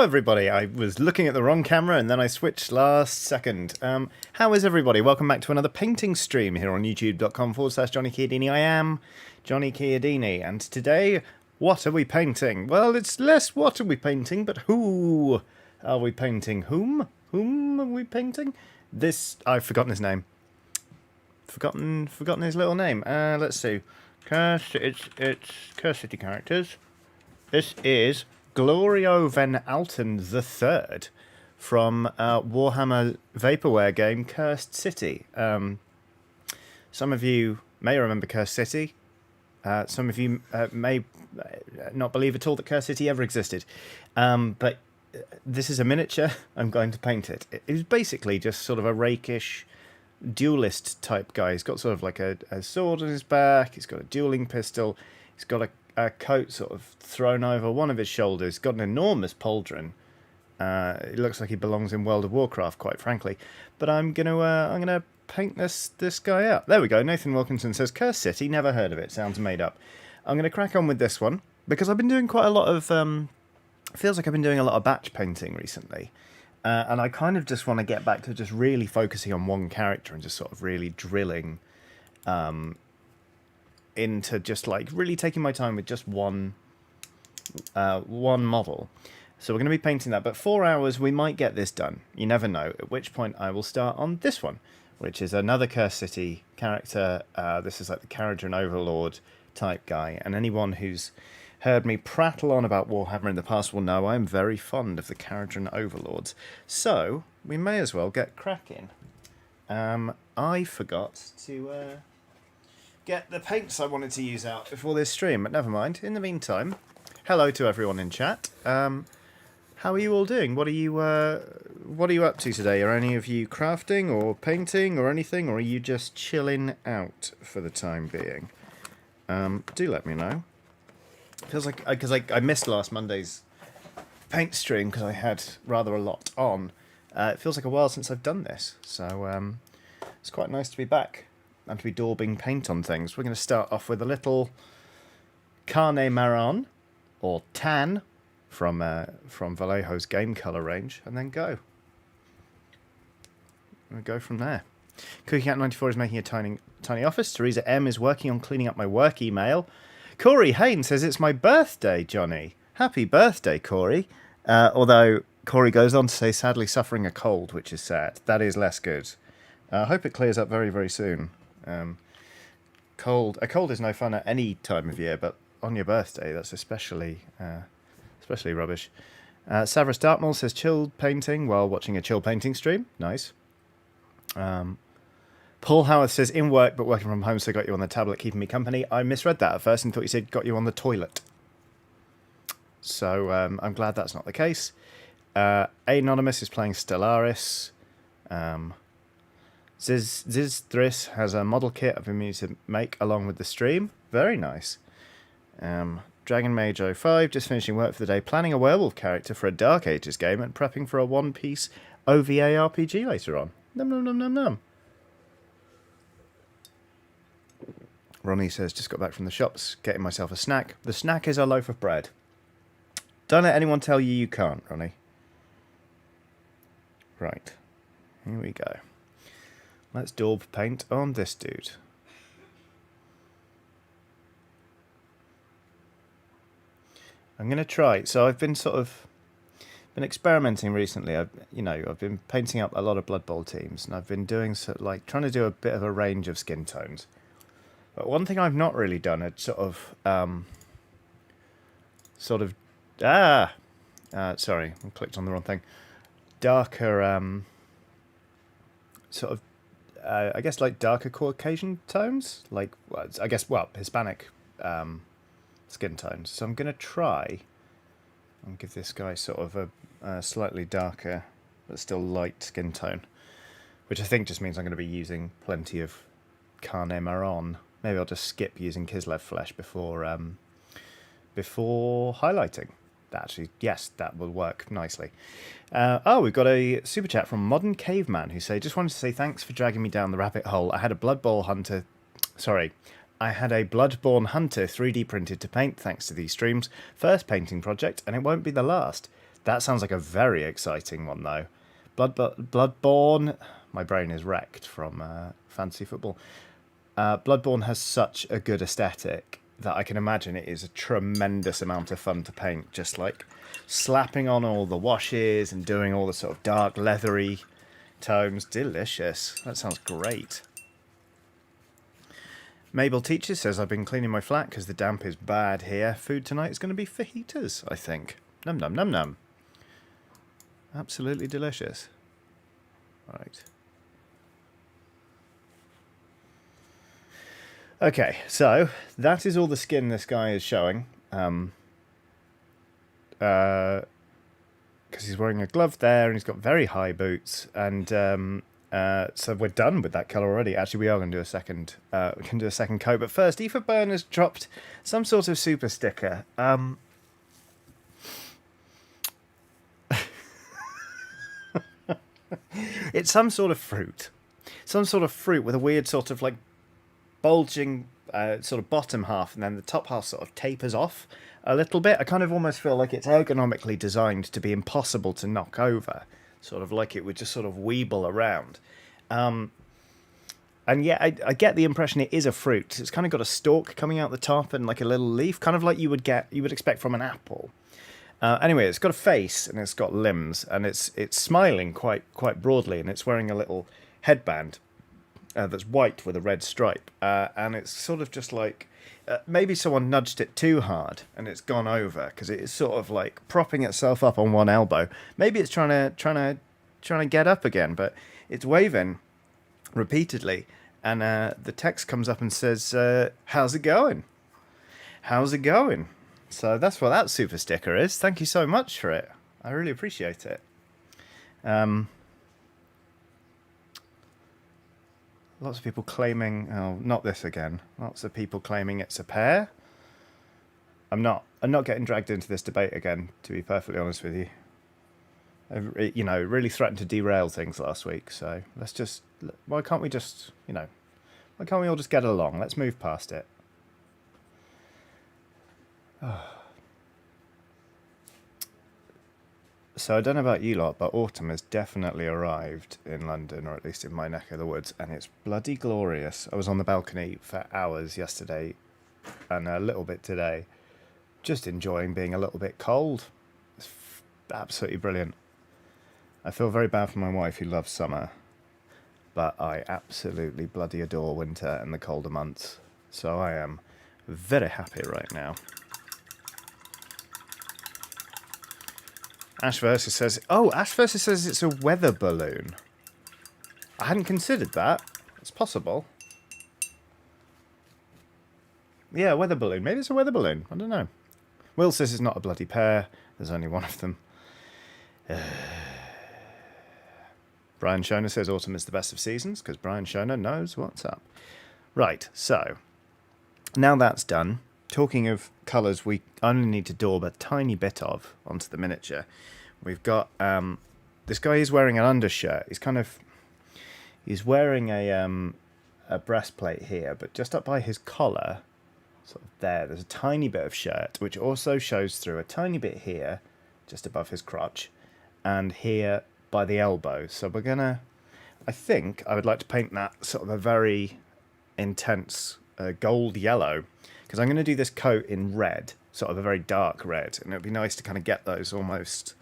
everybody. I was looking at the wrong camera and then I switched last second. How is everybody? Welcome back to another painting stream here on youtube.com/Johnny Chiodini. I am Johnny Chiodini, and today, what are we painting? Well, it's less what are we painting, but who are we painting? Whom? Whom are we painting? I've forgotten his name. Forgotten his little name. Let's see. It's Curse City characters. This is Glorio Van Alten III from Warhammer vaporware game Cursed City. Some of you may remember Cursed City. Some of you may not believe at all that Cursed City ever existed. But this is a miniature. I'm going to paint it. It was basically just sort of a rakish duellist type guy. He's got sort of like a sword on his back. He's got a dueling pistol. He's got a coat sort of thrown over one of his shoulders. He's got an enormous pauldron. It looks like he belongs in World of Warcraft, quite frankly. But I'm gonna paint this guy up. There we go. Nathan Wilkinson says Curse City. Never heard of it. Sounds made up. I'm gonna crack on with this one because I've been doing quite a lot of. Feels like I've been doing a lot of batch painting recently. And I kind of just want to get back to just really focusing on one character and just sort of really drilling into just like really taking my time with just one model. So we're going to be painting that, but 4 hours we might get this done. You never know, at which point I will start on this one, which is another Curse City character. This is like the Caradron Overlord type guy, and anyone who's heard me prattle on about Warhammer in the past will know I'm very fond of the Caradron Overlords. So, we may as well get cracking. I forgot to get the paints I wanted to use out before this stream, but never mind. In the meantime, hello to everyone in chat. How are you all doing? What are you up to today? Are any of you crafting or painting or anything, or are you just chilling out for the time being? Do let me know. Feels like because I missed last Monday's paint stream because I had rather a lot on. It feels like a while since I've done this, so it's quite nice to be back and to be daubing paint on things. We're going to start off with a little Carne Marron or Tan from Vallejo's game color range, and then go. We'll go from there. CookieCat94 is making a tiny office. Teresa M is working on cleaning up my work email. Corey Hain says it's my birthday, Johnny. Happy birthday, Corey. Although Corey goes on to say sadly suffering a cold, which is sad. That is less good. I hope it clears up very, very soon. A cold is no fun at any time of year, but on your birthday, that's especially rubbish. Savras Dartmoor says chilled painting while watching a chill painting stream. Nice. Paul Howard says, in work, but working from home, so got you on the tablet, keeping me company. I misread that at first and thought you said got you on the toilet. So, I'm glad that's not the case. Anonymous is playing Stellaris. Zizthris has a model kit I've been meaning to make along with the stream. Very nice. Dragon Mage 05, just finishing work for the day, planning a werewolf character for a Dark Ages game and prepping for a one-piece OVA RPG later on. Num num num num num. Ronnie says, just got back from the shops, getting myself a snack. The snack is a loaf of bread. Don't let anyone tell you you can't, Ronnie. Right. Here we go. Let's daub paint on this dude. I'm going to try. So I've been been experimenting recently. I've been painting up a lot of Blood Bowl teams, and I've been doing trying to do a bit of a range of skin tones. But one thing I've not really done is sorry, I clicked on the wrong thing. Darker, I guess like darker Caucasian tones, Hispanic skin tones. So I'm going to try and give this guy sort of a slightly darker but still light skin tone, which I think just means I'm going to be using plenty of Carne Marron. Maybe I'll just skip using Kislev flesh before highlighting. Actually, yes, that will work nicely. We've got a super chat from Modern Caveman who say, just wanted to say thanks for dragging me down the rabbit hole. I had a Bloodborne Hunter 3D printed to paint thanks to these streams. First painting project, and it won't be the last. That sounds like a very exciting one, though. Bloodborne. My brain is wrecked from fantasy football. Bloodborne has such a good aesthetic that I can imagine it is a tremendous amount of fun to paint. Just like slapping on all the washes and doing all the sort of dark, leathery tones. Delicious. That sounds great. Mabel Teacher says, I've been cleaning my flat because the damp is bad here. Food tonight is going to be fajitas, I think. Num num num num. Absolutely delicious. Right. Okay, so that is all the skin this guy is showing. Because he's wearing a glove there and he's got very high boots. And so we're done with that colour already. Actually, we are going to do a second. We can do a second coat. But first, Aoife Byrne has dropped some sort of super sticker. It's some sort of fruit. Some sort of fruit with a weird sort of like bulging sort of bottom half, and then the top half sort of tapers off a little bit. I kind of almost feel like it's ergonomically designed to be impossible to knock over. Sort of like it would just sort of weeble around. And yeah, I get the impression it is a fruit. It's kind of got a stalk coming out the top and like a little leaf, kind of like you would expect from an apple. Anyway, it's got a face and it's got limbs, and it's smiling quite broadly, and it's wearing a little headband that's white with a red stripe, and it's sort of just like maybe someone nudged it too hard and it's gone over because it is sort of like propping itself up on one elbow. Maybe it's trying to get up again, but it's waving repeatedly, and the text comes up and says, "How's it going? How's it going?" So that's what that super sticker is. Thank you so much for it. I really appreciate it. Lots of people claiming... Oh, not this again. Lots of people claiming it's a pair. I'm not getting dragged into this debate again, to be perfectly honest with you. I, really threatened to derail things last week, so let's just... Why can't we just, why can't we all just get along? Let's move past it. So I don't know about you lot, but autumn has definitely arrived in London, or at least in my neck of the woods, and it's bloody glorious. I was on the balcony for hours yesterday and a little bit today, just enjoying being a little bit cold. It's absolutely brilliant. I feel very bad for my wife who loves summer, but I absolutely bloody adore winter and the colder months. So I am very happy right now. Ash Versus says... Oh, Ash Versus says it's a weather balloon. I hadn't considered that. It's possible. Yeah, weather balloon. Maybe it's a weather balloon. I don't know. Will says it's not a bloody pair. There's only one of them. Brian Shona says autumn is the best of seasons, because Brian Shona knows what's up. Right, so... Now that's done... Talking of colours, we only need to daub a tiny bit of onto the miniature. We've got this guy is wearing an undershirt. He's wearing a breastplate here, but just up by his collar, sort of there's a tiny bit of shirt, which also shows through a tiny bit here, just above his crotch, and here by the elbow. So we're gonna, I think I would like to paint that sort of a very intense gold yellow. Because I'm going to do this coat in red, sort of a very dark red, and it would be nice to kind of get those almost,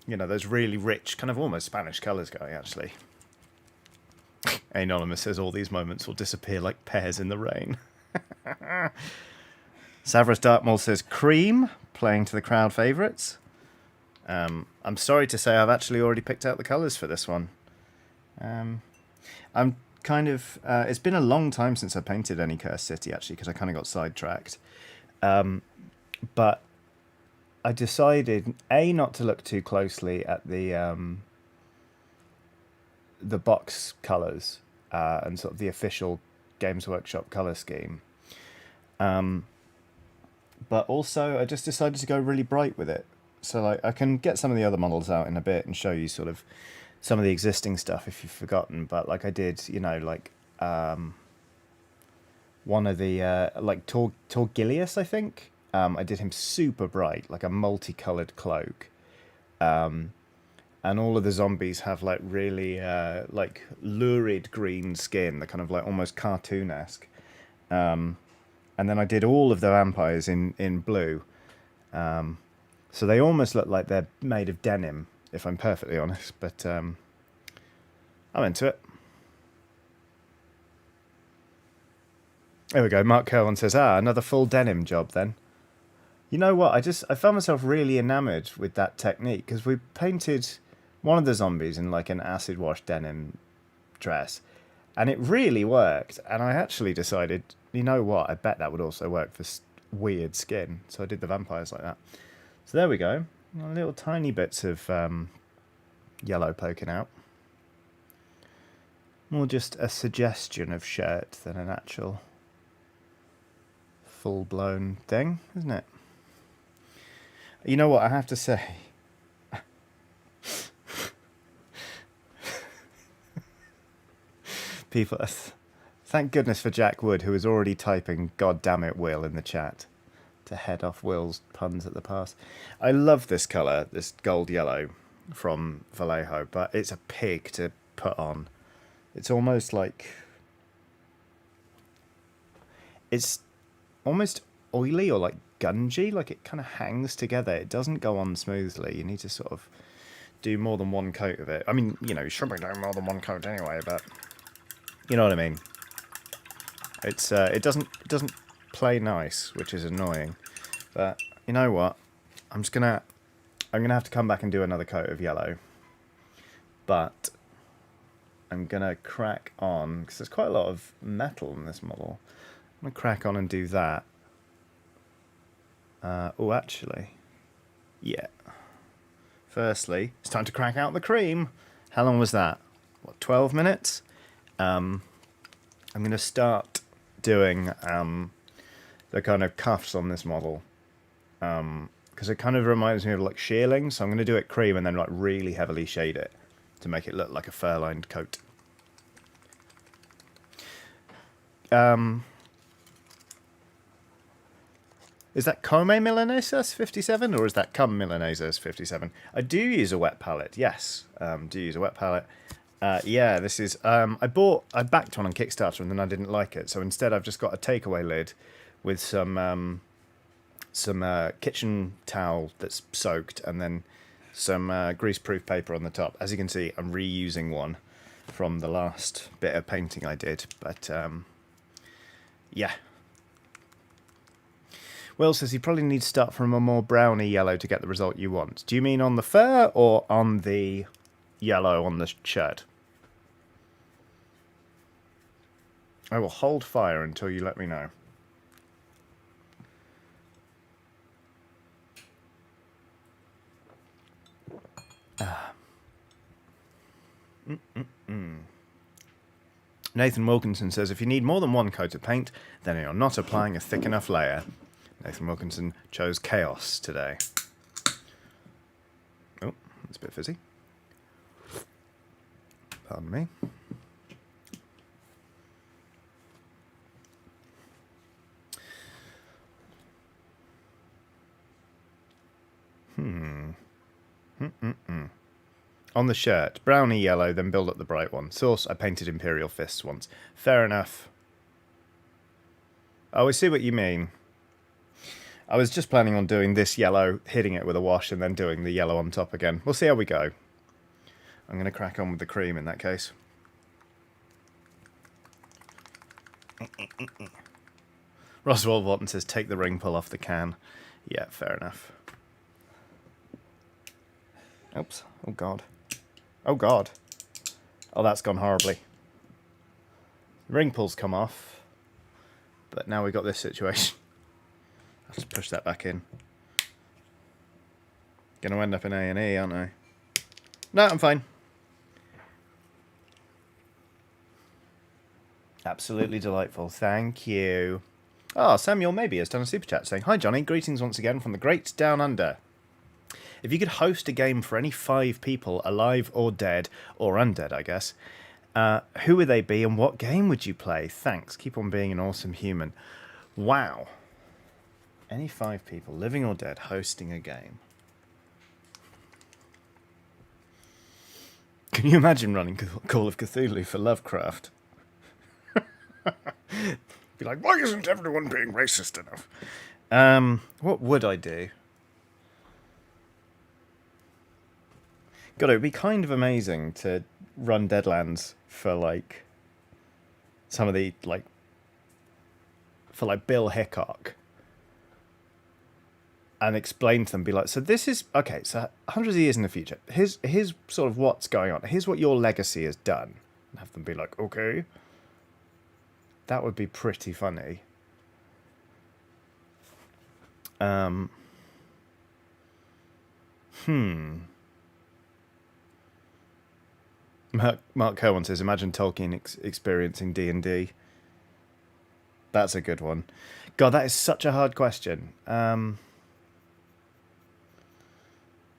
those really rich, kind of almost Spanish colours going, actually. Anonymous says all these moments will disappear like pears in the rain. Savras Darkmaul says cream, playing to the crowd favourites. I'm sorry to say I've actually already picked out the colours for this one. I'm kind of it's been a long time since I painted any Cursed City, actually, because I kind of got sidetracked, but I decided not to look too closely at the box colors and sort of the official Games Workshop color scheme, but also I just decided to go really bright with it. So like I can get some of the other models out in a bit and show you sort of some of the existing stuff if you've forgotten, but like I did, one of the like Torgilius, I think, I did him super bright, like a multicolored cloak. And all of the zombies have like really like lurid green skin, the kind of like almost cartoon-esque. And then I did all of the vampires in blue. So they almost look like they're made of denim, if I'm perfectly honest. But I'm into it. There we go. Mark Kerwin says, another full denim job then. You know what? I found myself really enamoured with that technique because we painted one of the zombies in like an acid wash denim dress, and it really worked. And I actually decided, you know what? I bet that would also work for weird skin. So I did the vampires like that. So there we go. Little tiny bits of yellow poking out. More just a suggestion of shirt than an actual full-blown thing, isn't it? You know what I have to say? People, thank goodness for Jack Wood, who is already typing "God damn it, Will" in the chat to head off Will's puns at the pass. I love this colour, this gold yellow from Vallejo, but it's a pig to put on. It's almost like... it's almost oily or like gungy, like it kind of hangs together. It doesn't go on smoothly. You need to sort of do more than one coat of it. I mean, you know, you should be doing more than one coat anyway, but you know what I mean. It's it doesn't play nice, which is annoying. But you know what? I'm gonna have to come back and do another coat of yellow. But I'm gonna crack on because there's quite a lot of metal in this model. I'm gonna crack on and do that. Oh, actually, yeah. Firstly, it's time to crack out the cream. How long was that? What, 12 minutes? I'm going to start doing the kind of cuffs on this model. Because it kind of reminds me of like shearling. So I'm going to do it cream and then like really heavily shade it to make it look like a fur-lined coat. Is that Come Milanesas 57 or is that Come Milanesas 57? I do use a wet palette, yes. Do use a wet palette. Yeah, this is... I backed one on Kickstarter and then I didn't like it. So instead I've just got a takeaway lid with some kitchen towel that's soaked and then some greaseproof paper on the top. As you can see, I'm reusing one from the last bit of painting I did. But, yeah. Will says you probably need to start from a more browny yellow to get the result you want. Do you mean on the fur or on the yellow on the shirt? I will hold fire until you let me know. Nathan Wilkinson says if you need more than one coat of paint, then you're not applying a thick enough layer. Nathan Wilkinson chose Chaos today. Oh, that's a bit fizzy. Pardon me. On the shirt, browny yellow, then build up the bright one. Source, I painted Imperial Fists once. Fair enough. Oh, I see what you mean. I was just planning on doing this yellow, hitting it with a wash, and then doing the yellow on top again. We'll see how we go. I'm going to crack on with the cream in that case. Roswell Walton says, take the ring pull off the can. Yeah, fair enough. Oops. Oh, God. Oh, God. Oh, that's gone horribly. The ring pull's come off. But now we've got this situation. I'll just push that back in. Gonna end up in A&E, aren't I? No, I'm fine. Absolutely delightful. Thank you. Oh, Samuel Maybe has done a super chat saying, hi, Johnny. Greetings once again from the Great Down Under. If you could host a game for any 5 people, alive or dead, or undead, I guess, who would they be and what game would you play? Thanks. Keep on being an awesome human. Wow. Any 5 people, living or dead, hosting a game. Can you imagine running Call of Cthulhu for Lovecraft? Be like, why isn't everyone being racist enough? What would I do? God, it would be kind of amazing to run Deadlands for, like, some of the, like, for, like, Bill Hickok. And explain to them, be like, so this is, okay, so hundreds of years in the future, here's sort of what's going on. Here's what your legacy has done. And have them be like, okay. That would be pretty funny. Mark Kerwan says, imagine Tolkien experiencing D&D. That's a good one. God, that is such a hard question.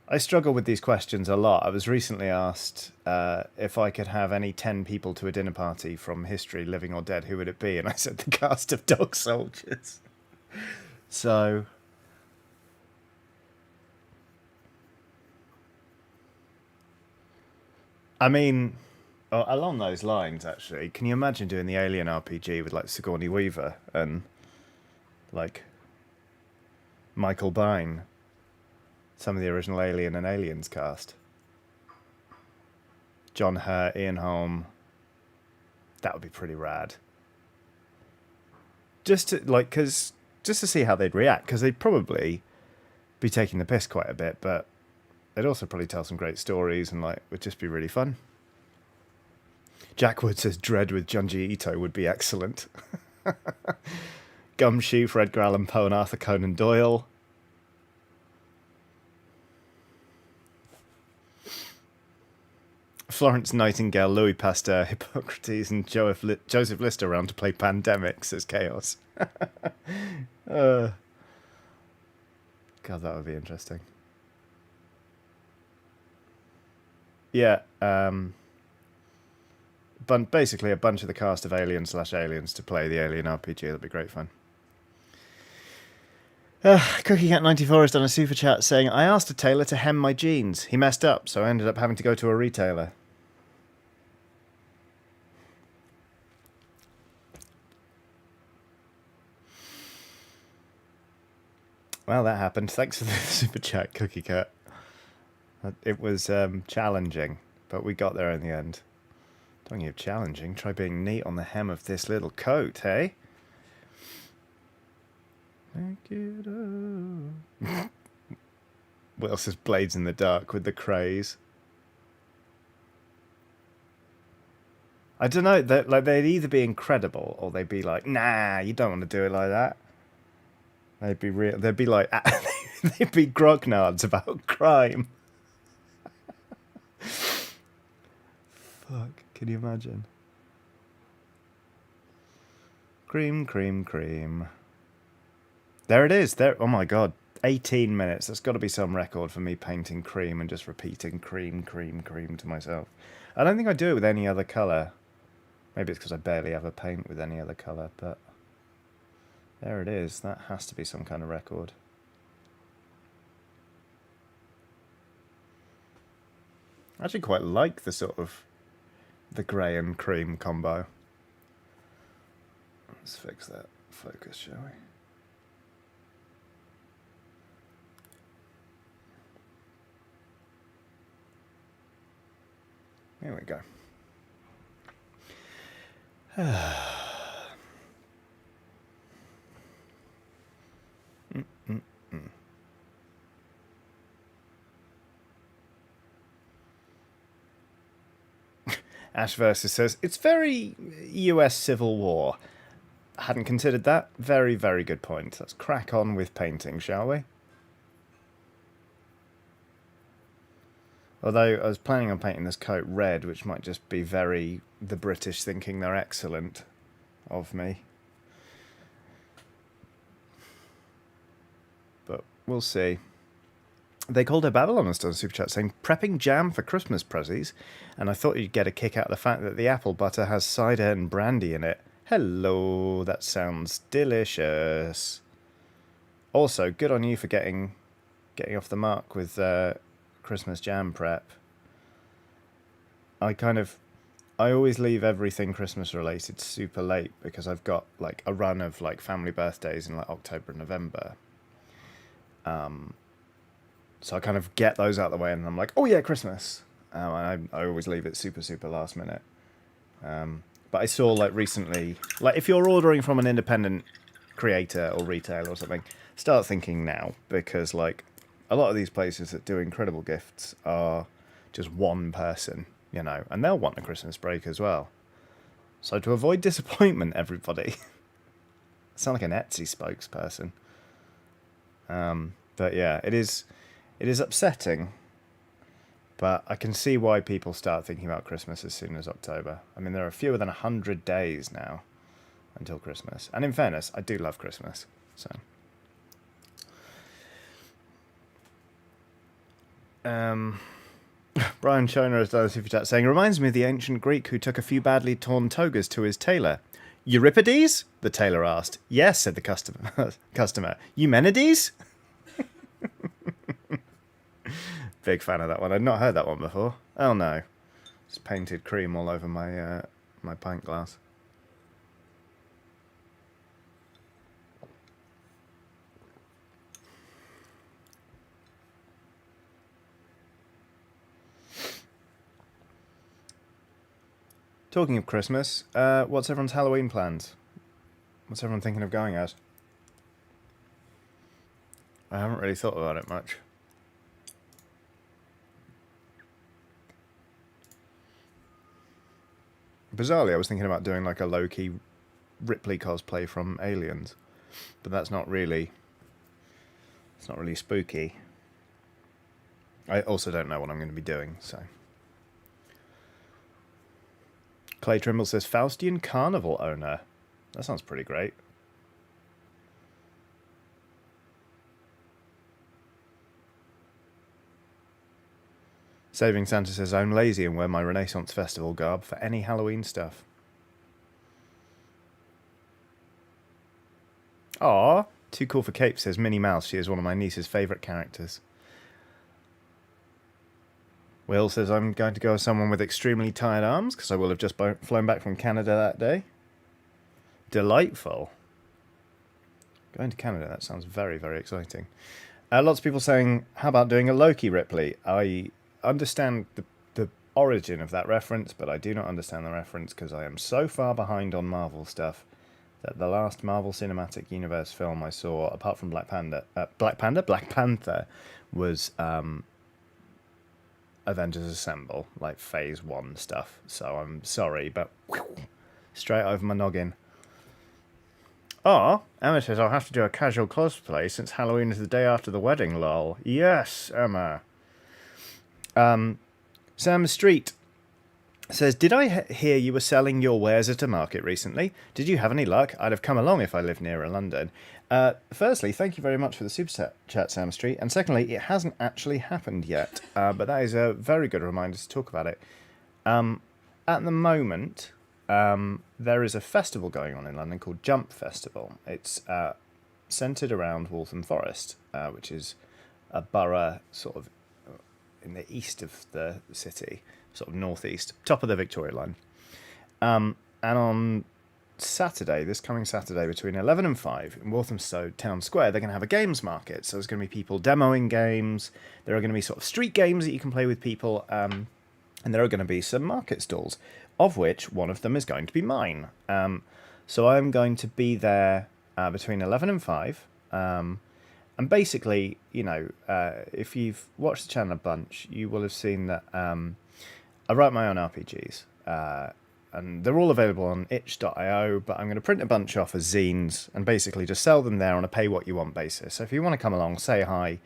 I struggle with these questions a lot. I was recently asked if I could have any 10 people to a dinner party from history, living or dead, who would it be? And I said the cast of Dog Soldiers. So, I mean, along those lines, actually, can you imagine doing the Alien RPG with, like, Sigourney Weaver and, like, Michael Biehn? Some of the original Alien and Aliens cast. John Hurt, Ian Holm. That would be pretty rad. Just to see how they'd react, because they'd probably be taking the piss quite a bit, but they'd also probably tell some great stories and, like, would just be really fun. Jack Wood says Dread with Junji Ito would be excellent. Gumshoe for Edgar Allan Poe and Arthur Conan Doyle. Florence Nightingale, Louis Pasteur, Hippocrates, and Joseph Lister around to play Pandemic, says Chaos. God, that would be interesting. Yeah, basically a bunch of the cast of Alien/Aliens to play the Alien RPG. That'd be great fun. CookieCat94 has done a super chat saying, I asked a tailor to hem my jeans. He messed up, so I ended up having to go to a retailer. Well, that happened. Thanks for the super chat, CookieCat. It was challenging, but we got there in the end. Talking of challenging, try being neat on the hem of this little coat, hey? Make it up. Will says Blades in the Dark with the craze. I don't know. They'd either be incredible or they'd be like, nah, you don't want to do it like that. They'd be real. They'd be like, they'd be grognards about crime. Fuck, can you imagine? Cream, cream, cream. There it is. There. Oh my god, 18 minutes. That's got to be some record for me painting cream and just repeating cream, cream, cream to myself. I don't think I do it with any other colour. Maybe it's because I barely ever paint with any other colour, but there it is. That has to be some kind of record. I actually quite like the sort of the grey and cream combo. Let's fix that focus, shall we? Here we go. Ash Versus says, it's very US Civil War. Hadn't considered that. Very, very good point. Let's crack on with painting, shall we? Although I was planning on painting this coat red, which might just be very the British thinking they're excellent of me. But we'll see. They called her Babylon and done super chat saying, prepping jam for Christmas prezzies, and I thought you'd get a kick out of the fact that the apple butter has cider and brandy in it. Hello, that sounds delicious. Also, good on you for getting off the mark with Christmas jam prep. I always leave everything Christmas related super late because I've got like a run of like family birthdays in like October and November. So I kind of get those out of the way and I'm like, oh yeah, Christmas. And I always leave it super, super last minute. But I saw like recently, like if you're ordering from an independent creator or retailer or something, start thinking now, because like a lot of these places that do incredible gifts are just one person, you know, and they'll want a Christmas break as well. So to avoid disappointment, everybody, I sound like an Etsy spokesperson. But yeah, it is upsetting, but I can see why people start thinking about Christmas as soon as October. I mean, there are fewer than 100 days now until Christmas. And in fairness, I do love Christmas. So, Brian Schoner has done a super chat saying, reminds me of the ancient Greek who took a few badly torn togas to his tailor. Euripides? The tailor asked. Yes, said the customer. Eumenides? Big fan of that one. I'd not heard that one before. Oh no. Just painted cream all over my my pint glass. Talking of Christmas, what's everyone's Halloween plans? What's everyone thinking of going as? I haven't really thought about it much. Bizarrely, I was thinking about doing like a low-key Ripley cosplay from Aliens, but that's not really... It's not really spooky. I also don't know what I'm going to be doing, so... Clay Trimble says, Faustian Carnival owner. That sounds pretty great. Saving Santa says, I'm lazy and wear my Renaissance Festival garb for any Halloween stuff. Aww. Too cool for Cape says, Minnie Mouse. She is one of my niece's favourite characters. Will says, I'm going to go as someone with extremely tired arms because I will have just flown back from Canada that day. Delightful. Going to Canada, that sounds very, very exciting. Lots of people saying, how about doing a Loki Ripley? I understand the origin of that reference, but I do not understand the reference because I am so far behind on Marvel stuff that the last Marvel Cinematic Universe film I saw, apart from Black Panther, was Avengers Assemble, like Phase 1 stuff. So I'm sorry, but straight over my noggin. Oh, Emma says, I'll have to do a casual cosplay since Halloween is the day after the wedding, lol. Yes, Emma. Sam Street says, did I hear you were selling your wares at a market recently? Did you have any luck? I'd have come along if I lived nearer London. Firstly, thank you very much for the super chat, Sam Street. And secondly, it hasn't actually happened yet, but that is a very good reminder to talk about it. At the moment, there is a festival going on in London called Jump Festival. It's centred around Waltham Forest, which is a borough sort of in the east of the city, sort of northeast, top of the Victoria line. And on Saturday, this coming Saturday, between 11 and 5 in Walthamstow Town Square, they're going to have a games market. So there's going to be people demoing games. There are going to be sort of street games that you can play with people. And there are going to be some market stalls, of which one of them is going to be mine. So I'm going to be there between 11 and 5. And basically, you know, if you've watched the channel a bunch, you will have seen that I write my own RPGs. And they're all available on itch.io, but I'm going to print a bunch off as zines and basically just sell them there on a pay-what-you-want basis. So if you want to come along, say hi,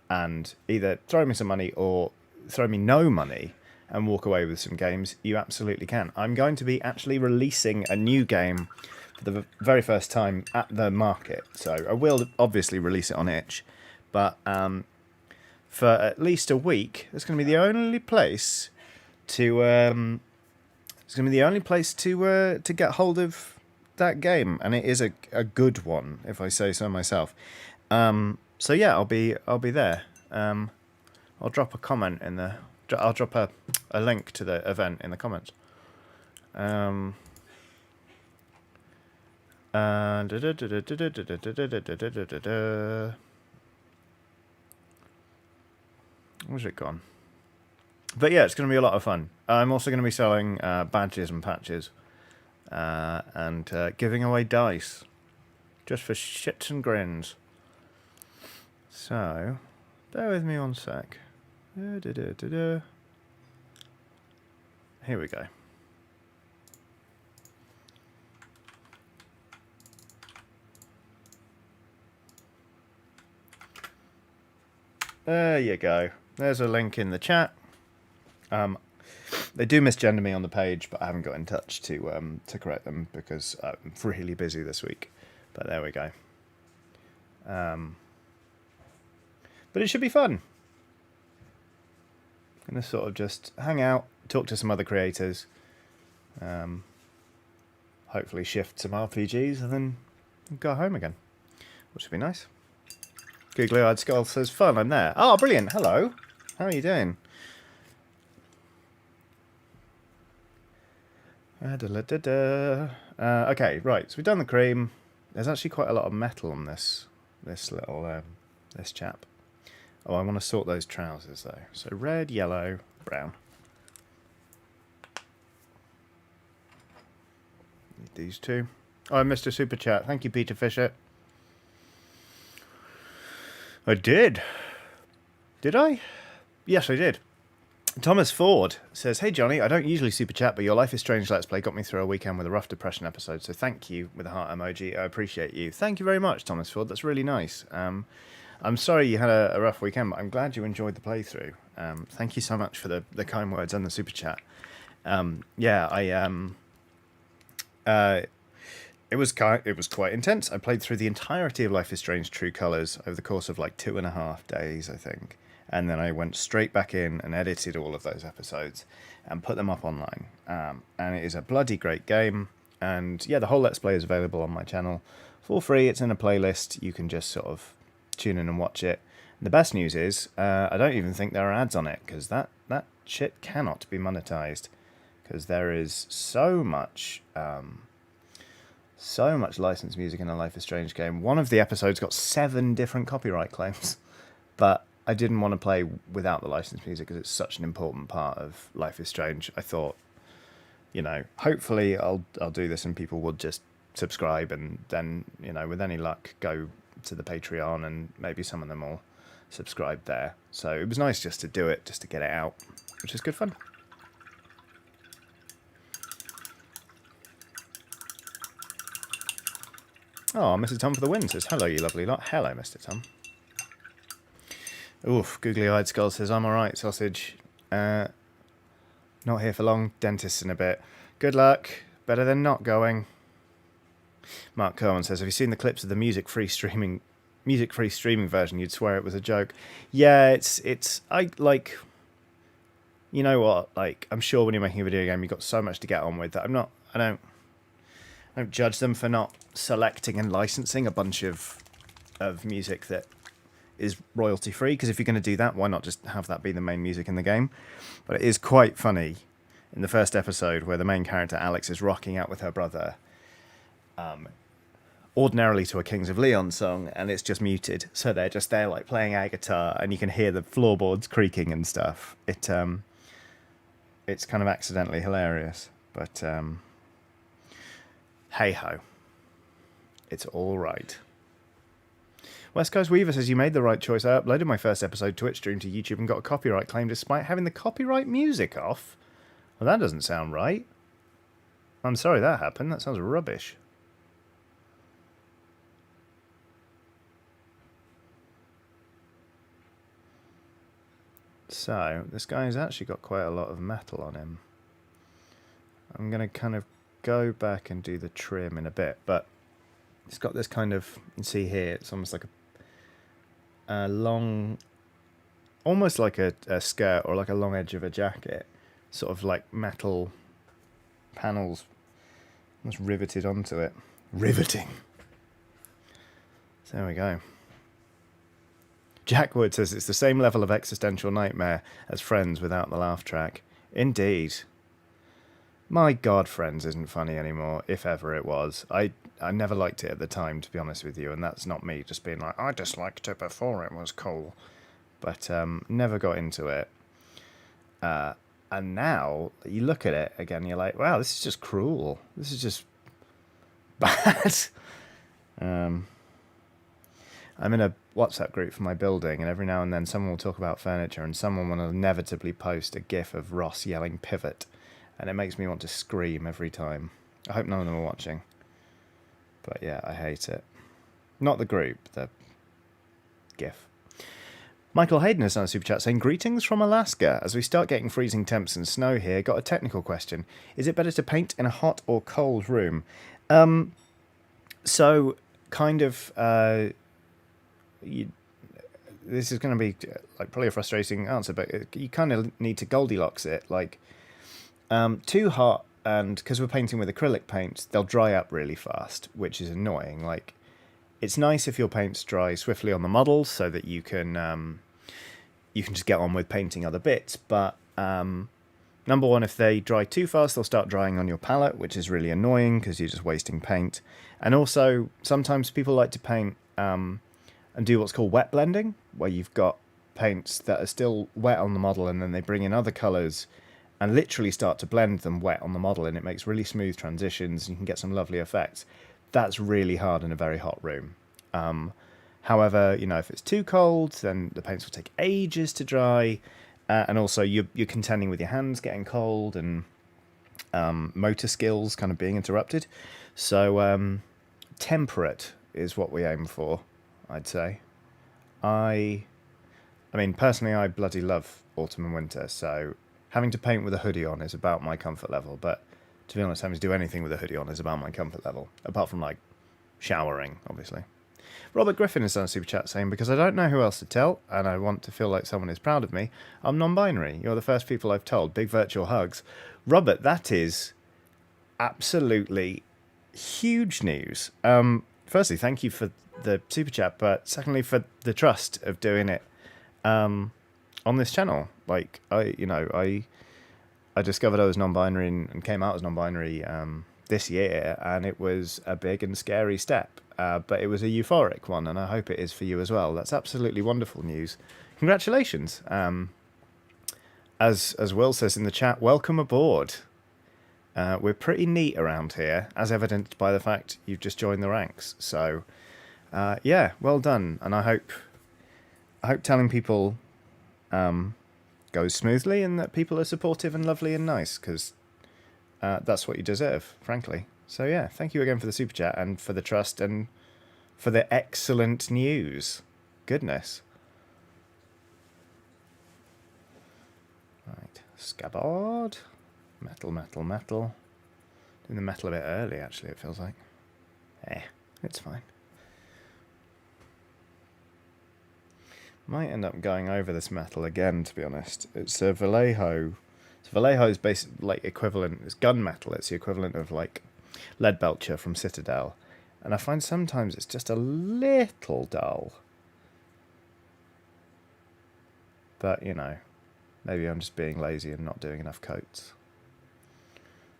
and either throw me some money or throw me no money and walk away with some games, you absolutely can. I'm going to be actually releasing a new game for the very first time at the market. So I will obviously release it on itch, but for at least a week, it's going to be the only place to... It's going to be the only place to get hold of that game, and it is a good one, if I say so myself. So yeah, I'll be there. I'll drop a comment in the. I'll drop a link to the event in the comments. Where's it gone? But yeah, it's going to be a lot of fun. I'm also going to be selling badges and patches and giving away dice just for shits and grins. So, bear with me one sec. Here we go. There you go. There's a link in the chat. They do misgender me on the page, but I haven't got in touch to correct them because I'm really busy this week. But there we go. But it should be fun. I'm going to sort of just hang out, talk to some other creators, hopefully shift some RPGs, and then go home again, which would be nice. Googly Eyed Skull says, fun, I'm there. Oh, brilliant. Hello. How are you doing? Okay, right. So we've done the cream. There's actually quite a lot of metal on this little this chap. Oh, I want to sort those trousers though. So red, yellow, brown. Need these two. Oh, I missed a super chat. Thank you, Peter Fisher. I did. Did I? Yes, I did. Thomas Ford says, hey Johnny, I don't usually super chat, but your Life is Strange Let's Play got me through a weekend with a rough depression episode, so thank you with a heart emoji. I appreciate you. Thank you very much, Thomas Ford. That's really nice. I'm sorry you had a rough weekend, but I'm glad you enjoyed the playthrough. Thank you so much for the kind words and the super chat. It was quite intense. I played through the entirety of Life is Strange True Colors over the course of like 2.5 days, I think. And then I went straight back in and edited all of those episodes and put them up online. And it is a bloody great game. And yeah, the whole Let's Play is available on my channel for free. It's in a playlist. You can just sort of tune in and watch it. And the best news is I don't even think there are ads on it, because that shit cannot be monetized, because there is so much licensed music in a Life is Strange game. One of the episodes got 7 different copyright claims, but I didn't want to play without the licensed music because it's such an important part of Life is Strange. I thought, you know, hopefully I'll do this and people will just subscribe, and then, you know, with any luck, go to the Patreon and maybe some of them will subscribe there. So it was nice just to do it, just to get it out, which is good fun. Oh, Mr. Tom for the win says, hello, you lovely lot. Hello, Mr. Tom. Oof, googly-eyed skull says, I'm alright, sausage. Not here for long. Dentist in a bit. Good luck. Better than not going. Mark Cohen says, have you seen the clips of the music-free streaming version? You'd swear it was a joke. Yeah, I like, you know what? Like, I'm sure when you're making a video game, you've got so much to get on with that I don't judge them for not selecting and licensing a bunch of music that is royalty free, because if you're going to do that, why not just have that be the main music in the game? But it is quite funny in the first episode where the main character Alex is rocking out with her brother, ordinarily to a Kings of Leon song, and it's just muted, so they're just there like playing air guitar, and you can hear the floorboards creaking and stuff. It's kind of accidentally hilarious, but hey ho, it's all right. West Coast Weaver says, you made the right choice. I uploaded my first episode Twitch stream to YouTube and got a copyright claim despite having the copyright music off. Well, that doesn't sound right. I'm sorry that happened. That sounds rubbish. So, this guy's actually got quite a lot of metal on him. I'm going to kind of go back and do the trim in a bit, but it's got this kind of, you can see here, it's almost like a long, almost like a skirt or like a long edge of a jacket, sort of like metal panels almost riveted onto it. Riveting. So there we go. Jack Wood says it's the same level of existential nightmare as Friends without the laugh track. Indeed. My God, Friends isn't funny anymore, if ever it was. I never liked it at the time, to be honest with you, and that's not me just being like, I disliked it before it was cool. But never got into it. And now, you look at it again, you're like, wow, this is just cruel. This is just bad. I'm in a WhatsApp group for my building, and every now and then someone will talk about furniture, and someone will inevitably post a gif of Ross yelling pivot, and it makes me want to scream every time. I hope none of them are watching. But yeah, I hate it. Not the group, the gif. Michael Hayden has done a super chat saying, greetings from Alaska. As we start getting freezing temps and snow here, got a technical question. Is it better to paint in a hot or cold room? So, kind of, this is going to be like probably a frustrating answer, but you kind of need to Goldilocks it. Like, too hot, and because we're painting with acrylic paints, they'll dry up really fast, which is annoying. Like, it's nice if your paints dry swiftly on the models so that you can just get on with painting other bits. But number one, if they dry too fast, they'll start drying on your palette, which is really annoying because you're just wasting paint. And also, sometimes people like to paint and do what's called wet blending, where you've got paints that are still wet on the model, and then they bring in other colours and literally start to blend them wet on the model, and it makes really smooth transitions, and you can get some lovely effects. That's really hard in a very hot room. However, if it's too cold, then the paints will take ages to dry, and also you're contending with your hands getting cold and motor skills kind of being interrupted. So temperate is what we aim for, I'd say. I mean, personally, I bloody love autumn and winter, so having to paint with a hoodie on is about my comfort level, but to be honest, having to do anything with a hoodie on is about my comfort level, apart from, like, showering, obviously. Robert Griffin has done a super chat saying, because I don't know who else to tell, and I want to feel like someone is proud of me, I'm non-binary. You're the first people I've told. Big virtual hugs. Robert, that is absolutely huge news. Firstly, thank you for the super chat, but secondly, for the trust of doing it on this channel. Like, I discovered I was non-binary and came out as non-binary this year, and it was a big and scary step, but it was a euphoric one, and I hope it is for you as well. That's absolutely wonderful news. Congratulations. As Will says in the chat, welcome aboard. We're pretty neat around here, as evidenced by the fact you've just joined the ranks. So, yeah, well done, and I hope telling people goes smoothly, and that people are supportive and lovely and nice, because that's what you deserve, frankly. So yeah, thank you again for the super chat and for the trust and for the excellent news. Goodness. Right, scabbard. Metal. Doing the metal a bit early, actually, it feels like. It's fine. Might end up going over this metal again, to be honest. It's a Vallejo. So Vallejo's basically like equivalent. It's gunmetal. It's the equivalent of like lead belcher from Citadel, and I find sometimes it's just a little dull. But maybe I'm just being lazy and not doing enough coats,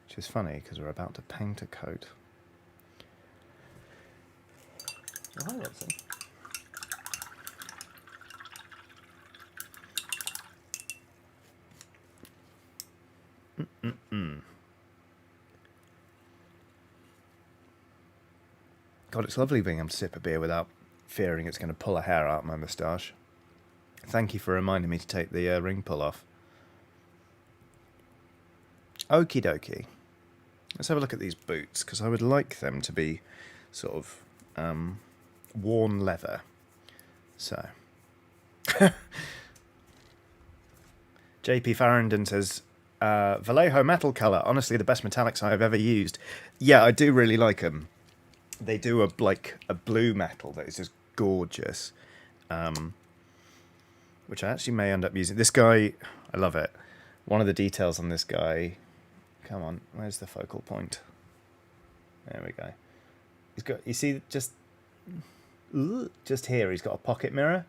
which is funny because we're about to paint a coat. Oh, hi, Robson. God, it's lovely being able to sip a beer without fearing it's going to pull a hair out of my moustache. Thank you for reminding me to take the ring pull off. Okie dokie. Let's have a look at these boots, because I would like them to be sort of worn leather. So. JP Farrington says, Vallejo metal colour, honestly the best metallics I have ever used. Yeah, I do really like them. They do a blue metal that is just gorgeous, which I actually may end up using. This guy, I love it. One of the details on this guy, come on, where's the focal point? There we go. He's got, you see, just here, he's got a pocket mirror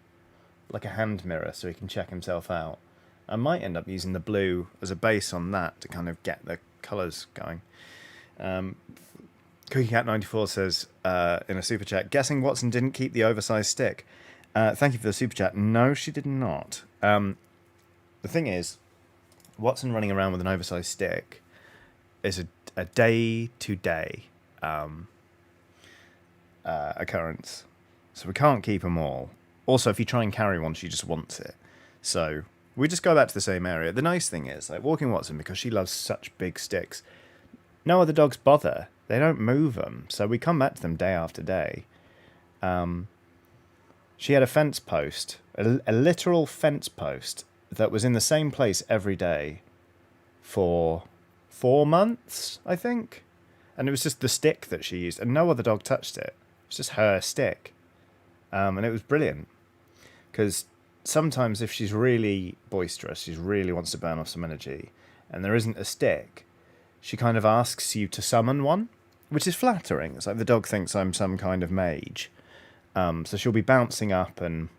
like a hand mirror so he can check himself out. I might end up using the blue as a base on that to kind of get the colours going. CookieCat94 says in a super chat, guessing Watson didn't keep the oversized stick. Thank you for the super chat. No, she did not. The thing is, Watson running around with an oversized stick is a day-to-day occurrence. So we can't keep them all. Also, if you try and carry one, she just wants it. So we just go back to the same area. The nice thing is, like walking Watson, because she loves such big sticks, no other dogs bother. They don't move them. So we come back to them day after day. She had a fence post, a literal fence post, that was in the same place every day for 4 months, I think. And it was just the stick that she used, and no other dog touched it. It was just her stick. And it was brilliant. Because sometimes if she's really boisterous, she really wants to burn off some energy, and there isn't a stick, she kind of asks you to summon one, which is flattering. It's like the dog thinks I'm some kind of mage. So she'll be bouncing up and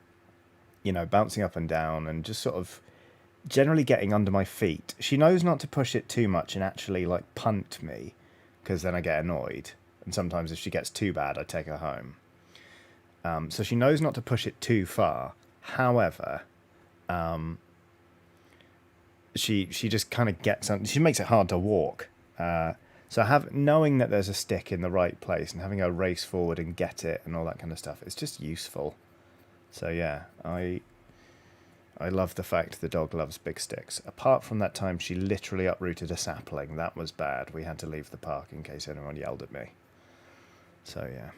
down and just sort of generally getting under my feet. She knows not to push it too much and actually like punt me, because then I get annoyed. And sometimes if she gets too bad, I take her home. So she knows not to push it too far. However, she just kind of gets on. She makes it hard to walk. So knowing that there's a stick in the right place and having her race forward and get it and all that kind of stuff, it's just useful. So yeah, I love the fact the dog loves big sticks. Apart from that time she literally uprooted a sapling. That was bad. We had to leave the park in case anyone yelled at me. So yeah.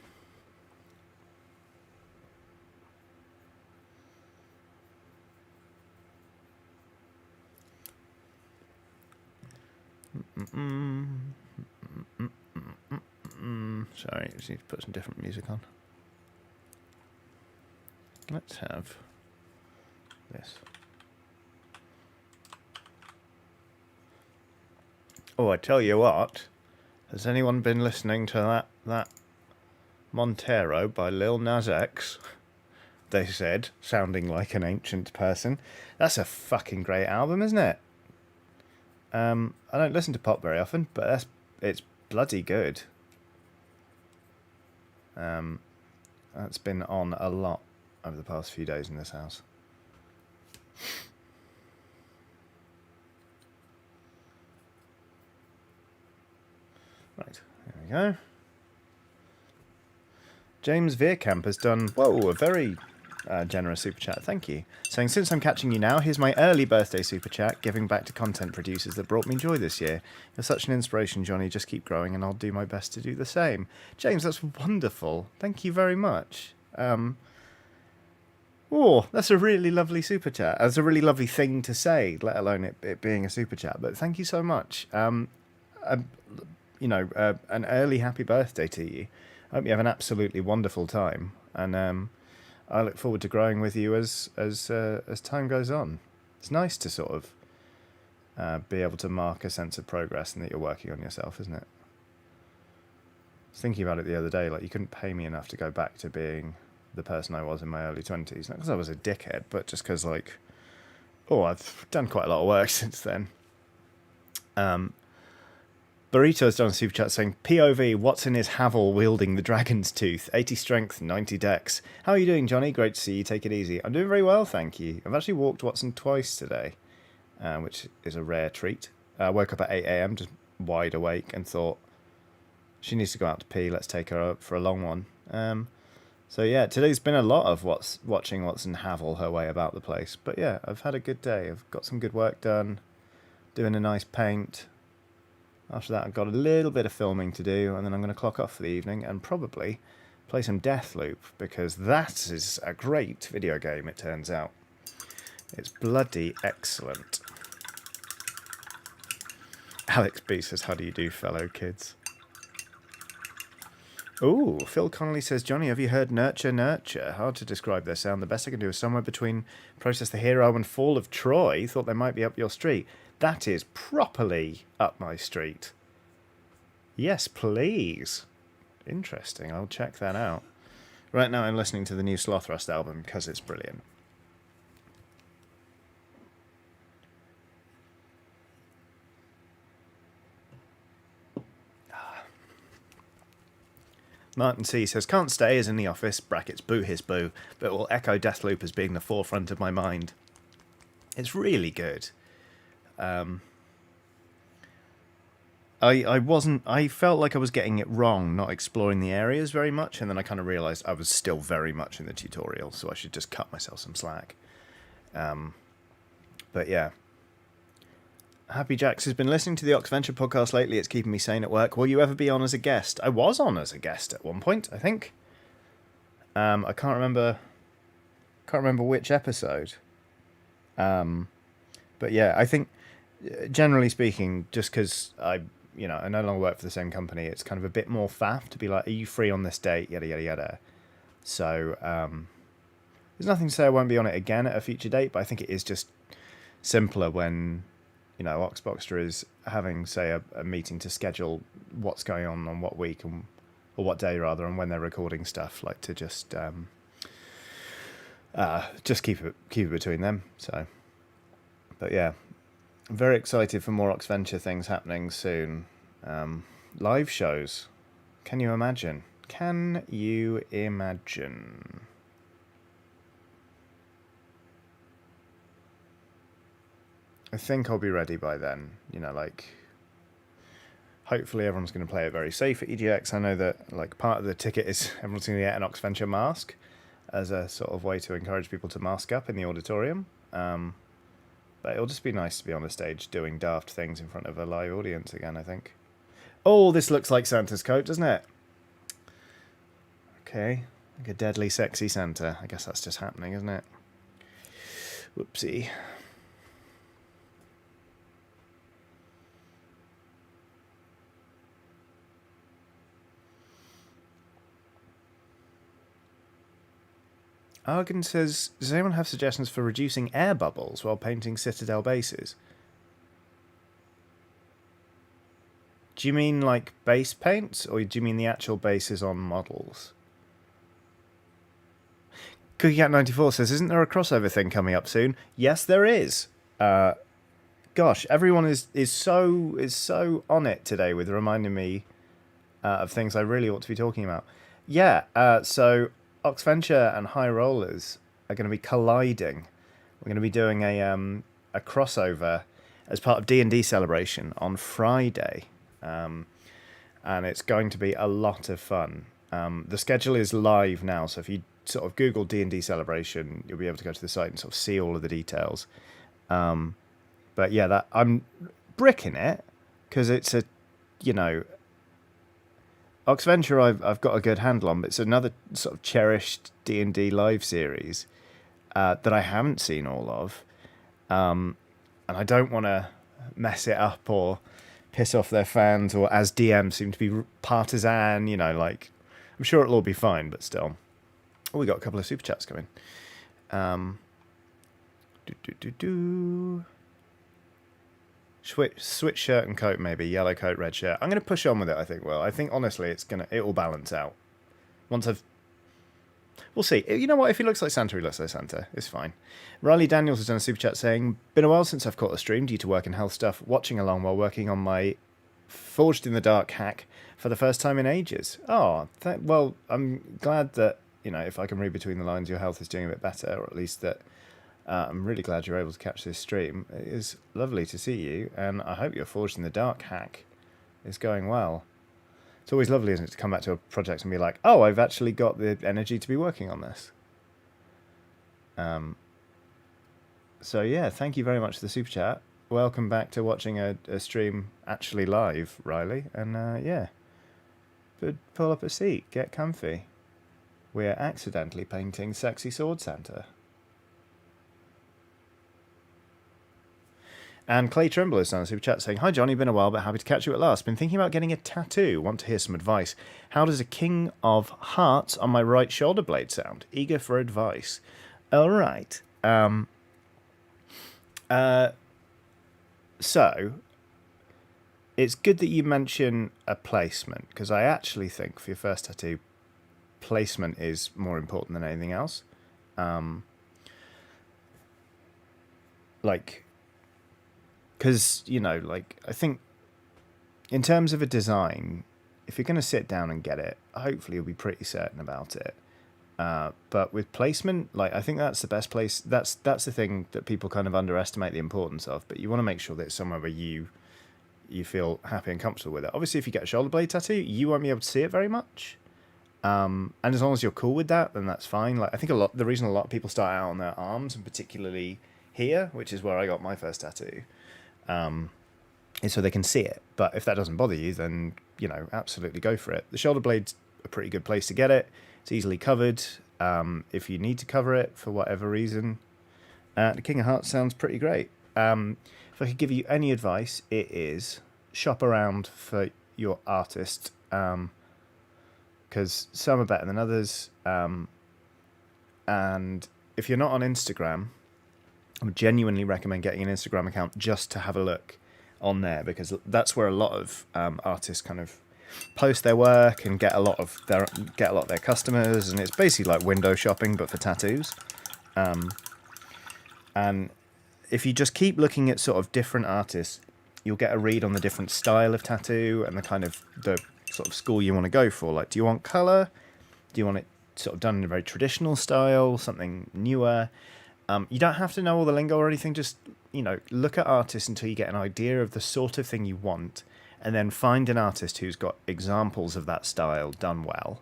Sorry, I just need to put some different music on. Let's have this. Oh, I tell you what. Has anyone been listening to that Montero by Lil Nas X? They said, sounding like an ancient person. That's a fucking great album, isn't it? I don't listen to pop very often, but it's bloody good. That's been on a lot over the past few days in this house. Right, there we go. James Veerkamp has done, a very generous super chat, thank you. Saying, since I'm catching you now, here's my early birthday super chat, giving back to content producers that brought me joy this year. You're such an inspiration, Johnny. Just keep growing and I'll do my best to do the same. James, that's wonderful. Thank you very much. That's a really lovely super chat. That's a really lovely thing to say, let alone it being a super chat. But thank you so much. An early happy birthday to you. I hope you have an absolutely wonderful time. And I look forward to growing with you as time goes on. It's nice to sort of be able to mark a sense of progress and that you're working on yourself, isn't it? I was thinking about it the other day, like you couldn't pay me enough to go back to being the person I was in my early 20s. Not because I was a dickhead, but just because I've done quite a lot of work since then. Burrito has done a super chat saying, POV, Watson is Havel wielding the dragon's tooth. 80 strength, 90 dex. How are you doing, Johnny? Great to see you. Take it easy. I'm doing very well, thank you. I've actually walked Watson twice today, which is a rare treat. I woke up at 8 a.m, just wide awake, and thought, she needs to go out to pee. Let's take her out for a long one. So yeah, today's been a lot of watching Watson Havel her way about the place. But yeah, I've had a good day. I've got some good work done, doing a nice paint. After that, I've got a little bit of filming to do, and then I'm going to clock off for the evening and probably play some Deathloop, because that is a great video game, it turns out. It's bloody excellent. Alex B says, how do you do, fellow kids? Ooh, Phil Connolly says, Johnny, have you heard Nurture Nurture? Hard to describe their sound. The best I can do is somewhere between Process the Hero and Fall of Troy. Thought they might be up your street. That is properly up my street. Yes, please. Interesting. I'll check that out. Right now I'm listening to the new Slothrust album because it's brilliant. Martin C says, can't stay as in the office, brackets boo his boo, but will echo Deathloop as being the forefront of my mind. It's really good. I felt like I was getting it wrong, not exploring the areas very much, and then I kind of realised I was still very much in the tutorial, so I should just cut myself some slack. But yeah. Happy Jax has been listening to the Oxventure podcast lately. It's keeping me sane at work. Will you ever be on as a guest? I was on as a guest at one point, I think. I can't remember which episode. But yeah, I think generally speaking, just because I no longer work for the same company, it's kind of a bit more faff to be like, are you free on this date? Yada yada yada. So there's nothing to say I won't be on it again at a future date, but I think it is just simpler when Oxboxter is having, say, a meeting to schedule what's going on what week or what day rather, and when they're recording stuff, like to just keep it between them. So, but yeah, I'm very excited for more Oxventure things happening soon. Live shows. Can you imagine? Can you imagine? I think I'll be ready by then. Hopefully everyone's going to play it very safe at EGX. I know that part of the ticket is everyone's going to get an Oxventure mask as a sort of way to encourage people to mask up in the auditorium. But it'll just be nice to be on the stage doing daft things in front of a live audience again, I think. Oh, this looks like Santa's coat, doesn't it? Okay, like a deadly sexy Santa. I guess that's just happening, isn't it? Whoopsie. Argan says, does anyone have suggestions for reducing air bubbles while painting Citadel bases? Do you mean like base paints, or do you mean the actual bases on models? CookieCat94 says, isn't there a crossover thing coming up soon? Yes, there is. Gosh, everyone is so on it today with reminding me of things I really ought to be talking about. Yeah, so Oxventure and High Rollers are going to be colliding. We're going to be doing a crossover as part of D&D Celebration on Friday. And it's going to be a lot of fun. The schedule is live now, so if you sort of Google D&D Celebration, you'll be able to go to the site and sort of see all of the details. But yeah, that I'm bricking it because it's a, Oxventure I've got a good handle on, but it's another sort of cherished D&D live series that I haven't seen all of. And I don't want to mess it up or piss off their fans, or as DM seem to be partisan, I'm sure it'll all be fine, but still. Oh, we got a couple of super chats coming. Switch shirt and coat, maybe yellow coat, red shirt. I'm going to push on with it. I think honestly, it will balance out. We'll see. You know what? If he looks like Santa, he looks like Santa. It's fine. Riley Daniels has done a super chat saying, been a while since I've caught a stream due to work and health stuff. Watching along while working on my Forged in the Dark hack for the first time in ages. Oh, well, I'm glad that if I can read between the lines, your health is doing a bit better, or at least that. I'm really glad you're able to catch this stream. It is lovely to see you, and I hope your Forged in the Dark hack is going well. It's always lovely, isn't it, to come back to a project and be like, oh, I've actually got the energy to be working on this. So yeah, thank you very much for the super chat. Welcome back to watching a stream actually live, Riley. And yeah, pull up a seat, get comfy. We're accidentally painting Sexy Sword Santa. And Clay Trimble has done a super chat saying, hi Johnny, been a while but happy to catch you at last. Been thinking about getting a tattoo. Want to hear some advice. How does a King of Hearts on my right shoulder blade sound? Eager for advice. Alright. So, it's good that you mention a placement, because I actually think for your first tattoo, placement is more important than anything else. Because, I think in terms of a design, if you're going to sit down and get it, hopefully you'll be pretty certain about it. But with placement, like, I think that's the best place. That's the thing that people kind of underestimate the importance of. But you want to make sure that it's somewhere where you feel happy and comfortable with it. Obviously, if you get a shoulder blade tattoo, you won't be able to see it very much. And as long as you're cool with that, then that's fine. Like, I think the reason a lot of people start out on their arms, and particularly here, which is where I got my first tattoo, is so they can see it. But if that doesn't bother you, then, you know, absolutely go for it. The shoulder blade's a pretty good place to get it. It's easily covered if you need to cover it for whatever reason. The King of Hearts sounds pretty great. If I could give you any advice, it is shop around for your artist, because some are better than others. And if you're not on Instagram, I would genuinely recommend getting an Instagram account just to have a look on there, because that's where a lot of artists kind of post their work and get a lot of their customers, and it's basically like window shopping but for tattoos. And if you just keep looking at sort of different artists, you'll get a read on the different style of tattoo and the kind of the sort of school you want to go for. Like, do you want color? Do you want it sort of done in a very traditional style, something newer? You don't have to know all the lingo or anything. Just, you know, look at artists until you get an idea of the sort of thing you want, and then find an artist who's got examples of that style done well.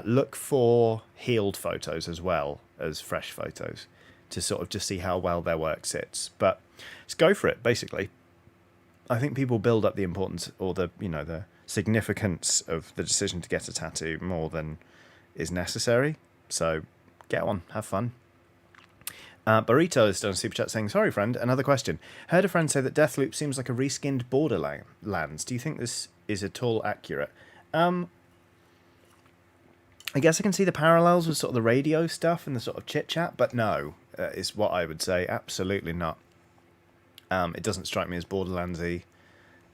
Look for healed photos as well as fresh photos to sort of just see how well their work sits. But just go for it, basically. I think people build up the importance or the significance of the decision to get a tattoo more than is necessary. So get one, have fun. Burrito has done a super chat saying, sorry friend, another question. Heard a friend say that Deathloop seems like a reskinned Borderlands. Do you think this is at all accurate? I guess I can see the parallels with sort of the radio stuff and the sort of chit chat, but no, is what I would say. Absolutely not. It doesn't strike me as Borderlandsy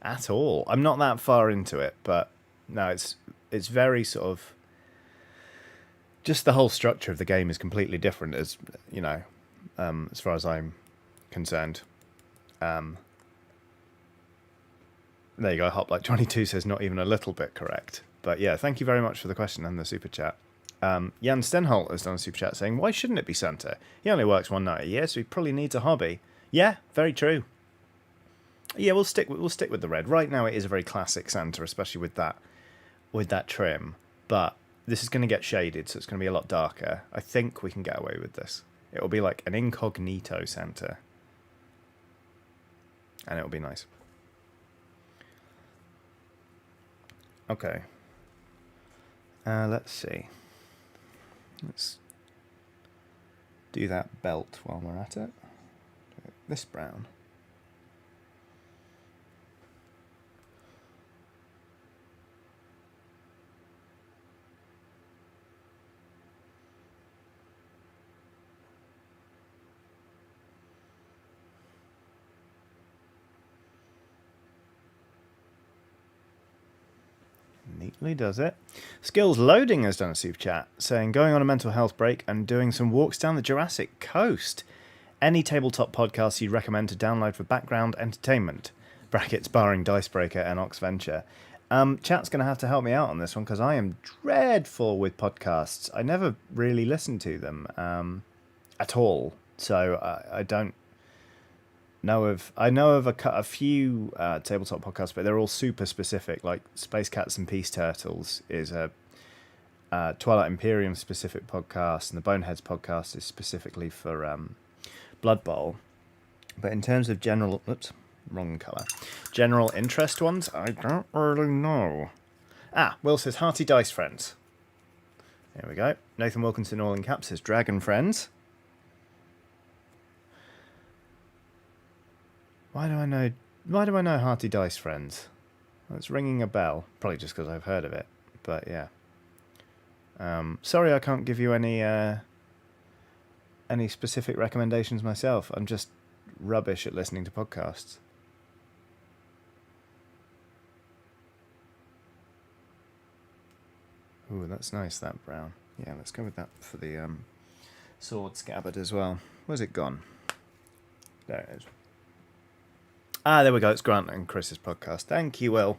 at all. I'm not that far into it, but no, it's very sort of, just the whole structure of the game is completely different, as you know. As far as I'm concerned. There you go. Hoplite22 says not even a little bit correct. But yeah, thank you very much for the question and the super chat. Jan Stenholt has done a super chat saying, why shouldn't it be Santa? He only works one night a year, so he probably needs a hobby. Yeah, very true. Yeah, we'll stick with the red. Right now it is a very classic Santa, especially with that trim. But this is going to get shaded, so it's going to be a lot darker. I think we can get away with this. It will be like an incognito Santa. And it will be nice. Okay. Let's see. Let's do that belt while we're at it. This brown. Neatly does it. Skills Loading has done a super chat saying, going on a mental health break and doing some walks down the Jurassic Coast. Any tabletop podcasts you'd recommend to download for background entertainment? Brackets barring Dicebreaker and Oxventure. Chat's going to have to help me out on this one, because I am dreadful with podcasts. I never really listen to them at all. So I don't know of a few tabletop podcasts, but they're all super specific. Like Space Cats and Peace Turtles is a Twilight Imperium specific podcast, and the Boneheads podcast is specifically for Blood Bowl. But in terms of general interest ones, I don't really know. Will says Hearty Dice Friends. There we go. Nathan Wilkinson all in caps says Dragon Friends. Why do I know Hearty Dice Friends? Well, it's ringing a bell. Probably just because I've heard of it. But yeah. Sorry I can't give you any specific recommendations myself. I'm just rubbish at listening to podcasts. Ooh, that's nice, that brown. Yeah, let's go with that for the sword scabbard as well. Where's it gone? There it is. There we go. It's Grant and Chris's podcast. Thank you, Will.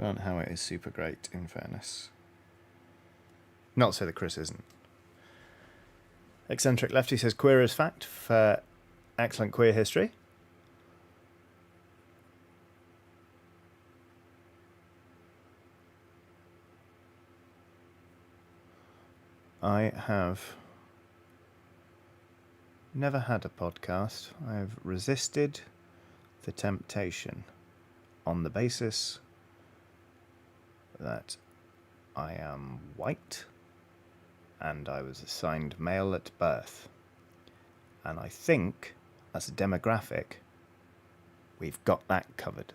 Grant Howitt is super great, in fairness. Not to say that Chris isn't. Eccentric Lefty says queer as fact for excellent queer history. I have never had a podcast. I have resisted the temptation on the basis that I am white and I was assigned male at birth. And I think, as a demographic, we've got that covered.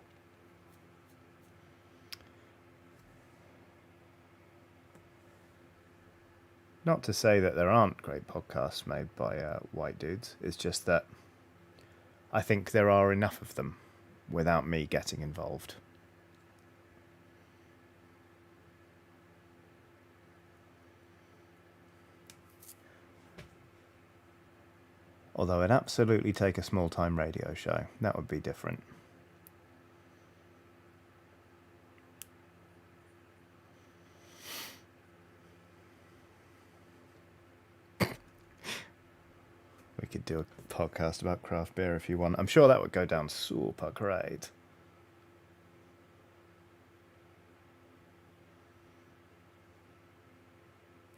Not to say that there aren't great podcasts made by white dudes. It's just that I think there are enough of them without me getting involved. Although I'd absolutely take a small-time radio show. That would be different. We could do a podcast about craft beer if you want. I'm sure that would go down super great.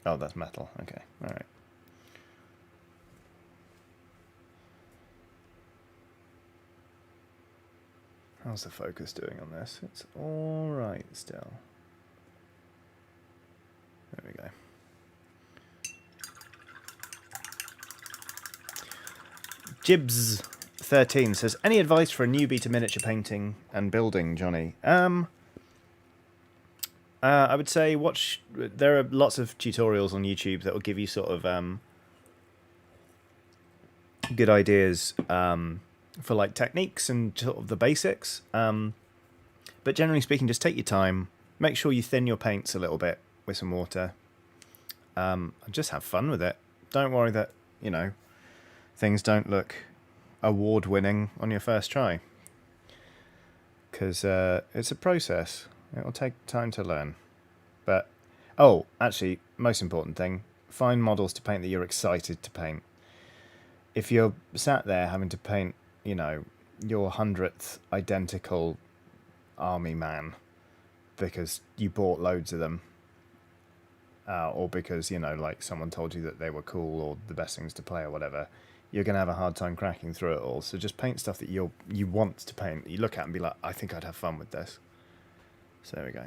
Oh, that's metal. Okay, all right. How's the focus doing on this? It's all right still. There we go. Jibs13 says, any advice for a newbie to miniature painting and building, Johnny? I would say watch. There are lots of tutorials on YouTube that will give you sort of good ideas for like techniques and sort of the basics. But generally speaking, just take your time. Make sure you thin your paints a little bit with some water. And just have fun with it. Don't worry that, you know, things don't look award-winning on your first try. Because it's a process. It'll take time to learn. But, oh, actually, most important thing, find models to paint that you're excited to paint. If you're sat there having to paint, you know, your 100th identical army man because you bought loads of them, or because, you know, like someone told you that they were cool or the best things to play or whatever, you're going to have a hard time cracking through it all. So just paint stuff that you want to paint. You look at and be like, I think I'd have fun with this. So there we go.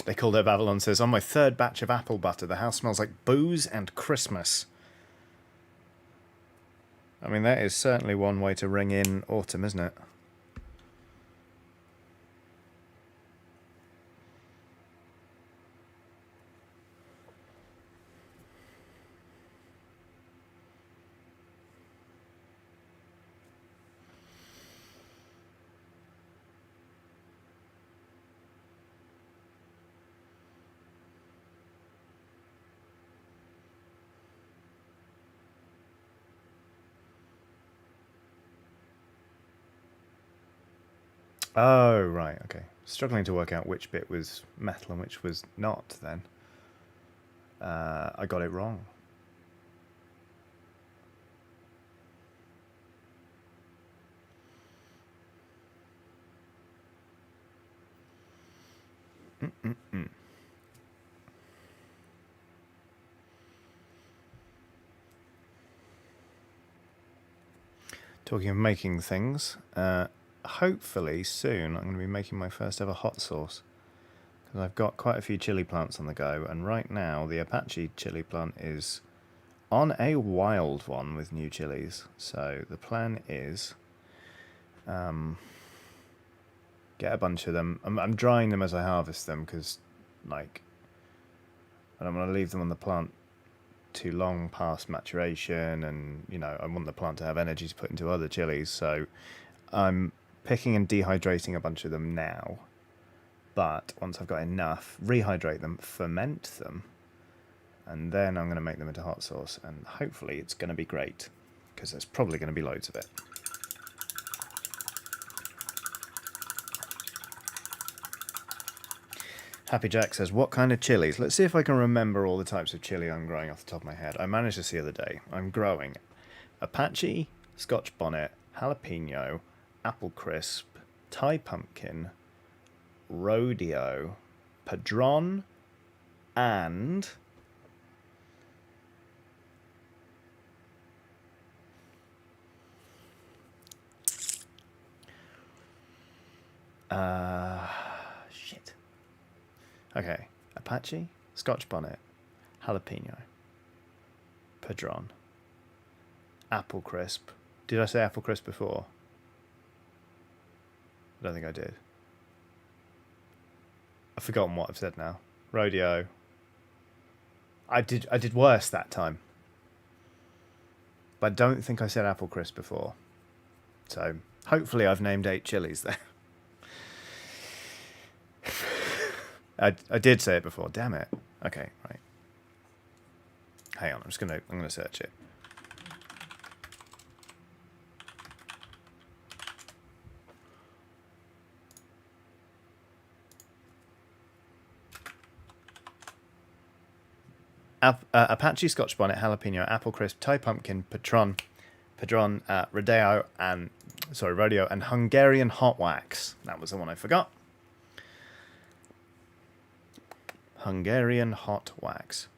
They called it Babylon says, on my third batch of apple butter, the house smells like booze and Christmas. I mean, that is certainly one way to ring in autumn, isn't it? Oh, right, okay. Struggling to work out which bit was metal and which was not, then. I got it wrong. Talking of making things, hopefully soon I'm going to be making my first ever hot sauce, because I've got quite a few chili plants on the go, and right now the Apache chili plant is on a wild one with new chilies. So the plan is get a bunch of them. I'm drying them as I harvest them because, like, I don't want to leave them on the plant too long past maturation, and I want the plant to have energy to put into other chilies. So I'm picking and dehydrating a bunch of them now. But once I've got enough, rehydrate them, ferment them, and then I'm going to make them into hot sauce, and hopefully it's going to be great, because there's probably going to be loads of it. Happy Jack says, what kind of chilies? Let's see if I can remember all the types of chili I'm growing off the top of my head. I managed this the other day. I'm growing Apache, Scotch bonnet, jalapeno, apple crisp, Thai pumpkin, rodeo, padron, and shit. Okay, Apache, Scotch bonnet, jalapeno, padron, apple crisp. Did I say apple crisp before? I don't think I did. I've forgotten what I've said now. Rodeo. I did worse that time. But I don't think I said apple crisp before. So hopefully I've named 8 chilies there. I did say it before. Damn it. Okay, right. Hang on, I'm gonna search it. Apache, Scotch bonnet, jalapeno, apple crisp, Thai pumpkin, padron, rodeo, and Hungarian hot wax. That was the one I forgot. Hungarian hot wax.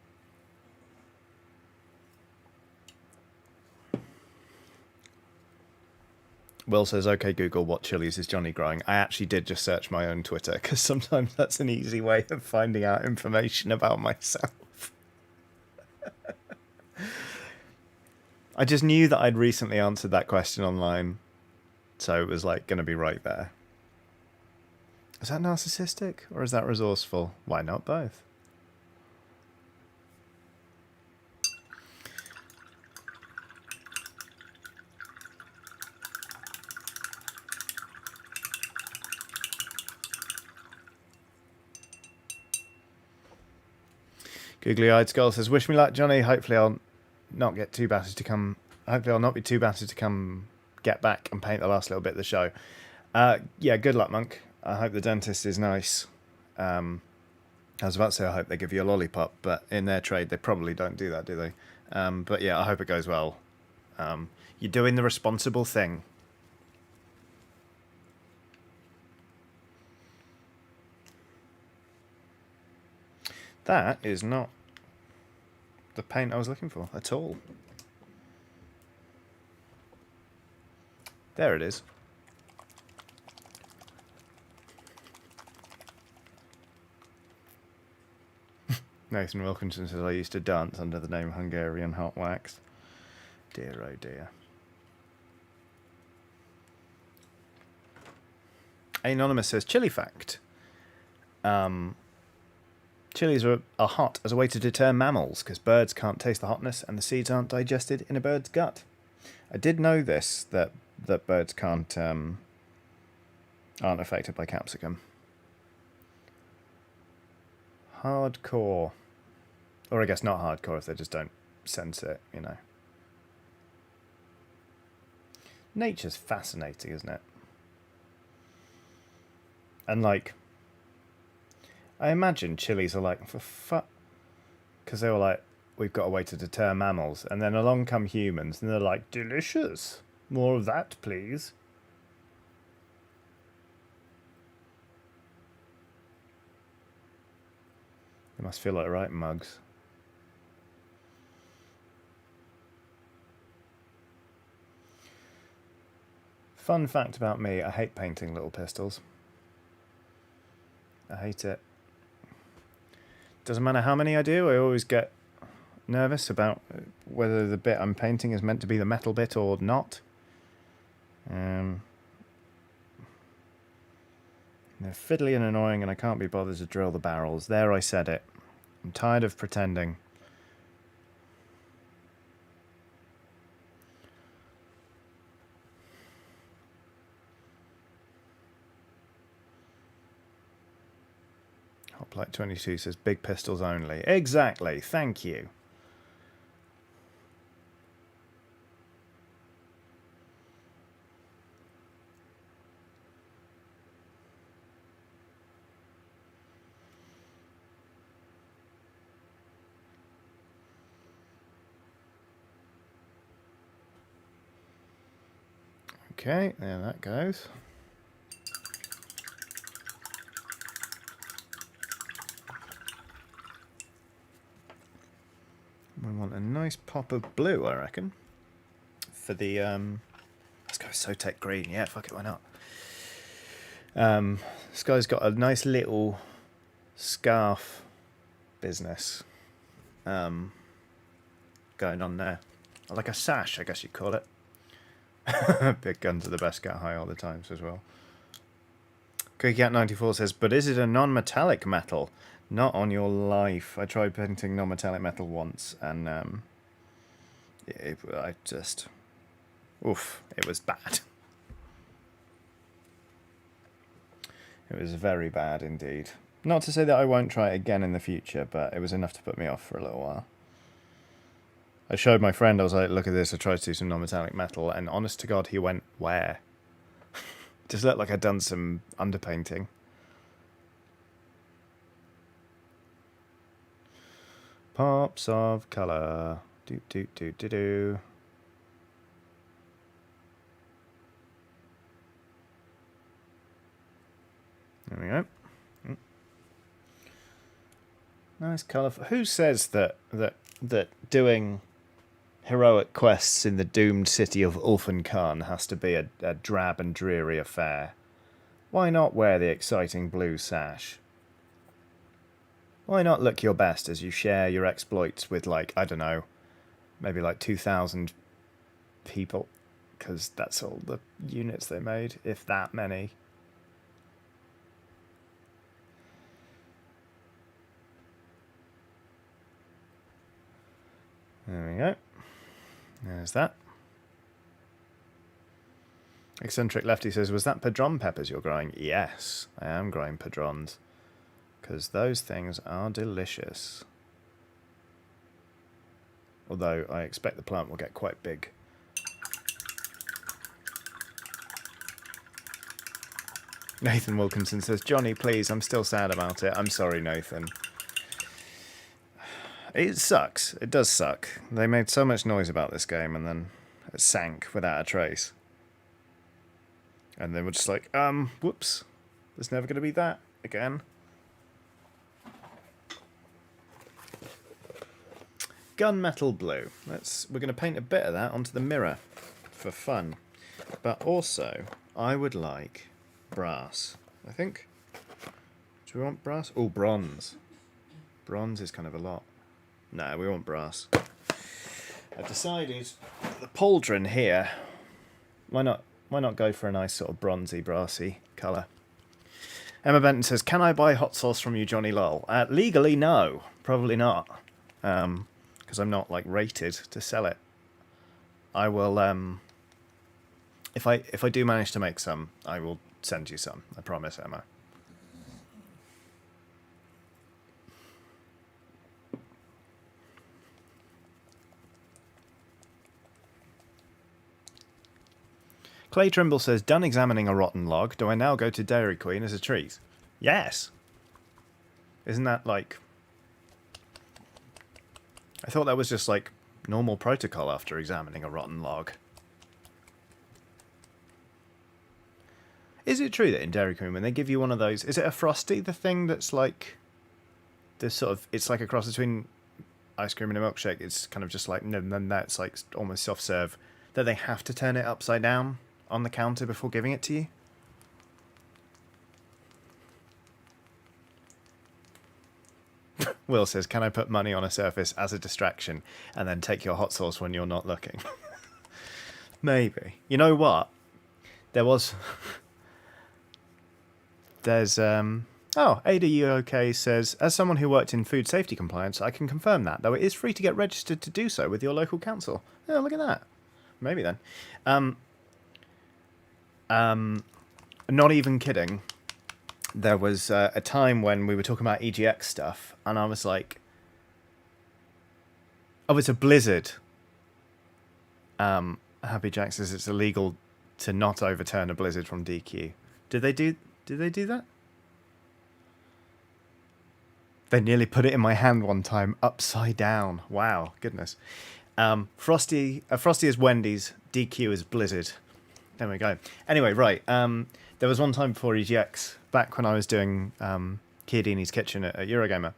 Will says, okay, Google, what chilies is Johnny growing? I actually did just search my own Twitter, because sometimes that's an easy way of finding out information about myself. I just knew that I'd recently answered that question online, so it was like going to be right there. Is that narcissistic or is that resourceful? Why not both? Googly-eyed Skull says, wish me luck, Johnny. Hopefully I'll not get too battered to come. Hopefully I'll not be too battered to come get back and paint the last little bit of the show. Yeah, good luck, Monk. I hope the dentist is nice. I was about to say I hope they give you a lollipop, but in their trade they probably don't do that, do they? But yeah, I hope it goes well. You're doing the responsible thing. That is not the paint I was looking for at all. There it is. Nathan Wilkinson says, I used to dance under the name Hungarian Hot Wax. Dear, oh dear. Anonymous says, chili fact. Chilies are hot as a way to deter mammals, because birds can't taste the hotness and the seeds aren't digested in a bird's gut. I did know this, that birds can't aren't affected by capsicum. Hardcore. Or I guess not hardcore if they just don't sense it, you know. Nature's fascinating, isn't it? And like, I imagine chilies are like, for fuck, because they were like, we've got a way to deter mammals, and then along come humans, and they're like, delicious, more of that, please. They must feel like right mugs. Fun fact about me, I hate painting little pistols. I hate it. Doesn't matter how many I do, I always get nervous about whether the bit I'm painting is meant to be the metal bit or not. They're fiddly and annoying, and I can't be bothered to drill the barrels. There, I said it. I'm tired of pretending. Hoplite22 says big pistols only. Exactly. Thank you. Okay, there that goes. We want a nice pop of blue, I reckon. For the, let's go Sotek green. Yeah, fuck it, why not? This guy's got a nice little scarf business going on there. Like a sash, I guess you'd call it. Big guns are the best, get high all the times as well. CookieCat94 says, but is it a non-metallic metal? Not on your life. I tried painting non-metallic metal once, and I just... Oof, it was bad. It was very bad indeed. Not to say that I won't try it again in the future, but it was enough to put me off for a little while. I showed my friend, I was like, look at this, I tried to do some non-metallic metal, and honest to God, he went, where? Just looked like I'd done some underpainting. Pops of colour. Do, do, do, do, do. There we go. Nice colourful. Who says that doing heroic quests in the doomed city of Ulfenkarn has to be a drab and dreary affair? Why not wear the exciting blue sash? Why not look your best as you share your exploits with, like, I don't know, maybe like 2,000 people? Because that's all the units they made, if that many. There we go. There's that. Eccentric Lefty says, was that padron peppers you're growing? Yes, I am growing padrons. Because those things are delicious. Although I expect the plant will get quite big. Nathan Wilkinson says, Johnny, please, I'm still sad about it. I'm sorry, Nathan. It sucks. It does suck. They made so much noise about this game and then it sank without a trace. And they were just like, whoops. There's never going to be that again. Gunmetal blue. We're going to paint a bit of that onto the mirror for fun. But also, I would like brass, I think. Do we want brass? Oh, bronze. Bronze is kind of a lot. No, we want brass. I've decided the pauldron here, why not go for a nice sort of bronzy, brassy colour? Emma Benton says, can I buy hot sauce from you, Johnny Lol? Legally, no. Probably not. Because I'm not, like, rated to sell it. I will, if I do manage to make some, I will send you some. I promise, Emma. Clay Trimble says, done examining a rotten log. Do I now go to Dairy Queen as a treat? Yes. Isn't that like... I thought that was just like normal protocol after examining a rotten log. Is it true that in Dairy Queen when they give you one of those... Is it a Frosty, the thing that's like... This sort of... It's like a cross between ice cream and a milkshake. It's kind of just like... No, then that's like almost soft serve. That they have to turn it upside down on the counter before giving it to you? Will says, can I put money on a surface as a distraction and then take your hot sauce when you're not looking? Maybe. You know what? There's Ada UK says, as someone who worked in food safety compliance, I can confirm that, though it is free to get registered to do so with your local council. Oh, look at that. Maybe then. Not even kidding. There was a time when we were talking about EGX stuff, and I was like, oh, it's a blizzard. Happy Jack says it's illegal to not overturn a blizzard from DQ. Did they do that? They nearly put it in my hand one time, upside down. Wow, goodness. Frosty is Wendy's, DQ is Blizzard. There we go. Anyway, right. There was one time before EGX, back when I was doing Chiodini's Kitchen at Eurogamer.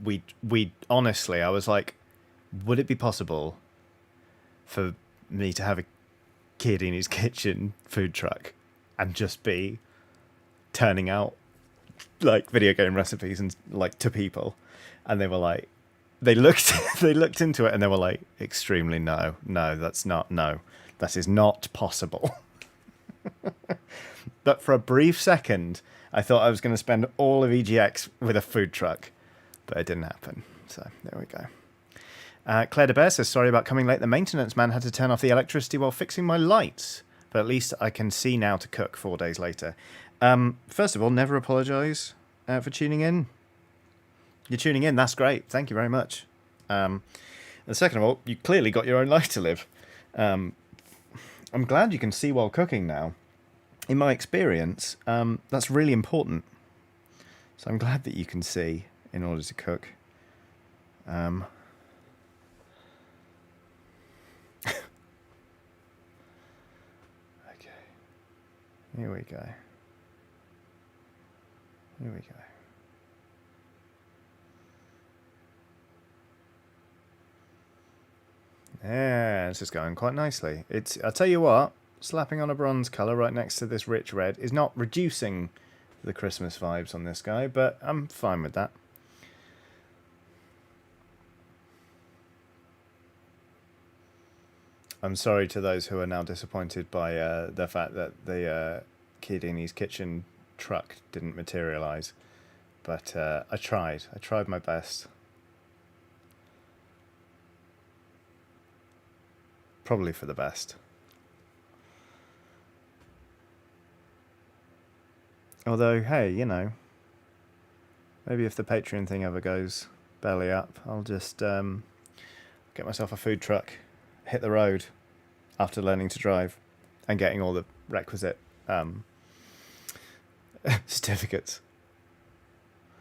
We honestly, I was like, would it be possible for me to have a Chiodini's Kitchen food truck and just be turning out like video game recipes and like to people? And they were like, they looked into it and they were like, extremely no, that is not possible. But for a brief second, I thought I was going to spend all of EGX with a food truck, but it didn't happen. So there we go. Claire de Bear says, sorry about coming late. The maintenance man had to turn off the electricity while fixing my lights, but at least I can see now to cook 4 days later. First of all, never apologise for tuning in. You're tuning in, that's great. Thank you very much. And second of all, you clearly got your own life to live. I'm glad you can see while cooking now. In my experience, that's really important. So I'm glad that you can see in order to cook. Okay. Here we go. Yeah, this is going quite nicely. I'll tell you what, slapping on a bronze colour right next to this rich red is not reducing the Christmas vibes on this guy, but I'm fine with that. I'm sorry to those who are now disappointed by the fact that the Chiodini's Kitchen truck didn't materialise, but I tried my best. Probably for the best. Although, hey, you know, maybe if the Patreon thing ever goes belly up, I'll just get myself a food truck, hit the road after learning to drive and getting all the requisite certificates.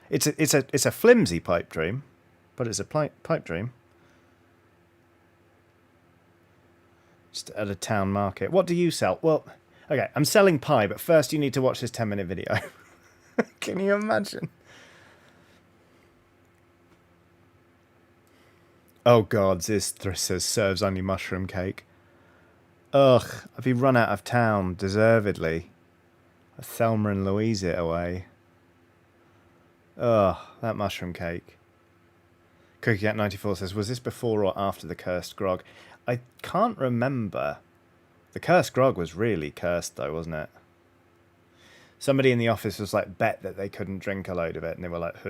It's a flimsy pipe dream, but it's a pipe dream. Just at a town market. What do you sell? Well, okay, I'm selling pie, but first you need to watch this 10-minute video. Can you imagine? Oh god, this says serves only mushroom cake. Ugh, I've been run out of town, deservedly. Thelma and Louise it away. Ugh, that mushroom cake. CookieCat94 says, was this before or after the cursed grog? I can't remember. The cursed grog was really cursed though, wasn't it? Somebody in the office was like, bet that they couldn't drink a load of it, and they were like,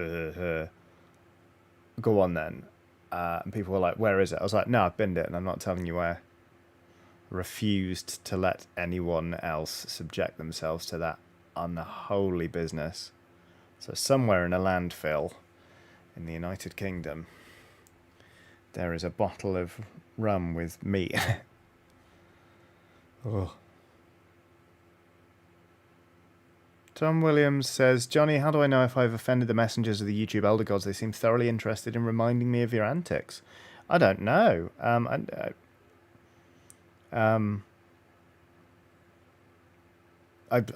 go on then. And people were like, where is it? I was like, no, I've binned it and I'm not telling you where. Refused to let anyone else subject themselves to that unholy business. So somewhere in a landfill in the United Kingdom, there is a bottle of rum with meat in it. Oh. Tom Williams says, Johnny, how do I know if I've offended the messengers of the YouTube elder gods? They seem thoroughly interested in reminding me of your antics. I don't know. I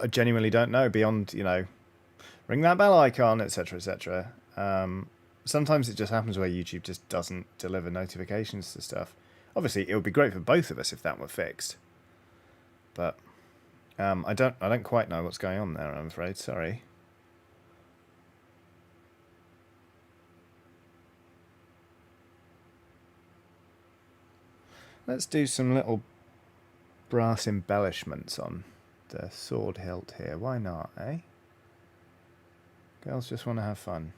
genuinely don't know beyond, you know, ring that bell icon, etc., etc. Sometimes it just happens where YouTube just doesn't deliver notifications to stuff. Obviously, it would be great for both of us if that were fixed. But I don't quite know what's going on there, I'm afraid. Sorry. let's do some little brass embellishments on the sword hilt here. Why not, eh? Girls just want to have fun.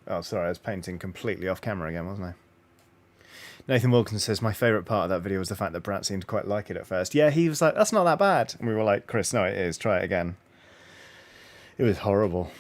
Oh, sorry, I was painting completely off camera again, wasn't I? Nathan Wilkins says, my favourite part of that video was the fact that Brat seemed to quite like it at first. Yeah, he was like, that's not that bad. And we were like, Chris, no, it is. Try it again. It was horrible.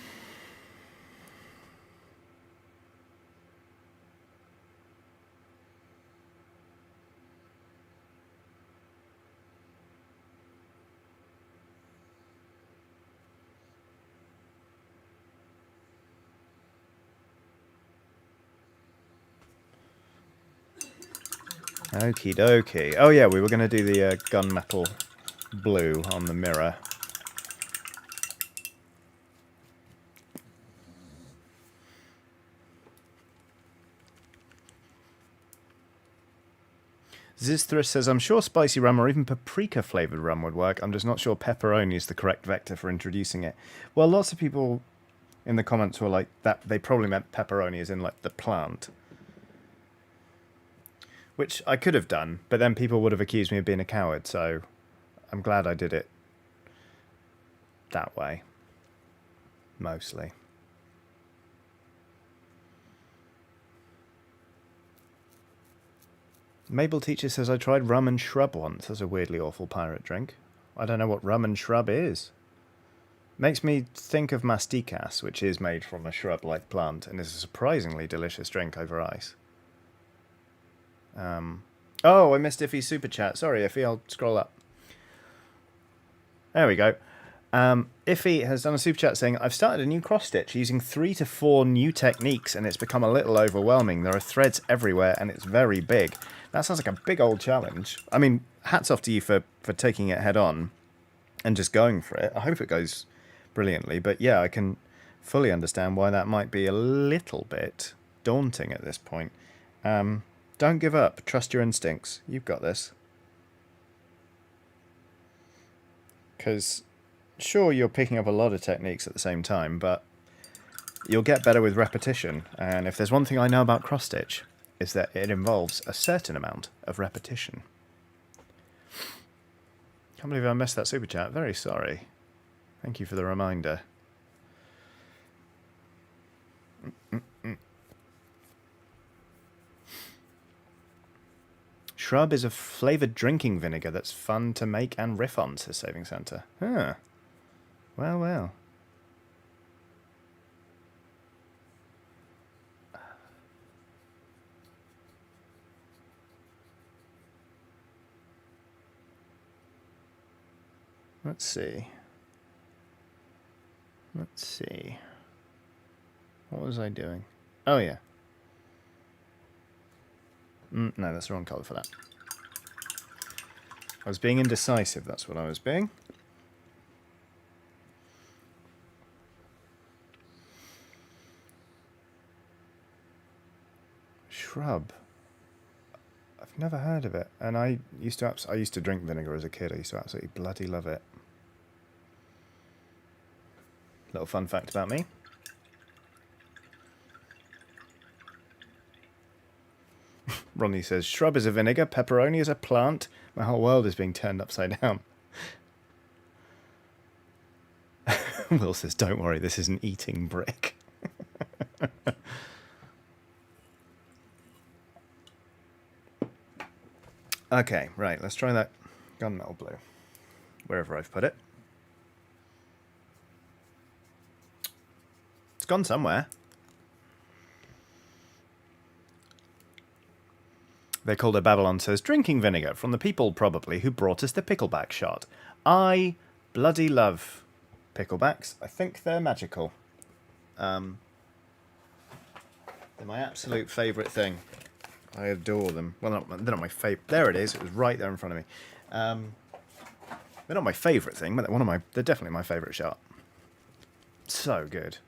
Okie dokie. Oh yeah, we were going to do the gunmetal blue on the mirror. Zisthrus says, I'm sure spicy rum or even paprika flavoured rum would work. I'm just not sure pepperoni is the correct vector for introducing it. Well, lots of people in the comments were like, that they probably meant pepperoni as in like the plant. Which I could have done, but then people would have accused me of being a coward, so I'm glad I did it that way. Mostly. Mabel Teacher says, I tried rum and shrub once as a weirdly awful pirate drink. I don't know what rum and shrub is. Makes me think of masticas, which is made from a shrub-like plant, and is a surprisingly delicious drink over ice. Oh, I missed Iffy's super chat. Sorry, Iffy, I'll scroll up. There we go. Iffy has done a super chat saying, I've started a new cross-stitch using 3 to 4 new techniques, and it's become a little overwhelming. There are threads everywhere, and it's very big. That sounds like a big old challenge. I mean, hats off to you for taking it head on and just going for it. I hope it goes brilliantly. But yeah, I can fully understand why that might be a little bit daunting at this point. Don't give up. Trust your instincts. You've got this. Because, sure, you're picking up a lot of techniques at the same time, but you'll get better with repetition. And if there's one thing I know about cross-stitch, is that it involves a certain amount of repetition. Can't believe I missed that super chat. Very sorry. Thank you for the reminder. Shrub is a flavoured drinking vinegar that's fun to make and riff on, says Saving Santa. Huh. Well, well. Let's see. Let's see. What was I doing? Oh, yeah. No, that's the wrong colour for that. I was being indecisive, that's what I was being. Shrub. I've never heard of it, and I used to drink vinegar as a kid. I used to absolutely bloody love it. Little fun fact about me. Ronnie says, shrub is a vinegar, pepperoni is a plant. My whole world is being turned upside down. Will says, don't worry, this is an eating brick. Okay, right, let's try that gunmetal blue. Wherever I've put it. It's gone somewhere. They called it Babylon says, drinking vinegar from the people, probably, who brought us the pickleback shot. I bloody love picklebacks. I think they're magical. They're my absolute favourite thing. I adore them. Well, they're not my favourite. There it is. It was right there in front of me. They're not my favourite thing, but they're definitely my favourite shot. So good.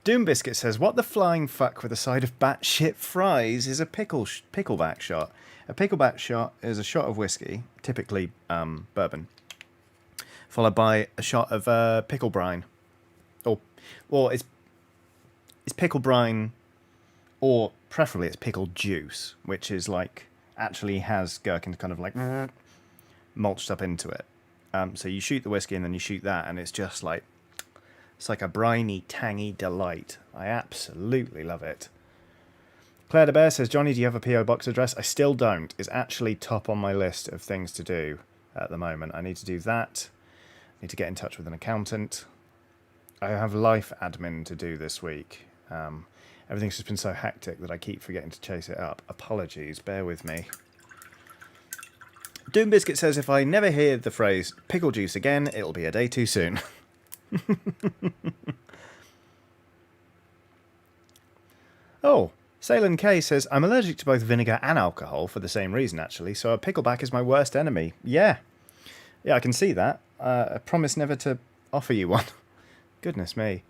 Doom Biscuit says, what the flying fuck with a side of batshit fries is a pickleback shot. A pickleback shot is a shot of whiskey, typically bourbon, followed by a shot of pickle brine. Or it's pickle brine Or preferably it's pickled juice, which is like actually has gherkins kind of like mulched up into it. So you shoot the whiskey and then you shoot that, and it's just like, it's like a briny, tangy delight. I absolutely love it. Claire de Bear says, Johnny, do you have a P.O. box address? I still don't. It's actually top on my list of things to do at the moment. I need to do that. I need to get in touch with an accountant. I have life admin to do this week. Everything's just been so hectic that I keep forgetting to chase it up. Apologies, bear with me. Doom Biscuit says, if I never hear the phrase pickle juice again, it'll be a day too soon. Oh, Salem K says, I'm allergic to both vinegar and alcohol for the same reason, actually, so a pickleback is my worst enemy. Yeah. Yeah, I can see that. I promise never to offer you one. Goodness me.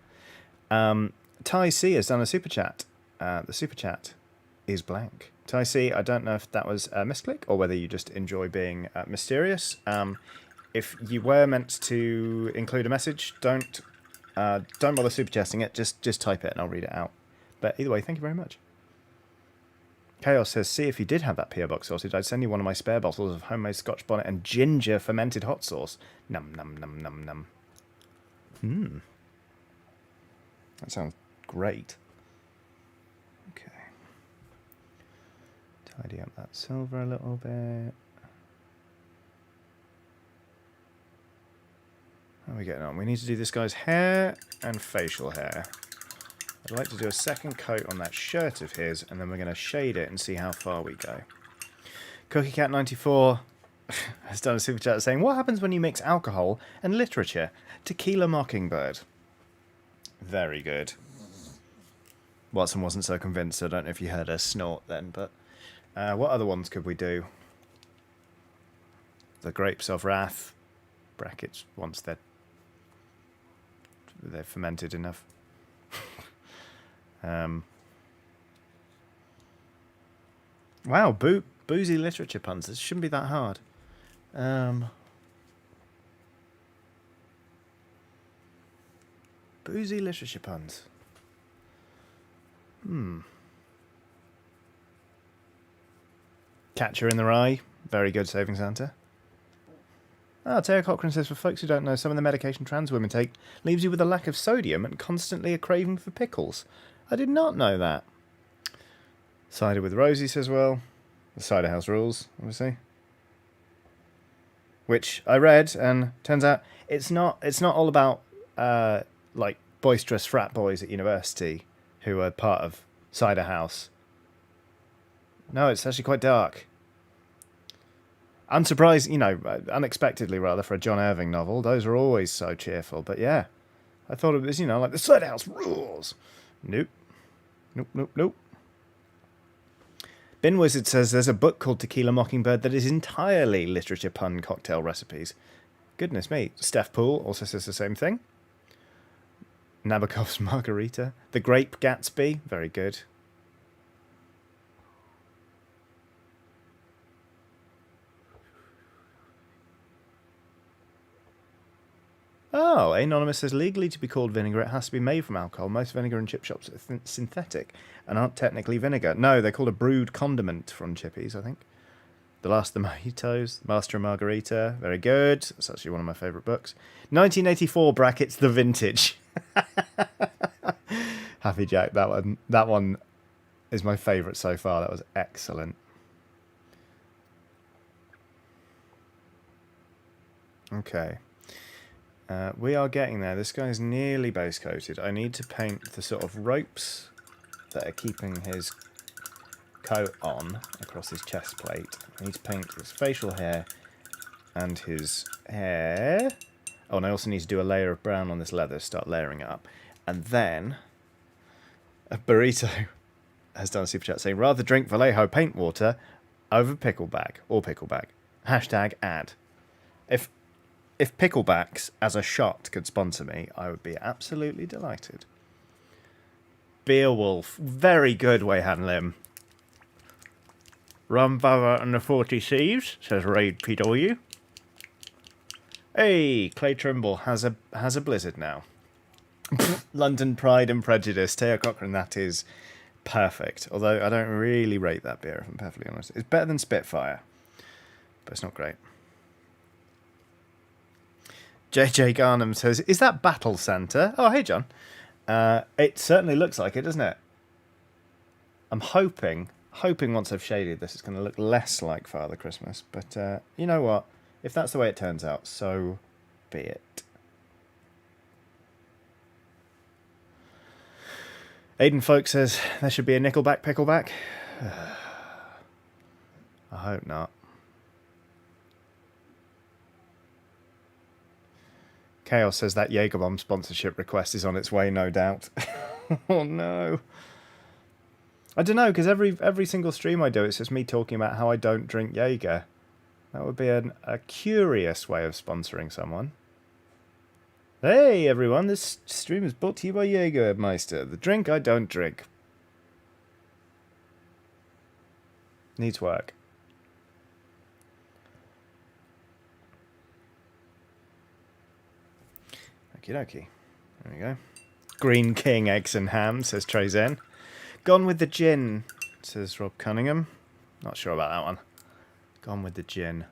Ty C has done a super chat. The super chat is blank. Ty C, I don't know if that was a misclick or whether you just enjoy being mysterious. If you were meant to include a message, don't bother super chatting it. Just type it and I'll read it out. But either way, thank you very much. Chaos says, see, if you did have that P.O. box sausage, I'd send you one of my spare bottles of homemade Scotch bonnet and ginger fermented hot sauce. Num num num num num. That sounds great. Okay. Tidy up that silver a little bit. How are we getting on? We need to do this guy's hair and facial hair. I'd like to do a second coat on that shirt of his, and then we're going to shade it and see how far we go. CookieCat94 has done a super chat saying, what happens when you mix alcohol and literature? Tequila Mockingbird. Very good. Watson wasn't so convinced, so I don't know if you heard her snort then, but what other ones could we do? The Grapes of Wrath, brackets, once they're fermented enough. Wow, boozy literature puns. This shouldn't be that hard. Boozy literature puns. Catcher in the Rye. Very good, Saving Santa. Tara Cochran says, for folks who don't know, some of the medication trans women take leaves you with a lack of sodium and constantly a craving for pickles. I did not know that. Cider with Rosie says, well, the cider house rules, obviously. Which I read, and turns out it's not all about like boisterous frat boys at university who are part of cider house. No, it's actually quite dark. Unsurprised, unexpectedly rather, for a John Irving novel. Those are always so cheerful. But yeah, I thought it was, like the cider house rules. Nope. Bin Wizard says there's a book called Tequila Mockingbird that is entirely literature pun cocktail recipes. Goodness me. Steph Poole also says the same thing. Nabokov's Margarita. The Grape Gatsby. Very good. Oh, Anonymous says, legally to be called vinegar, it has to be made from alcohol. Most vinegar in chip shops are synthetic and aren't technically vinegar. No, they're called a brewed condiment from Chippies, I think. The Last of the Mojitos, Master and Margarita, very good. That's actually one of my favourite books. 1984 brackets, The Vintage. Happy Jack, that one is my favourite so far. That was excellent. Okay. We are getting there. This guy's nearly base coated. I need to paint the sort of ropes that are keeping his coat on across his chest plate. I need to paint his facial hair and his hair. Oh, and I also need to do a layer of brown on this leather, start layering it up. And then a burrito has done a super chat saying, rather drink Vallejo paint water over pickleback or pickleback. Hashtag ad. If Picklebacks as a shot could sponsor me, I would be absolutely delighted. Beowulf, very good, Wayhan Lim. Rum Bava and the 40 Thieves, says Raid PW. Hey, Clay Trimble has a blizzard now. London Pride and Prejudice, Taya Cochran, that is perfect. Although I don't really rate that beer, if I'm perfectly honest. It's better than Spitfire, but it's not great. JJ Garnham says, is that Battle Santa? Oh, hey, John. It certainly looks like it, doesn't it? I'm hoping once I've shaded this, it's going to look less like Father Christmas. But you know what? If that's the way it turns out, so be it. Aiden Folk says, there should be a Nickelback Pickleback. I hope not. Chaos says that Jägerbomb sponsorship request is on its way, no doubt. Oh no. I don't know, because every single stream I do, it's just me talking about how I don't drink Jaeger. That would be a curious way of sponsoring someone. Hey everyone, this stream is brought to you by Jägermeister, the drink I don't drink. Needs work. Okie dokie. There we go. Green King, eggs and ham, says Trezen. Gone with the gin, says Rob Cunningham. Not sure about that one. Gone with the gin.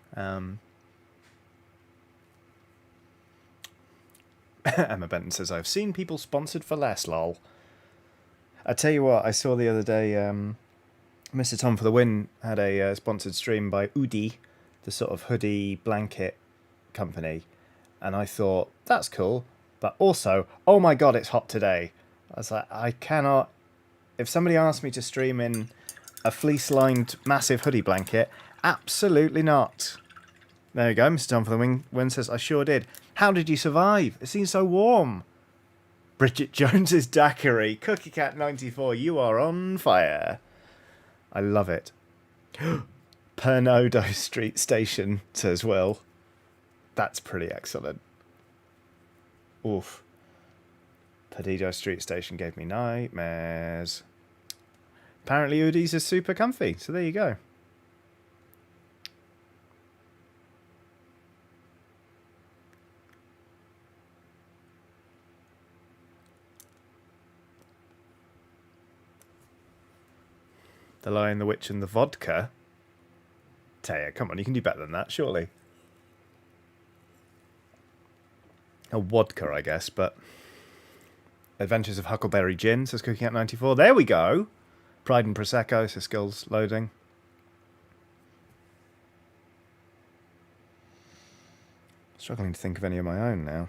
Emma Benton says, I've seen people sponsored for less, lol. I tell you what, I saw the other day, Mr. Tom for the Win had a sponsored stream by Udi, the sort of hoodie blanket company. And I thought, that's cool. But also, oh my god, it's hot today. I was like, I cannot... If somebody asked me to stream in a fleece-lined massive hoodie blanket, absolutely not. There you go, Mr. Tom for the Win says, I sure did. How did you survive? It seems so warm. Bridget Jones's daiquiri. Cookie Cat 94, you are on fire. I love it. Pernodo Street Station, says Will. That's pretty excellent. Oof. Perdido Street Station gave me nightmares. Apparently Udi's is super comfy, so there you go. The Lion, the Witch, and the Vodka. Taya, come on, you can do better than that, surely. A vodka, I guess, but... Adventures of Huckleberry Gin, says Cooking at 94. There we go! Pride and Prosecco, says Skills Loading. Struggling to think of any of my own now.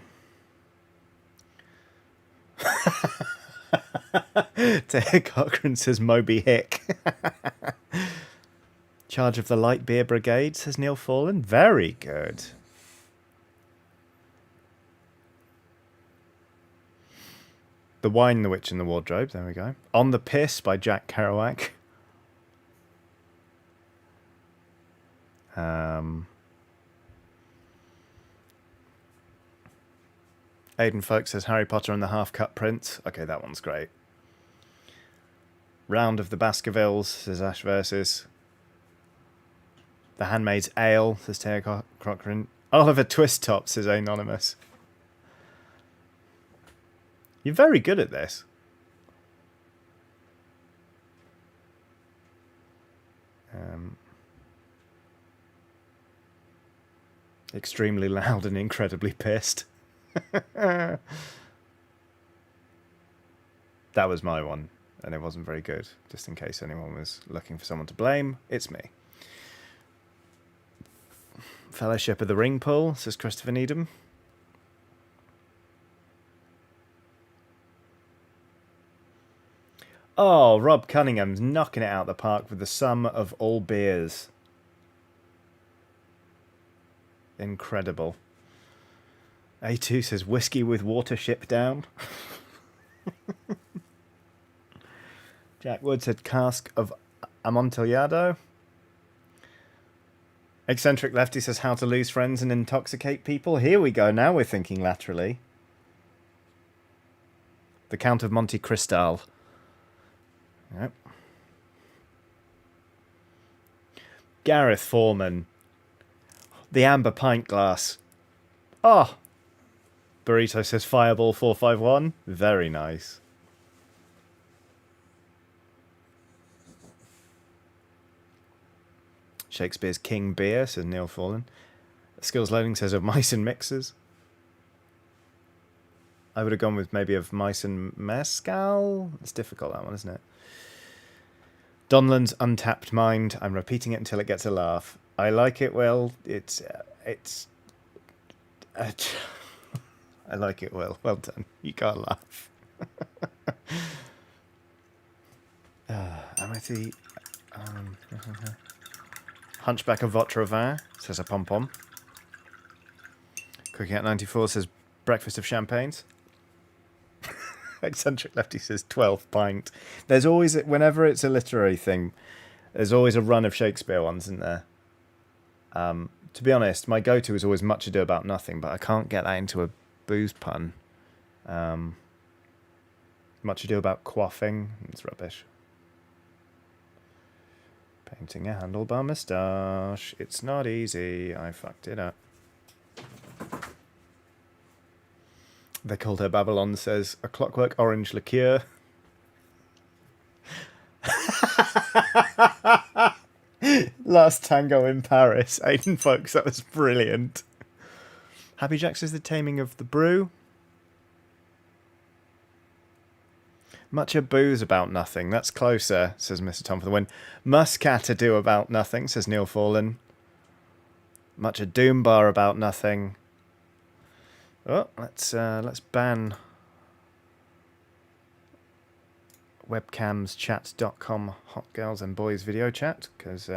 Taya Cochran says Moby Hick. Charge of the Light Beer Brigade, says Neil Fallen. Very good. The Wine, the Witch, and the Wardrobe. There we go. On the Piss by Jack Kerouac. Aiden Folk says Harry Potter and the Half-Cut Prince. Okay, that one's great. Round of the Baskervilles, says Ash Versus. The Handmaid's Ale, says Taya Cochran. Oliver Twist Top, says Anonymous. You're very good at this. Extremely loud and incredibly pissed. That was my one, and it wasn't very good. Just in case anyone was looking for someone to blame, it's me. Fellowship of the Ring Pull, says Christopher Needham. Oh, Rob Cunningham's knocking it out of the park with the sum of all beers. Incredible. A2 says whiskey with water ship down. Jack Wood said cask of Amontillado. Eccentric Lefty says how to lose friends and intoxicate people. Here we go. Now we're thinking laterally. The Count of Monte Cristal. Yep. Gareth Foreman. The Amber Pint Glass. Oh! Burrito says Fireball 451. Very nice. Shakespeare's King Beer, says Neil Fallen. Skills loading says of mice and mixers. I would have gone with maybe of mice and mescal. It's difficult, that one, isn't it? Donlan's Untapped Mind. I'm repeating it until it gets a laugh. I like it, Will. It's I like it, Will. Well done. You can't laugh. Am I the... Hunchback of Votre Vin, says a pom-pom. Cooking at 94 says breakfast of champagnes. Eccentric Lefty says 12 pint. There's always, whenever it's a literary thing, there's always a run of Shakespeare ones, isn't there? To be honest, my go-to is always Much Ado About Nothing, but I can't get that into a booze pun. Much Ado About Quaffing. It's rubbish. Painting a handlebar moustache. It's not easy. I fucked it up. They called her Babylon, says a Clockwork Orange liqueur. Last Tango in Paris. Aiden, folks, that was brilliant. Happy Jack says the Taming of the Brew. Much booze about nothing. That's closer, says Mr. Tom for the win. Muscat ado about nothing, says Neil Fallen. Much a doom bar about nothing. Oh, let's ban webcamschat.com hot girls and boys video chat, because they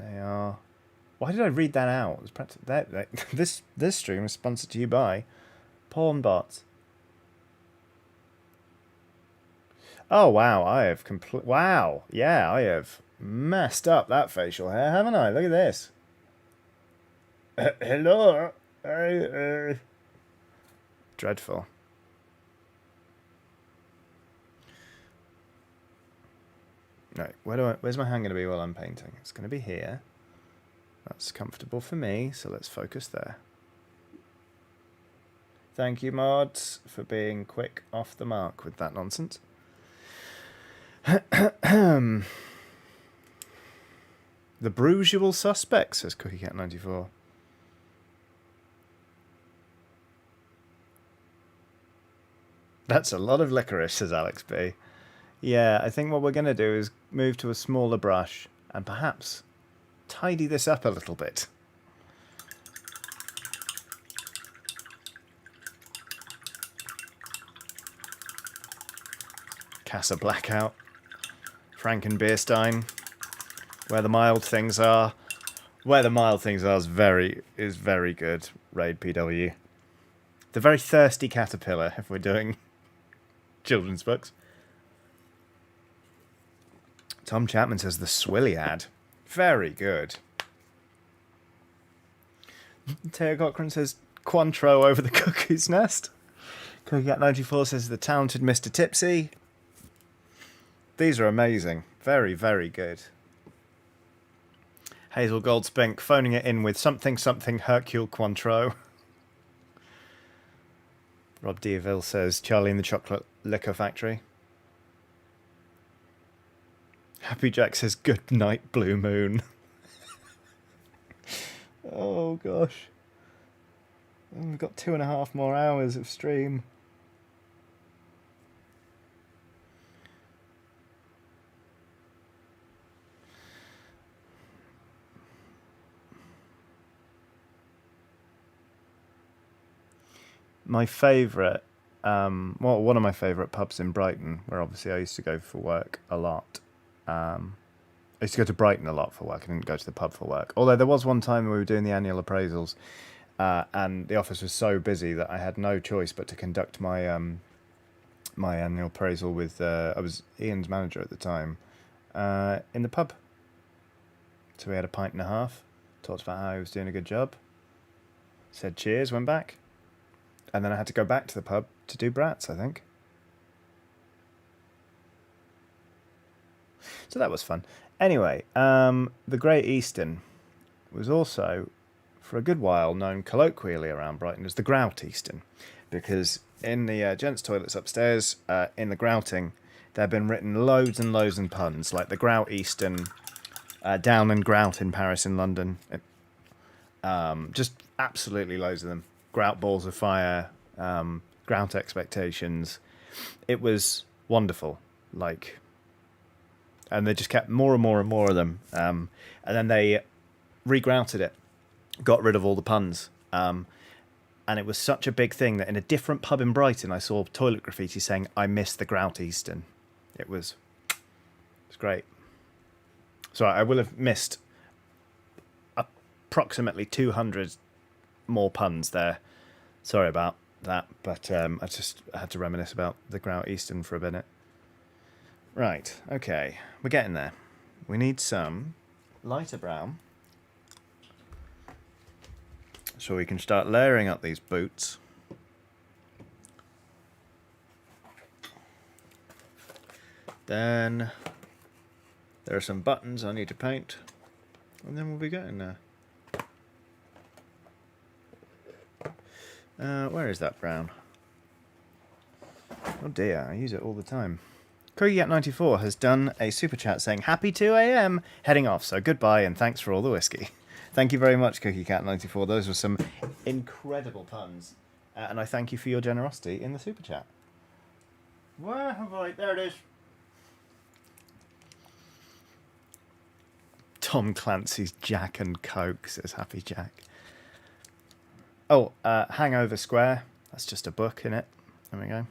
are... Why did I read that out? It was this stream is sponsored to you by Pornbots. Oh wow, I have wow, yeah, I have messed up that facial hair, haven't I? Look at this. Hello. Dreadful. No, where's my hand going to be while I'm painting? It's going to be here. That's comfortable for me, so let's focus there. Thank you, mods, for being quick off the mark with that nonsense. The Brusual Suspect, says CookieCat94. That's a lot of licorice, says Alex B. Yeah, I think what we're going to do is move to a smaller brush and perhaps tidy this up a little bit. Casa Blackout. Frankenbeerstein. Where the Mild Things Are. Where the Mild Things Are is very good. Raid PW. The Very Thirsty Caterpillar, if we're doing children's books. Tom Chapman says the Swilly ad. Very good. Teo Cochran says Cointreau over the cuckoo's nest. CookieCat94 says the talented Mr. Tipsy. These are amazing. Very, very good. Hazel Goldspink phoning it in with something Hercule Cointreau. Rob D'Aville says Charlie and the Chocolate Liquor Factory. Happy Jack says good night, Blue Moon. Oh gosh. We've got 2.5 more hours of stream. My favourite, one of my favourite pubs in Brighton, where obviously I used to go for work a lot. I used to go to Brighton a lot for work. I didn't go to the pub for work. Although there was one time we were doing the annual appraisals, and the office was so busy that I had no choice but to conduct my my annual appraisal with I was Ian's manager at the time in the pub. So we had a pint and a half, talked about how he was doing a good job, said cheers, went back. And then I had to go back to the pub to do brats, I think. So that was fun. Anyway, the Great Eastern was also, for a good while, known colloquially around Brighton as the Grout Eastern. Because in the gents' toilets upstairs, in the grouting, there have been written loads and loads of puns, like the Grout Eastern, Down and Grout in Paris and London. Just absolutely loads of them. Grout Balls of Fire, Grout Expectations. It was wonderful. Like, and they just kept more and more and more of them. And then they regrouted it, got rid of all the puns. And it was such a big thing that in a different pub in Brighton, I saw toilet graffiti saying, "I miss the Grout Eastern." It was great. So I will have missed approximately 200 more puns there. Sorry about that, but I just had to reminisce about the Grout Eastern for a minute. Right, okay, we're getting there. We need some lighter brown, so we can start layering up these boots. Then there are some buttons I need to paint, and then we'll be getting there. Where is that brown? Oh dear, I use it all the time. CookieCat94 has done a super chat saying, "Happy 2 a.m. Heading off, so goodbye and thanks for all the whiskey." Thank you very much, CookieCat94. Those were some incredible puns. And I thank you for your generosity in the super chat. Where have I... There it is. Tom Clancy's Jack and Coke, says Happy Jack. Oh, Hangover Square. That's just a book, innit? There we go.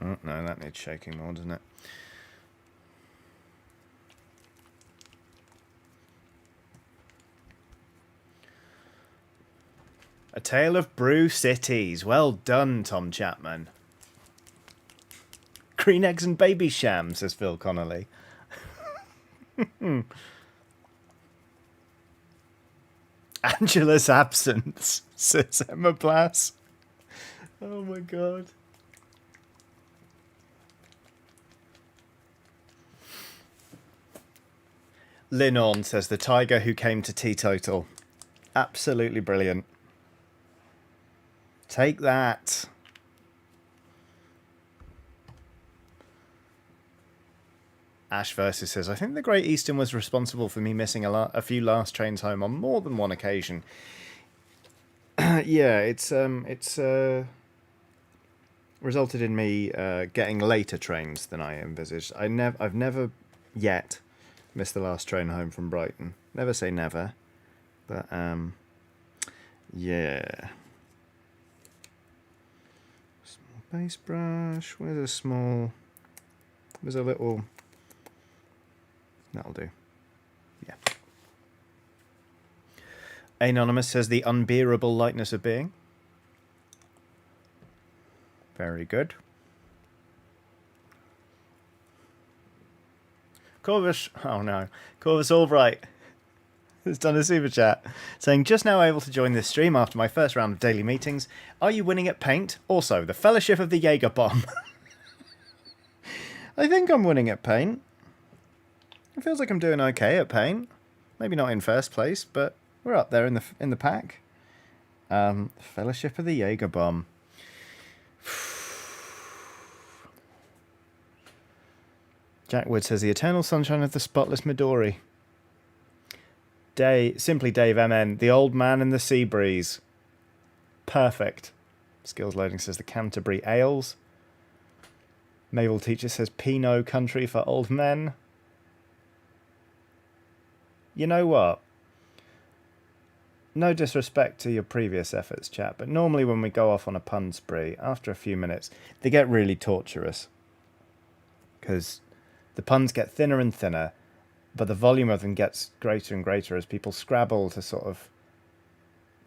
Oh, no, that needs shaking more, doesn't it? A Tale of Brew Cities. Well done, Tom Chapman. Green Eggs and Baby Sham, says Phil Connolly. Angela's Absence, says Emma Blass. Oh my god. Linon says the tiger who came to teetotal. Absolutely brilliant. Take that. Ash Versus says, I think the Great Eastern was responsible for me missing a few last trains home on more than one occasion. Yeah, it's resulted in me getting later trains than I envisaged. I've never yet missed the last train home from Brighton. Never say never, but yeah. Small base brush. Where's a small? There's a little. That'll do. Yeah. Anonymous says the unbearable lightness of being. Very good. Corvus, oh no, Corvus Albright has done a super chat saying, just now able to join this stream after my first round of daily meetings. Are you winning at paint? Also, the Fellowship of the Jaeger Bomb. I think I'm winning at paint. It feels like I'm doing okay at paint. Maybe not in first place, but we're up there in the pack. Fellowship of the Jaeger Bomb. Jack Wood says the eternal sunshine of the spotless Midori. Simply Dave MN, the old man in the sea breeze. Perfect. Skills loading says the Canterbury Ales. Mabel Teacher says Pinot Country for old men. You know what? No disrespect to your previous efforts, chat, but normally when we go off on a pun spree, after a few minutes, they get really torturous. Because the puns get thinner and thinner, but the volume of them gets greater and greater as people scrabble to sort of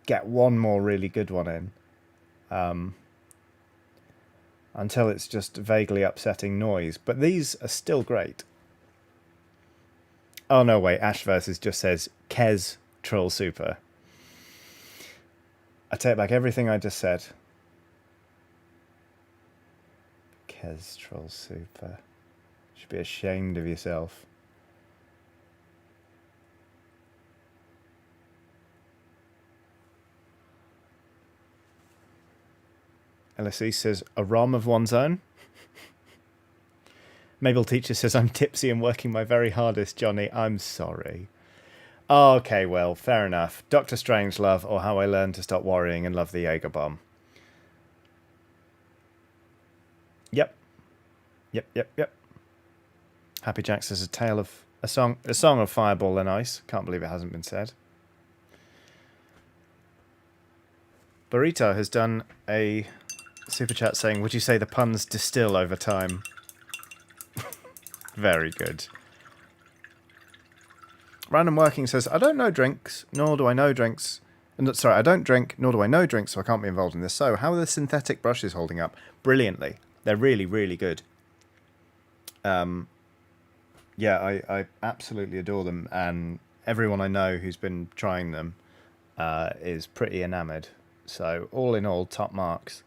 get one more really good one in. Until it's just vaguely upsetting noise. But these are still great. Oh, no, wait. Ash Versus just says, Kez Troll Super. I take back everything I just said. Kez Troll Super. You should be ashamed of yourself. LSE says, a ROM of one's own. Mabel Teacher says, I'm tipsy and working my very hardest, Johnny. I'm sorry. Oh, okay, well, fair enough. Doctor Strangelove, or How I Learned to Stop Worrying and Love the Jaeger Bomb. Yep. Happy Jack says, a song of Fireball and Ice. Can't believe it hasn't been said. Burrito has done a super chat saying, would you say the puns distill over time? Very good. Random Working says, I don't know drinks, nor do I know drinks. Sorry, I don't drink, nor do I know drinks, so I can't be involved in this. So, how are the synthetic brushes holding up? Brilliantly. They're really, really good. Yeah, I absolutely adore them, and everyone I know who's been trying them is pretty enamoured. So, all in all, top marks.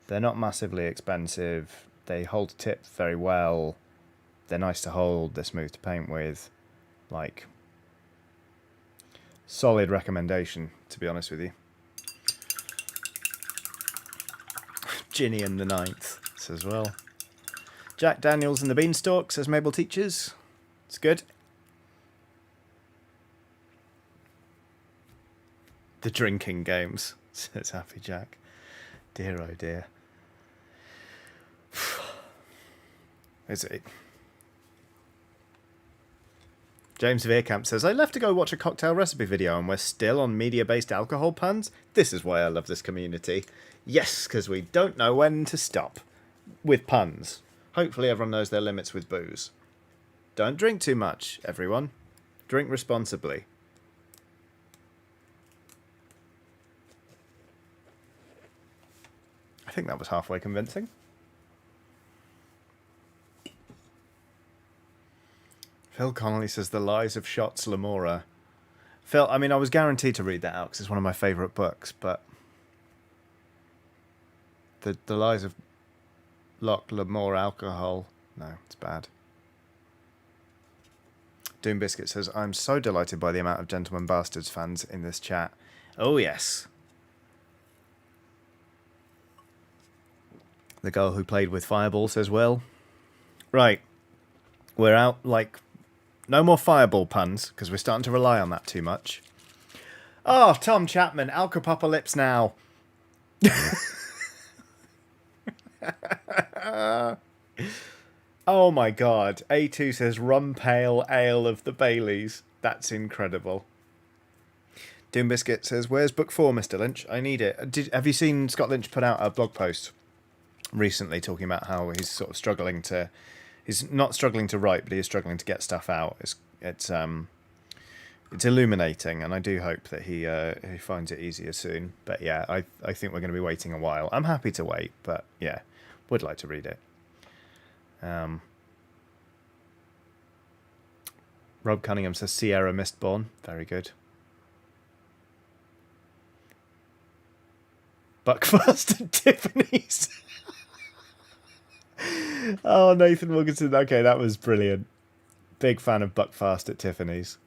They're not massively expensive. They hold tip very well. They're nice to hold. They're smooth to paint with. Like, solid recommendation, to be honest with you. Ginny and the Ninth says, well. Jack Daniels and the Beanstalk says, Mabel Teachers. It's good. The drinking games, says Happy Jack. Dear, oh dear. Is it? James Veerkamp says, I left to go watch a cocktail recipe video and we're still on media-based alcohol puns. This is why I love this community. Yes, because we don't know when to stop with puns. Hopefully everyone knows their limits with booze. Don't drink too much, everyone. Drink responsibly. I think that was halfway convincing. Phil Connolly says, The Lies of Shots Lamora. Phil, I mean, I was guaranteed to read that out because it's one of my favourite books, but the Lies of Loch Lamora Alcohol, no, it's bad. Doom Biscuit says, I'm so delighted by the amount of Gentleman Bastards fans in this chat. Oh, yes. The girl who played with Fireball says, well, right, we're out, like, no more Fireball puns, because we're starting to rely on that too much. Oh, Tom Chapman, Alcopocalypse now. Oh my god. A2 says, Rum Pale Ale of the Baileys. That's incredible. Doom Biscuit says, where's book 4, Mr. Lynch? I need it. Have you seen Scott Lynch put out a blog post recently talking about how he's sort of struggling to... He's not struggling to write, but he is struggling to get stuff out. It's illuminating, and I do hope that he finds it easier soon. But yeah, I think we're going to be waiting a while. I'm happy to wait, but yeah, would like to read it. Rob Cunningham says Sierra Mistborn. Very good. Buckfast and Tiffany's. Oh, Nathan Wilkinson. Okay, that was brilliant. Big fan of Buckfast at Tiffany's.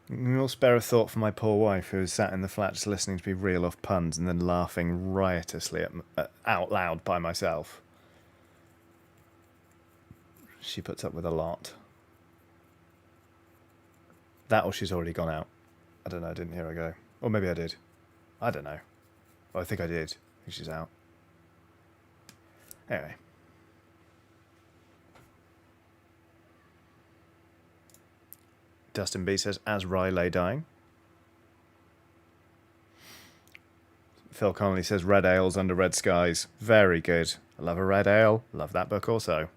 We'll spare a thought for my poor wife who is sat in the flat just listening to me reel off puns and then laughing riotously out loud by myself. She puts up with a lot. That or she's already gone out. I don't know, I didn't hear her go. Or maybe I did. I don't know. Oh, I think I did. I think she's out. Anyway. Dustin B says, as Rye lay dying. Phil Connolly says, red ales under red skies. Very good. I love a red ale. Love that book also.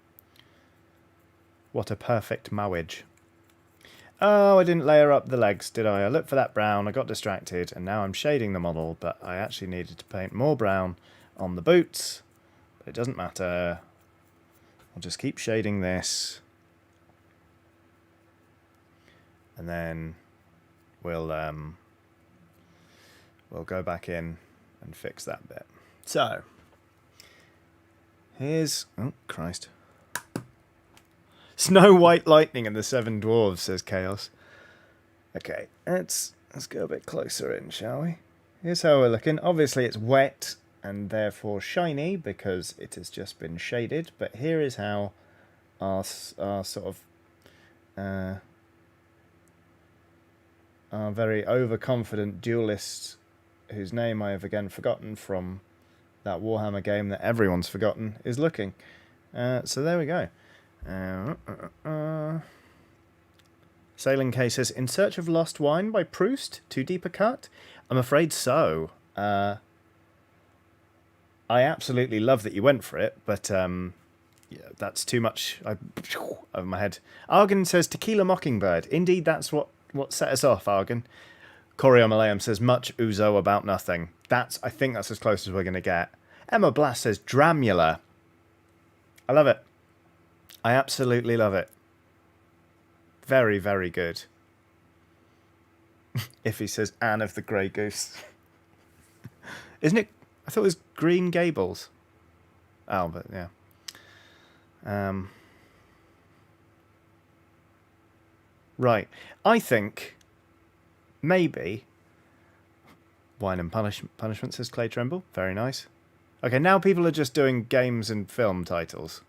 What a perfect marriage. Oh, I didn't layer up the legs, did I? I looked for that brown, I got distracted, and now I'm shading the model, but I actually needed to paint more brown on the boots. But it doesn't matter. I'll just keep shading this. And then we'll go back in and fix that bit. So, here's... Oh, Christ. Snow White Lightning and the Seven Dwarves, says Chaos. Okay, let's go a bit closer in, shall we? Here's how we're looking. Obviously it's wet and therefore shiny because it has just been shaded, but here is how our sort of our very overconfident duellist, whose name I have again forgotten from that Warhammer game that everyone's forgotten, is looking. So there we go. Sailing K says, In Search of Lost Wine by Proust, too deep a cut? I'm afraid so. I absolutely love that you went for it, but yeah, that's too much over my head. Argon says, Tequila Mockingbird. Indeed, that's what set us off, Argon. Coriomaleum says, much ouzo about nothing. I think that's as close as we're going to get. Emma Blast says, Dramula. I love it. I absolutely love it. Very, very good. Iffy says, Anne of the Grey Goose. Isn't it? I thought it was Green Gables. Oh, but yeah. Right. I think maybe Wine and Punishment, says Clay Tremble. Very nice. Okay, now people are just doing games and film titles.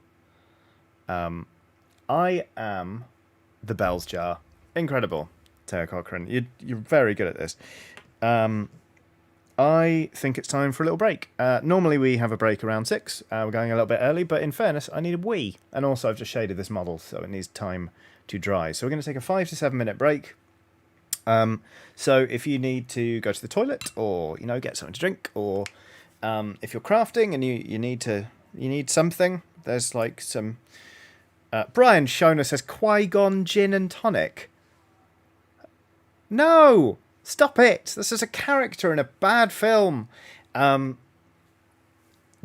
I am the Bell's Jar. Incredible, Teo Cochrane. You're very good at this. I think it's time for a little break. Normally we have a break around 6. We're going a little bit early, but in fairness, I need a wee. And also I've just shaded this model, so it needs time to dry. So we're going to take a 5 to 7 minute break. So if you need to go to the toilet, or get something to drink, or if you're crafting and you need something, there's like some. Brian Shona says Qui-Gon gin and tonic. No, stop it! This is a character in a bad film. Do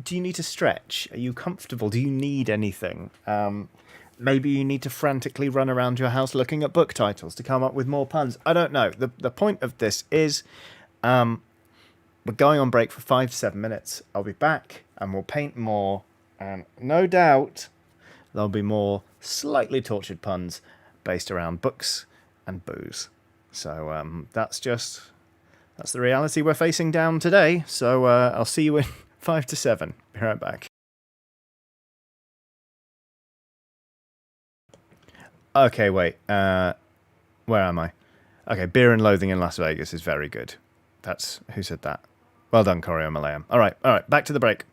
you need to stretch? Are you comfortable? Do you need anything? Maybe you need to frantically run around your house looking at book titles to come up with more puns. I don't know. The point of this is we're going on break for 5 to 7 minutes. I'll be back and we'll paint more. And no doubt there'll be more slightly tortured puns based around books and booze. So that's the reality we're facing down today. So I'll see you in 5 to 7. Be right back. Okay, wait. Where am I? Okay, Beer and Loathing in Las Vegas is very good. That's who said that. Well done, Coriomaleum. All right, back to the break.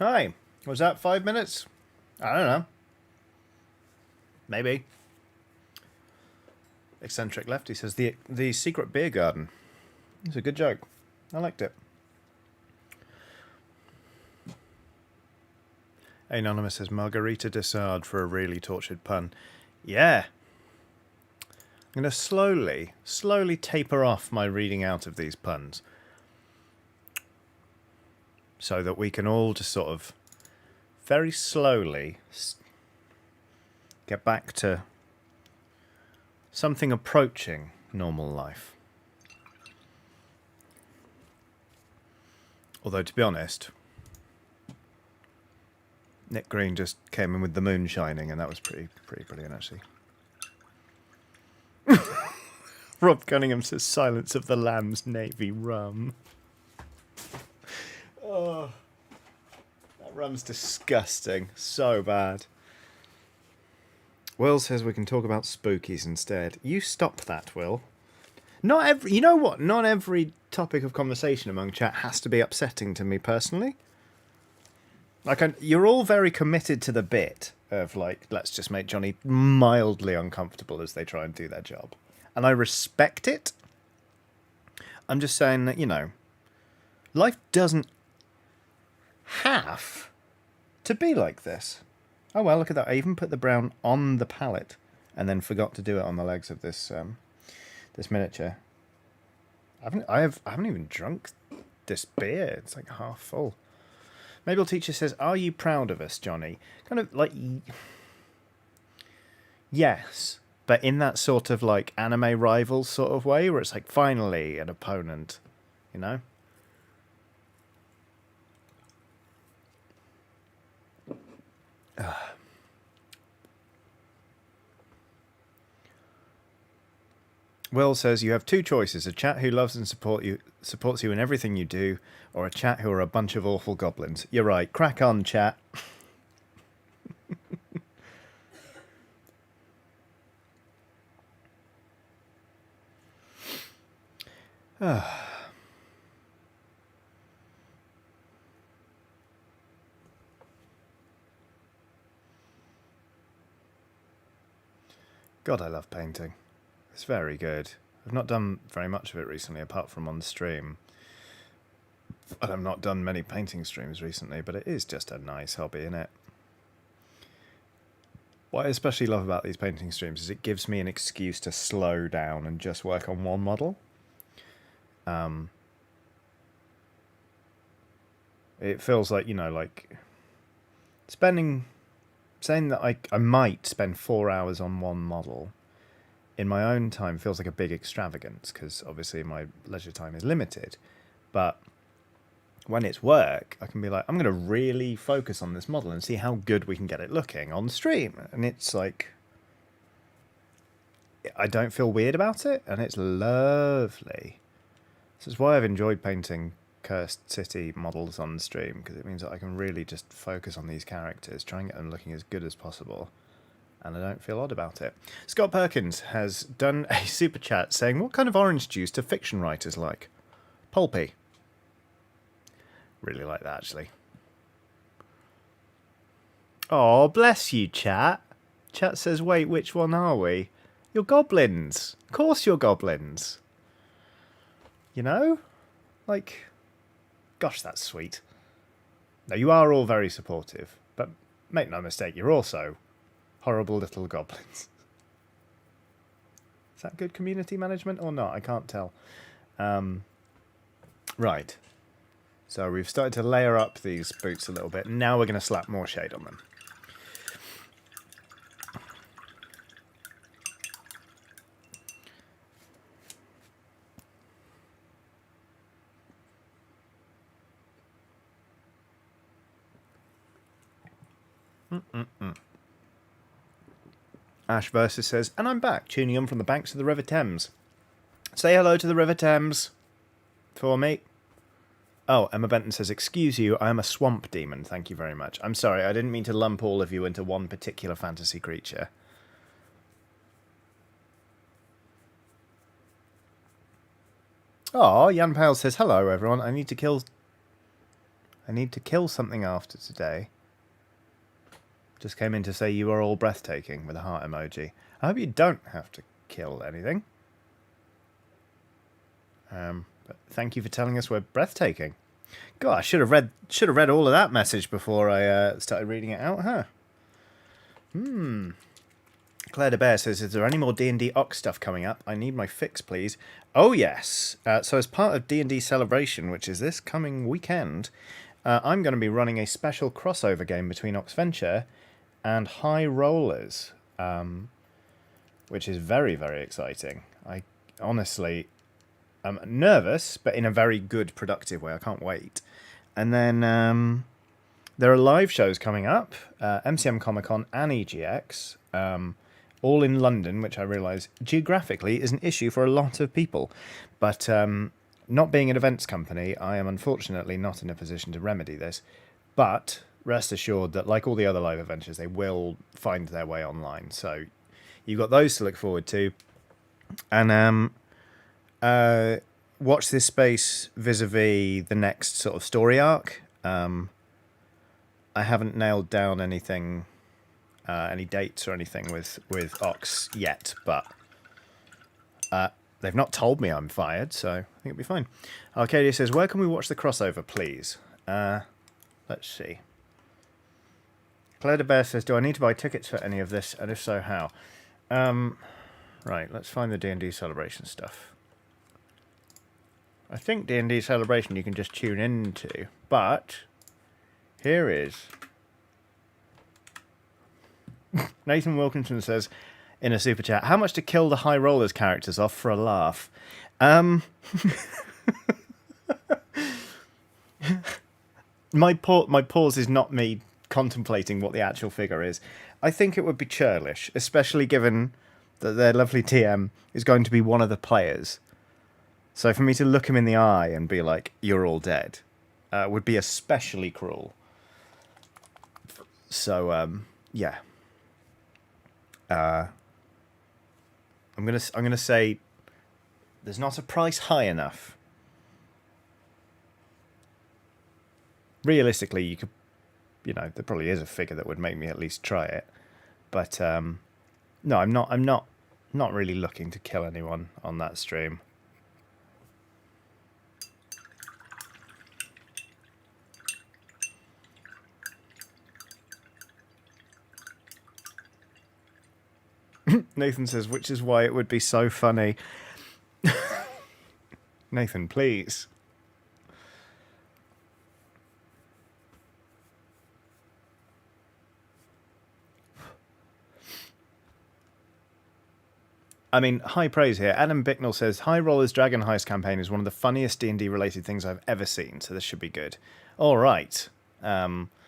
Hi. Was that 5 minutes? I don't know. Maybe. Eccentric Lefty says the secret beer garden. It's a good joke. I liked it. Anonymous says Margarita de Sade for a really tortured pun. Yeah. I'm going to slowly taper off my reading out of these puns. So that we can all just sort of very slowly get back to something approaching normal life. Although, to be honest, Nick Green just came in with the moon shining, and that was pretty brilliant, actually. Rob Cunningham says, Silence of the Lambs, Navy rum. Oh, that rum's disgusting. So bad. Will says we can talk about spookies instead. You stop that, Will. You know what? Not every topic of conversation among chat has to be upsetting to me personally. You're all very committed to the bit of, like, let's just make Johnny mildly uncomfortable as they try and do their job. And I respect it. I'm just saying that, you know, life doesn't have to be like this. Oh, well, look at that. I even put the brown on the palette and then forgot to do it on the legs of this this miniature. I haven't even drunk this beer. It's like half full. Mabel Teacher says, are you proud of us, Johnny? Kind of like, yes, but in that sort of like anime rivals sort of way where it's like finally an opponent, you know? Will says you have two choices: a chat who loves and supports you in everything you do, or a chat who are a bunch of awful goblins. You're right. Crack on, chat. God, I love painting. It's very good. I've not done very much of it recently, apart from on stream. And I've not done many painting streams recently, but it is just a nice hobby, isn't it? What I especially love about these painting streams is it gives me an excuse to slow down and just work on one model. It feels like, you know, like saying that I might spend 4 hours on one model in my own time feels like a big extravagance, because obviously my leisure time is limited. But when it's work, I can be like, I'm going to really focus on this model and see how good we can get it looking on stream. And it's like, I don't feel weird about it, and it's lovely. This is why I've enjoyed painting Cursed City models on stream, because it means that I can really just focus on these characters, try and get them looking as good as possible. And I don't feel odd about it. Scott Perkins has done a super chat saying, what kind of orange juice do fiction writers like? Pulpy. Really like that, actually. Oh, bless you, chat. Chat says, wait, which one are we? You're goblins. Of course you're goblins. You know? Like, gosh, that's sweet. Now, you are all very supportive, but make no mistake, you're also horrible little goblins. Is that good community management or not? I can't tell. Right. So we've started to layer up these boots a little bit. Now we're going to slap more shade on them. Ash Versus says, and I'm back, tuning in from the banks of the River Thames. Say hello to the River Thames for me. Oh, Emma Benton says, excuse you, I am a swamp demon. Thank you very much. I'm sorry, I didn't mean to lump all of you into one particular fantasy creature. Oh, Jan Pale says, hello everyone, I need to kill I need to kill something after today. Just came in to say you are all breathtaking with a heart emoji. I hope you don't have to kill anything. But thank you for telling us we're breathtaking. God, I should have read all of that message before I started reading it out, huh? Claire de Bear says, is there any more D&D Ox stuff coming up? I need my fix, please. Oh, yes. So as part of D&D Celebration, which is this coming weekend, I'm going to be running a special crossover game between Oxventure and High Rollers, which is very, very exciting. I honestly am nervous, but in a very good, productive way. I can't wait. And then there are live shows coming up, MCM Comic Con and EGX, all in London, which I realise geographically is an issue for a lot of people. But not being an events company, I am unfortunately not in a position to remedy this. But rest assured that, like all the other live adventures, they will find their way online. So you've got those to look forward to. And watch this space vis-a-vis the next sort of story arc. I haven't nailed down anything, any dates or anything with Ox yet, but they've not told me I'm fired, so I think it'll be fine. Arcadia says, where can we watch the crossover, please? Let's see. Claire de Bear says, do I need to buy tickets for any of this, and if so, how? Right, let's find the D&D Celebration stuff. I think D&D Celebration you can just tune into, but here is... Nathan Wilkinson says in a super chat, how much to kill the High Rollers characters off for a laugh? My pause is not me contemplating what the actual figure is. I think it would be churlish, especially given that their lovely TM is going to be one of the players. So for me to look him in the eye and be like, you're all dead, would be especially cruel. So, yeah. I'm gonna say there's not a price high enough. Realistically, you could, there probably is a figure that would make me at least try it. But no, I'm not really looking to kill anyone on that stream. Nathan says, which is why it would be so funny. Nathan, please. I mean, high praise here. Adam Bicknell says, High Rollers Dragon Heist campaign is one of the funniest D&D related things I've ever seen, so this should be good. All right.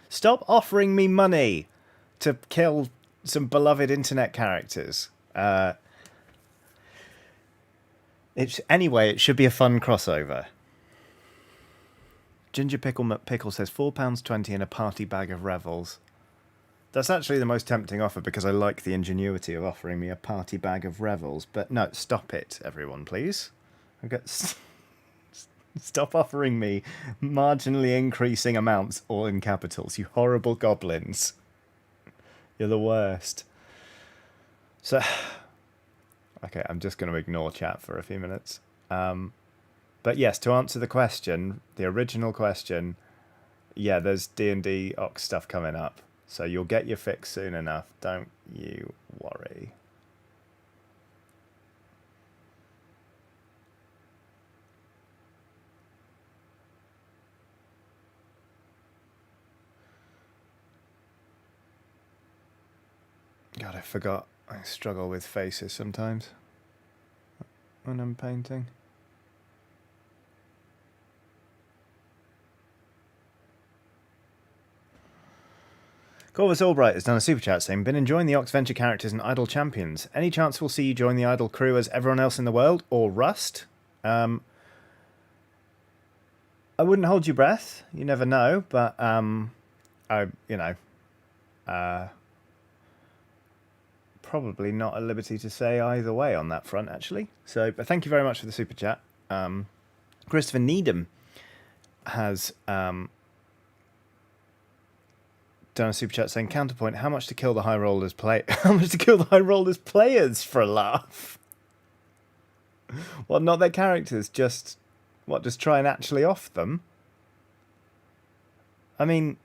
Stop offering me money to kill some beloved internet characters. Anyway, it should be a fun crossover. Ginger Pickle McPickle says £4.20 in a party bag of Revels. That's actually the most tempting offer because I like the ingenuity of offering me a party bag of Revels. But no, stop it, everyone, please. Stop offering me marginally increasing amounts, all in capitals, you horrible goblins. You're the worst. So, okay, I'm just going to ignore chat for a few minutes. But yes, to answer the question, the original question, yeah, there's D&D Ox stuff coming up. So you'll get your fix soon enough. Don't you worry. God, I forgot. I struggle with faces sometimes when I'm painting. Corvus Albright has done a super chat saying, been enjoying the Oxventure characters and Idle champions. Any chance we'll see you join the Idle crew as everyone else in the world, or Rust? I wouldn't hold your breath. You never know, but probably not at liberty to say either way on that front, actually. So, but thank you very much for the super chat. Christopher Needham has done a super chat saying counterpoint. How much to kill the high rollers play? How much to kill the high rollers players for a laugh? Well, not their characters. Just what? Just try and actually off them. I mean,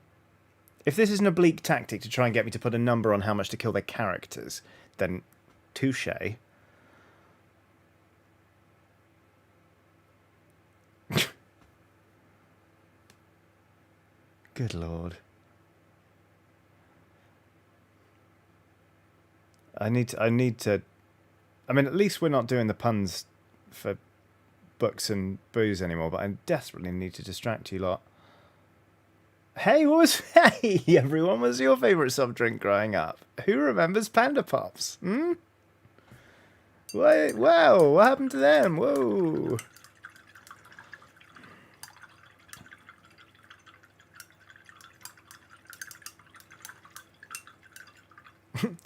if this is an oblique tactic to try and get me to put a number on how much to kill their characters, then touche. Good lord. I need to. I mean, at least we're not doing the puns for books and booze anymore, but I desperately need to distract you lot. Hey, hey everyone, what was your favourite soft drink growing up? Who remembers Panda Pops? Wait, wow, what happened to them? Whoa.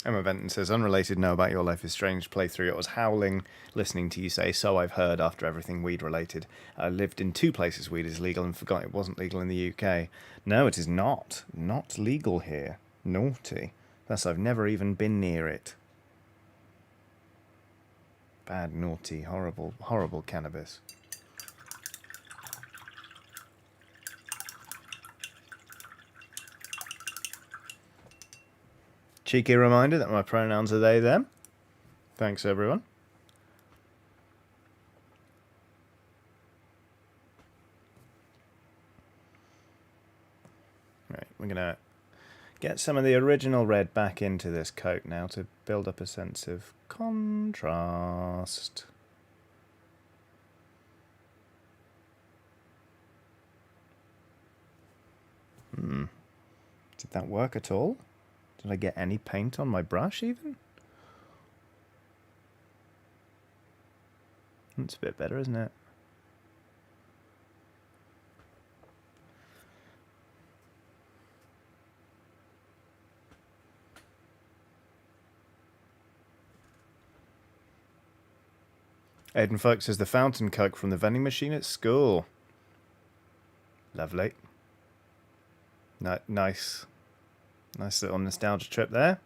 Emma Benton says, unrelated, know about your Life is Strange playthrough. I was howling listening to you say, so I've heard after everything weed related. I lived in 2 places weed is legal and forgot it wasn't legal in the UK. No, it is not. Not legal here. Naughty. Thus, I've never even been near it. Bad, naughty, horrible, horrible cannabis. Cheeky reminder that my pronouns are they, them. Thanks, everyone. Right, we're going to get some of the original red back into this coat now to build up a sense of contrast. Did that work at all? Did I get any paint on my brush, even? That's a bit better, isn't it? Aiden Folk says the fountain coke from the vending machine at school. Lovely. Nice. Nice little nostalgia trip there.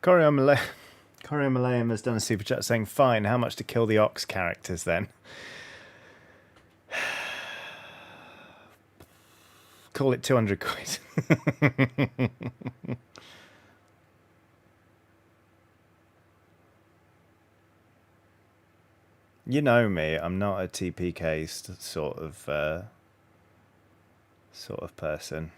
Corio Malayam has done a super chat saying, fine, how much to kill the Ox characters then? Call it 200 quid. You know me, I'm not a TPK sort of person.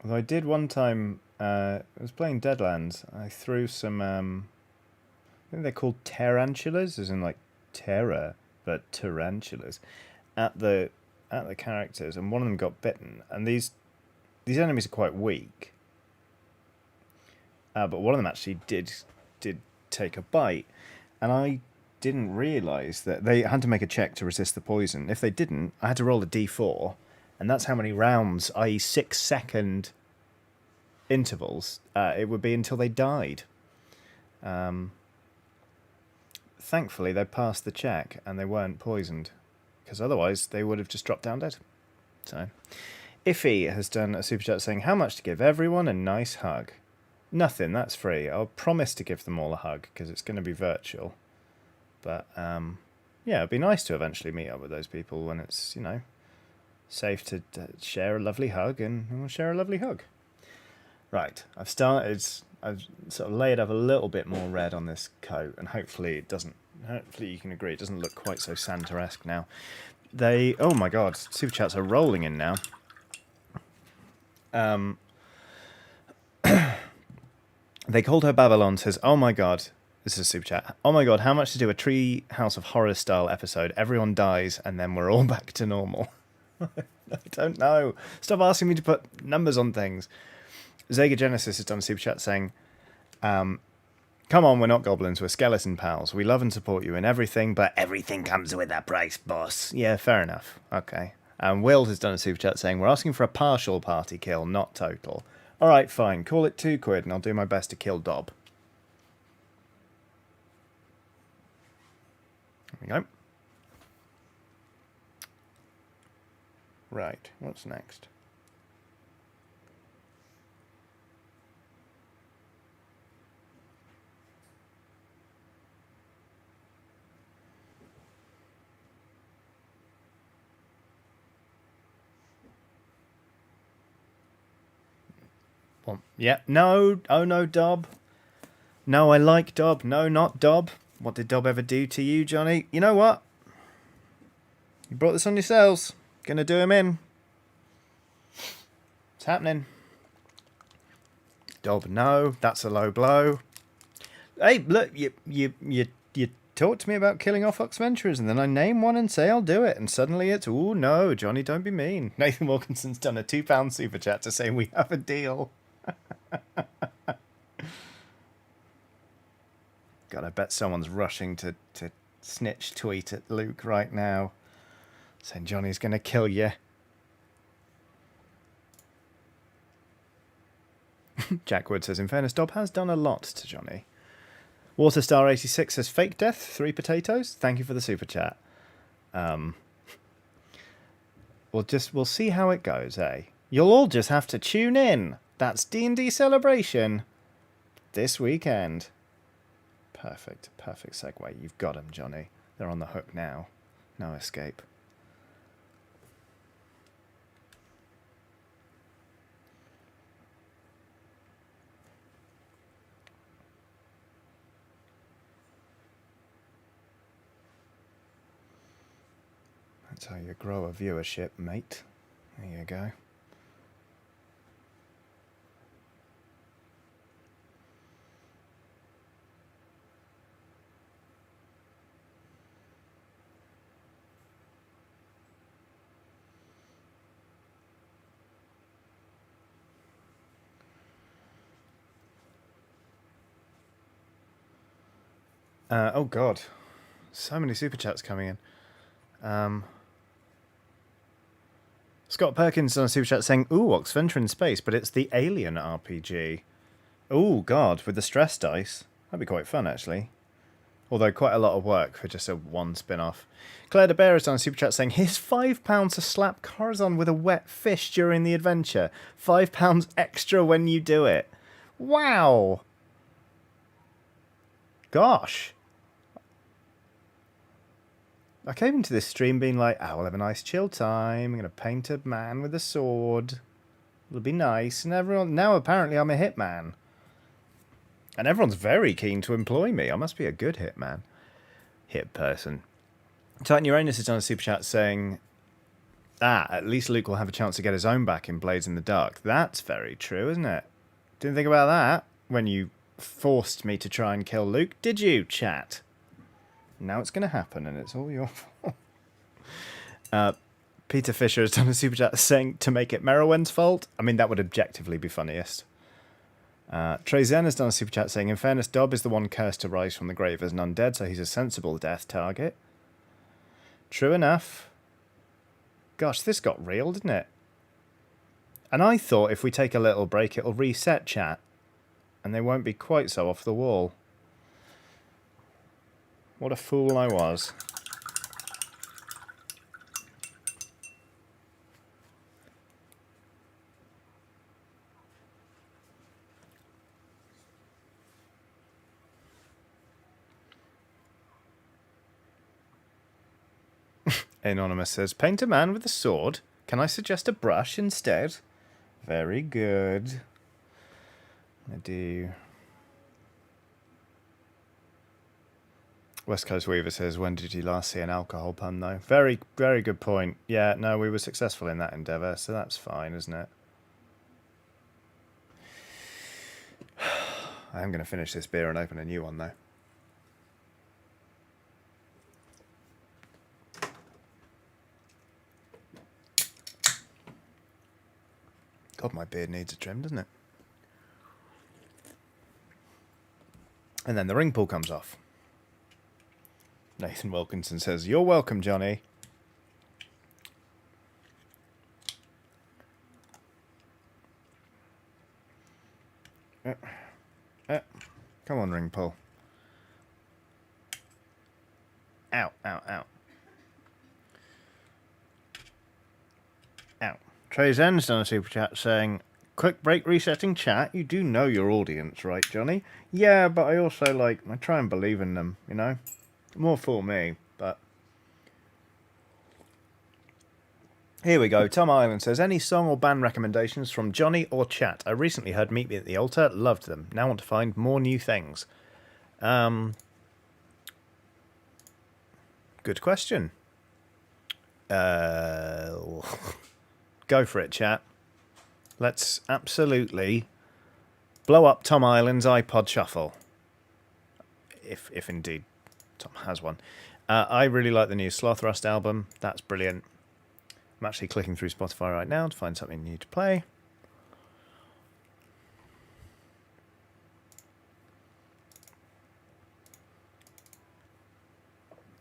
Although I did one time, I was playing Deadlands, I threw some, I think they're called tarantulas, as in like terror, but tarantulas, at the characters, and one of them got bitten, and these enemies are quite weak, but one of them actually did take a bite, and I didn't realise that they had to make a check to resist the poison. If they didn't, I had to roll a d4, and that's how many rounds, i.e. 6-second intervals, it would be until they died. Thankfully, they passed the check and they weren't poisoned, because otherwise they would have just dropped down dead. So, Iffy has done a super chat saying, how much to give everyone a nice hug? Nothing, that's free. I'll promise to give them all a hug, because it's going to be virtual. But, yeah, it'd be nice to eventually meet up with those people when it's, you know, safe to share a lovely hug, and we'll share a lovely hug. Right, I've sort of laid up a little bit more red on this coat, and hopefully you can agree, it doesn't look quite so Santa-esque now. Oh my god, super chats are rolling in now. They called her Babylon, says, oh my god, This is a super chat. Oh my god, how much to do a Tree House of Horror style episode? Everyone dies and then we're all back to normal. I don't know. Stop asking me to put numbers on things. Zega Genesis has done a super chat saying, come on, we're not goblins, we're skeleton pals. We love and support you in everything, but everything comes with a price, boss. Yeah, fair enough. Okay. Will has done a super chat saying, we're asking for a partial party kill, not total. Alright, fine. Call it £2 and I'll do my best to kill Dob. There we go. Right, what's next? Well, yeah, no, oh no, Dob. No, I like Dob. No, not Dob. What did Dob ever do to you, Johnny? You know what? You brought this on yourselves. Gonna do him in. It's happening. Dob, no, that's a low blow. Hey, look, you talk to me about killing off Oxventurers, and then I name one and say I'll do it, and suddenly it's, oh no, Johnny, don't be mean. Nathan Wilkinson's done a £2 super chat to say we have a deal. God, I bet someone's rushing to snitch tweet at Luke right now, saying Johnny's going to kill you. Jack Wood says, in fairness, Dob has done a lot to Johnny. Waterstar86 says, fake death, 3 potatoes. Thank you for the super chat. We'll see how it goes, eh? You'll all just have to tune in. That's D&D Celebration this weekend. Perfect segue. You've got them, Johnny. They're on the hook now. No escape. That's how you grow a viewership, mate. There you go. Oh god, so many super chats coming in. Scott Perkins on a super chat saying, ooh, Oxventure in space, but it's the Alien RPG. Oh god, with the stress dice. That'd be quite fun, actually. Although quite a lot of work for just a one spin-off. Claire de Bear has done a super chat saying, here's £5 to slap Corazon with a wet fish during the adventure. £5 extra when you do it. Wow! Gosh. I came into this stream being like, we'll have a nice chill time. I'm going to paint a man with a sword. It'll be nice. And everyone, now apparently I'm a hitman. And everyone's very keen to employ me. I must be a good hitman. Hit person. Titan Uranus has done a super chat saying, at least Luke will have a chance to get his own back in Blades in the Dark. That's very true, isn't it? Didn't think about that when you forced me to try and kill Luke, did you, chat? Now it's going to happen, and it's all your fault. Peter Fisher has done a super chat saying, to make it Merowyn's fault. I mean, that would objectively be funniest. Trey Zen has done a super chat saying, in fairness, Dob is the one cursed to rise from the grave as an undead, so he's a sensible death target. True enough. Gosh, this got real, didn't it? And I thought if we take a little break, it'll reset chat, and they won't be quite so off the wall. What a fool I was. Anonymous says, paint a man with a sword. Can I suggest a brush instead? Very good. I do. West Coast Weaver says, when did you last see an alcohol pun, though? Very, very good point. Yeah, no, we were successful in that endeavour, so that's fine, isn't it? I am going to finish this beer and open a new one, though. my beard needs a trim, doesn't it? And then the ring pull comes off. Nathan Wilkinson says, "You're welcome, Johnny." Come on, ring pull. Ow, ow, ow. Ow. Trey's End's done a super chat saying, "Quick break resetting chat. You do know your audience, right, Johnny?" Yeah, but I also, I try and believe in them, you know? More for me, but... Here we go. Tom Island says, "Any song or band recommendations from Johnny or chat? I recently heard Meet Me at the Altar. Loved them. Now want to find more new things." Good question. Go for it, chat. Let's absolutely blow up Tom Island's iPod Shuffle. If indeed Tom has one. I really like the new Slothrust album. That's brilliant. I'm actually clicking through Spotify right now to find something new to play.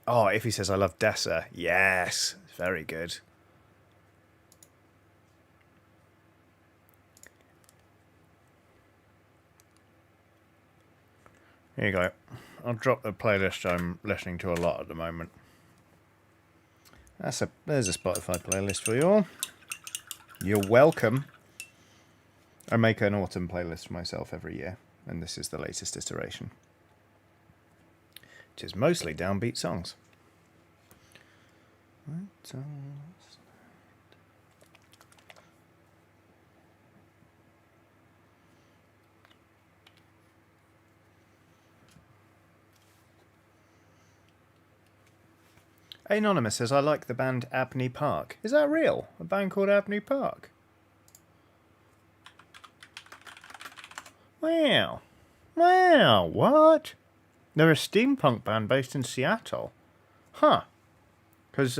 Oh, if he says, "I love Dessa." Yes, very good. Here you go. I'll drop the playlist I'm listening to a lot at the moment. There's a Spotify playlist for you all. You're welcome. I make an autumn playlist for myself every year, and this is the latest iteration, which is mostly downbeat songs. Anonymous says, "I like the band Abney Park." Is that real? A band called Abney Park? Wow. Wow, what? They're a steampunk band based in Seattle. Huh. Because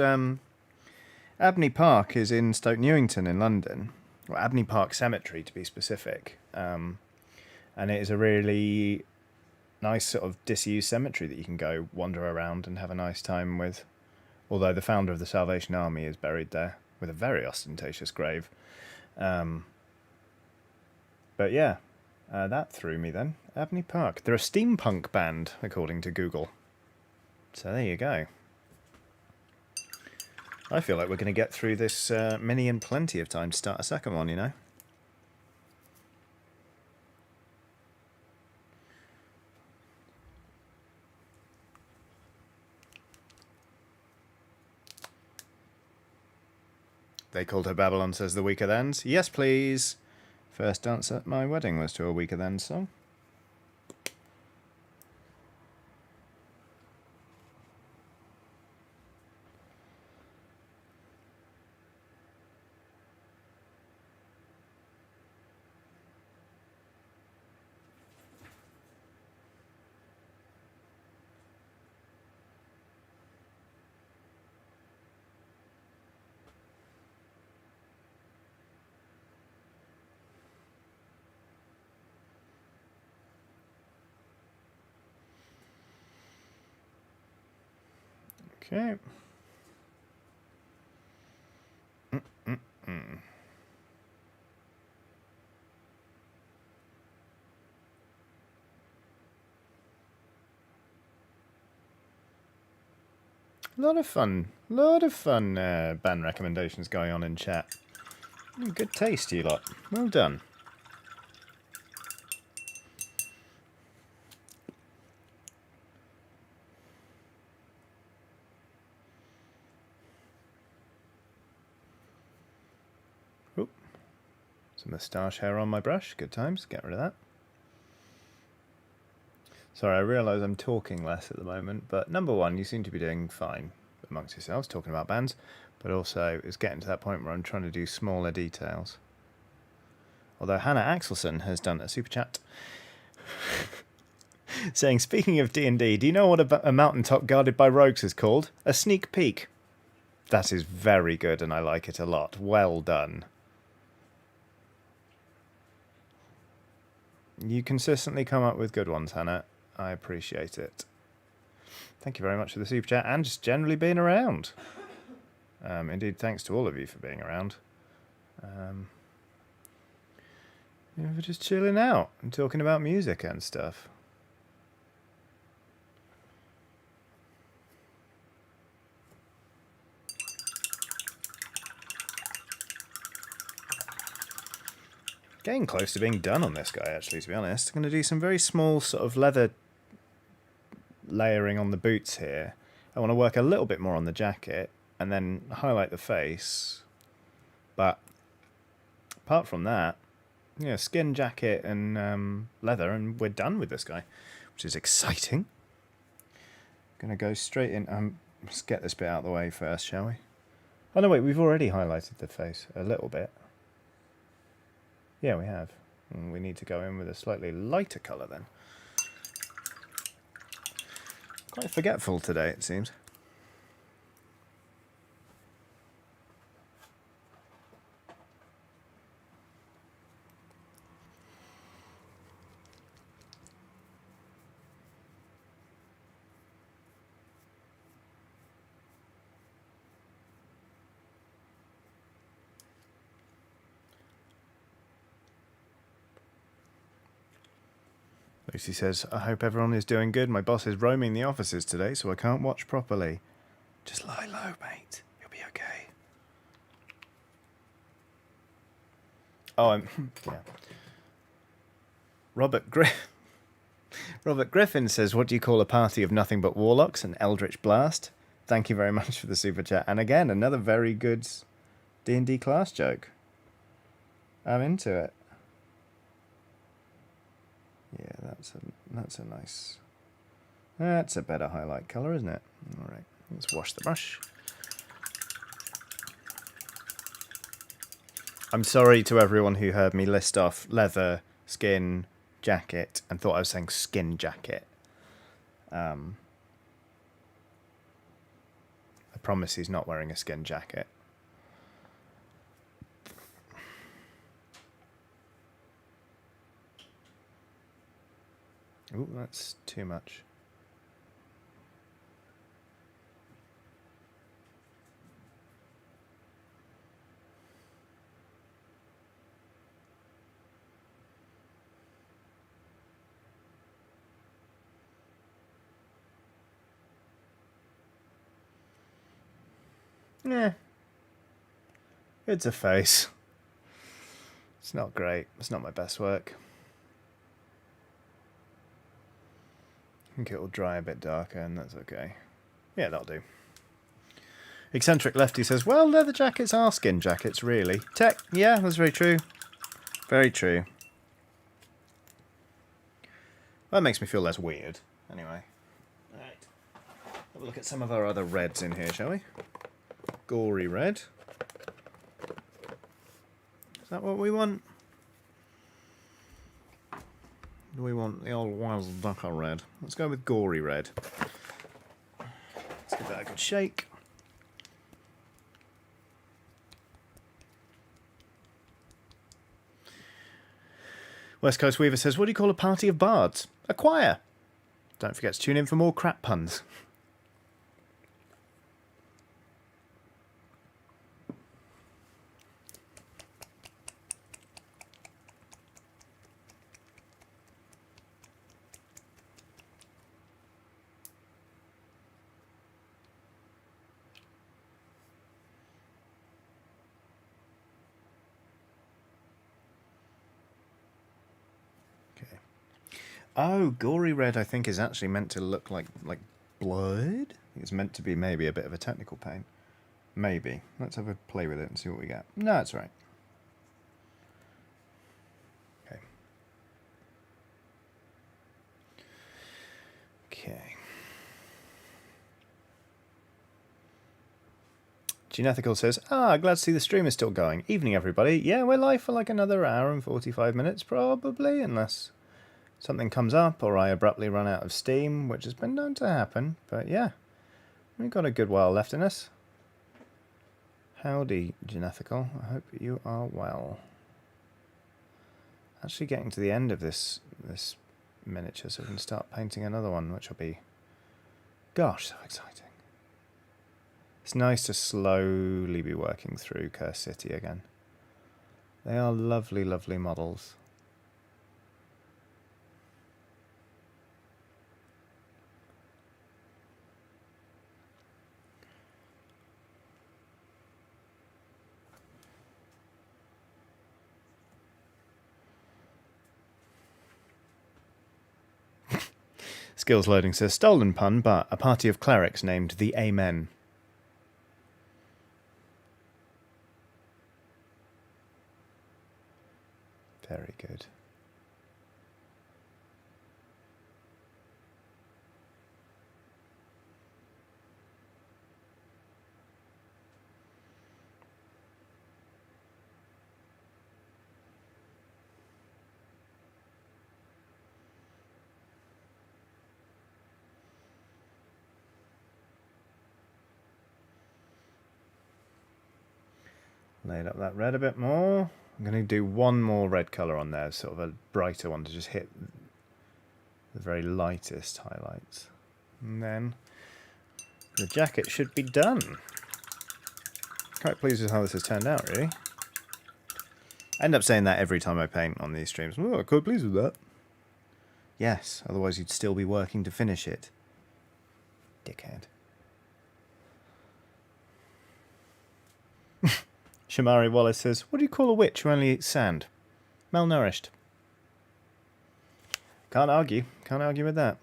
Abney Park is in Stoke Newington in London. Well, Abney Park Cemetery, to be specific. And it is a really nice sort of disused cemetery that you can go wander around and have a nice time with. Although the founder of the Salvation Army is buried there with a very ostentatious grave. But yeah, that threw me then. Abney Park. They're a steampunk band, according to Google. So there you go. I feel like we're going to get through this mini in plenty of time to start a second one, you know? They Called Her Babylon says The Weaker Thans. Yes, please. First dance at my wedding was to a Weaker Thans song. Okay. A lot of fun band recommendations going on in chat. Good taste, you lot. Well done. Oop. Some moustache hair on my brush. Good times. Get rid of that. Sorry, I realise I'm talking less at the moment, but number one, you seem to be doing fine amongst yourselves, talking about bands, but also it's getting to that point where I'm trying to do smaller details. Although Hannah Axelson has done a super chat saying, "Speaking of D&D, do you know what a mountaintop guarded by rogues is called? A sneak peek." That is very good, and I like it a lot. Well done. You consistently come up with good ones, Hannah. I appreciate it. Thank you very much for the super chat and just generally being around. Indeed, thanks to all of you for being around. We're just chilling out and talking about music and stuff. Getting close to being done on this guy, actually, to be honest. I'm going to do some very small sort of leather layering on the boots here. I want to work a little bit more on the jacket and then highlight the face. But apart from that, yeah, skin, jacket, and leather, and we're done with this guy, which is exciting. Going to go straight in. Let's get this bit out of the way first, shall we? Oh, no, wait, we've already highlighted the face a little bit. Yeah, we have. And we need to go in with a slightly lighter colour then. Quite forgetful today, it seems. Lucy says, I hope everyone is doing good. My boss is roaming the offices today, so I can't watch properly. Just lie low, mate. You'll be okay. Oh, yeah. Robert Griffin says, what do you call a party of nothing but warlocks? An eldritch blast? Thank you very much for the super chat. And again, another very good D&D class joke. I'm into it. Yeah, that's a nice... That's a better highlight colour, isn't it? All right, let's wash the brush. I'm sorry to everyone who heard me list off leather, skin, jacket, and thought I was saying skin jacket. I promise he's not wearing a skin jacket. Ooh, that's too much. Yeah. It's a face. It's not great. It's not my best work. I think it will dry a bit darker, and that's okay. Yeah, that'll do. Eccentric Lefty says, well, leather jackets are skin jackets, really. Tech, yeah, that's very true. Very true. That makes me feel less weird. Anyway. Alright. Have a look at some of our other reds in here, shall we? Gory red. Is that what we want? Do we want the old Wildducker red? Let's go with gory red. Let's give that a good shake. West Coast Weaver says, what do you call a party of bards? A choir. Don't forget to tune in for more crap puns. Oh, gory red, I think, is actually meant to look like blood. It's meant to be maybe a bit of a technical paint. Maybe. Let's have a play with it and see what we get. No, that's right. Okay. Okay. Genethical says, glad to see the stream is still going. Evening, everybody. Yeah, we're live for like another hour and 45 minutes, probably, unless something comes up or I abruptly run out of steam, which has been known to happen. But yeah, we've got a good while left in us. Howdy, Genethical. I hope you are well. Actually getting to the end of this miniature, so we can start painting another one, which will be, gosh, so exciting. It's nice to slowly be working through Curse City again. They are lovely, lovely models. Skills loading says, stolen pun, but a party of clerics named the Amen. Very good. Laid up that red a bit more. I'm going to do one more red colour on there, sort of a brighter one to just hit the very lightest highlights. And then the jacket should be done. Quite pleased with how this has turned out, really. I end up saying that every time I paint on these streams. Oh, I'm quite pleased with that. Yes, otherwise you'd still be working to finish it. Dickhead. Shamari Wallace says, what do you call a witch who only eats sand? Malnourished. Can't argue. Can't argue with that.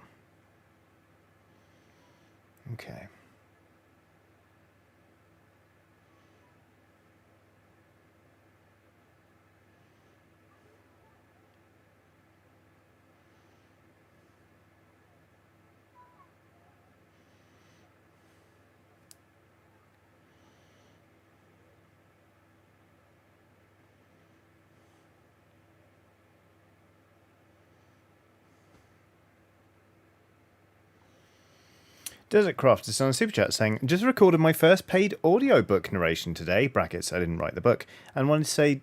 Okay. Desert Croft is on a super chat saying, just recorded my first paid audiobook narration today, brackets, I didn't write the book, and wanted to say,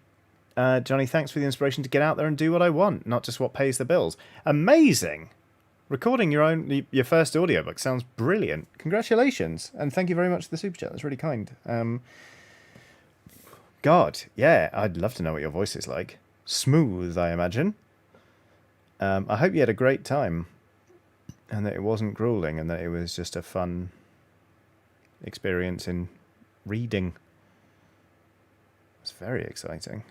Johnny, thanks for the inspiration to get out there and do what I want, not just what pays the bills. Amazing! Recording your first audiobook sounds brilliant. Congratulations, and thank you very much for the super chat, that's really kind. God, yeah, I'd love to know what your voice is like. Smooth, I imagine. I hope you had a great time. And that it wasn't grueling, and that it was just a fun experience in reading. It's very exciting.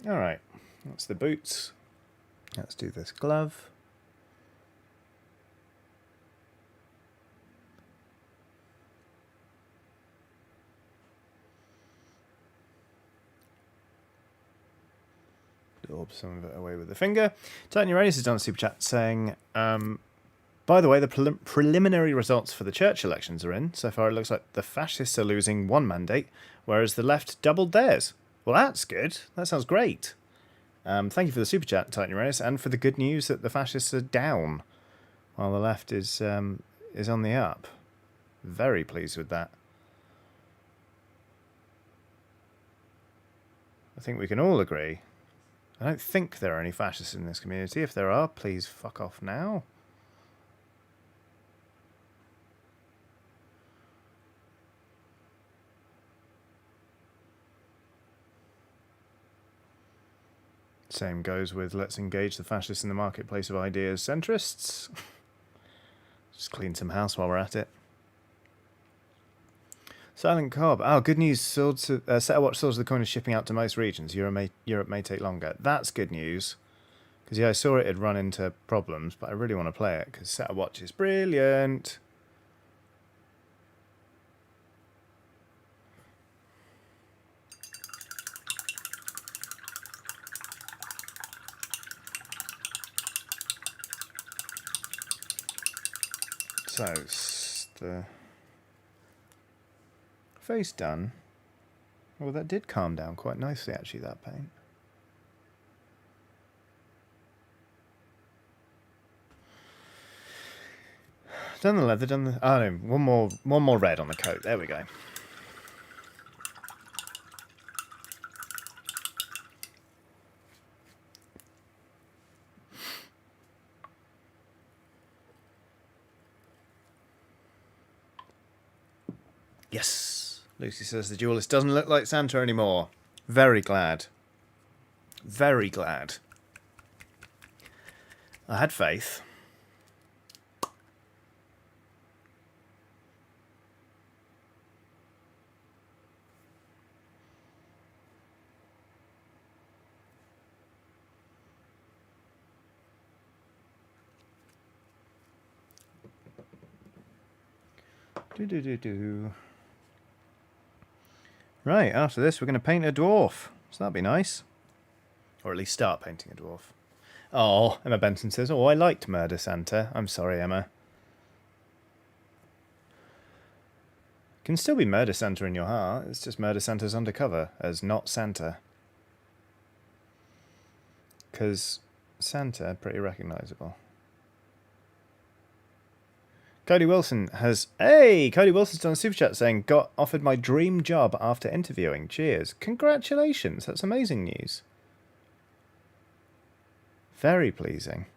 Alright, that's the boots. Let's do this glove. Orb some of it away with the finger. Titan Uranus has done a super chat saying, by the way, the preliminary results for the church elections are in. So far it looks like the fascists are losing one mandate, whereas the left doubled theirs. Well, that's good. That sounds great. Thank you for the super chat, Titan Uranus, and for the good news that the fascists are down, while the left is on the up. Very pleased with that. I think we can all agree. I don't think there are any fascists in this community. If there are, please fuck off now. Same goes with let's engage the fascists in the marketplace of ideas centrists. Just clean some house while we're at it. Silent Cob. Oh, good news. Swords, Set Watch Swords of the Coin is shipping out to most regions. Europe may take longer. That's good news. Because, yeah, I saw it had run into problems, but I really want to play it because Set Watch is brilliant. So, the face done. Well, that did calm down quite nicely, actually, that paint. Done the leather, done the... Oh, no, one more red on the coat. There we go. Yes. Lucy says the duelist doesn't look like Santa anymore. Very glad. Very glad. I had faith. Do. Right, after this we're going to paint a dwarf. So that'd be nice. Or at least start painting a dwarf. Oh, Emma Benson says, oh, I liked Murder Santa. I'm sorry, Emma. Can still be Murder Santa in your heart. It's just Murder Santa's undercover as not Santa. Because Santa, pretty recognisable. Cody Wilson has... Hey! Cody Wilson's done a super chat saying, got offered my dream job after interviewing. Cheers. Congratulations. That's amazing news. Very pleasing.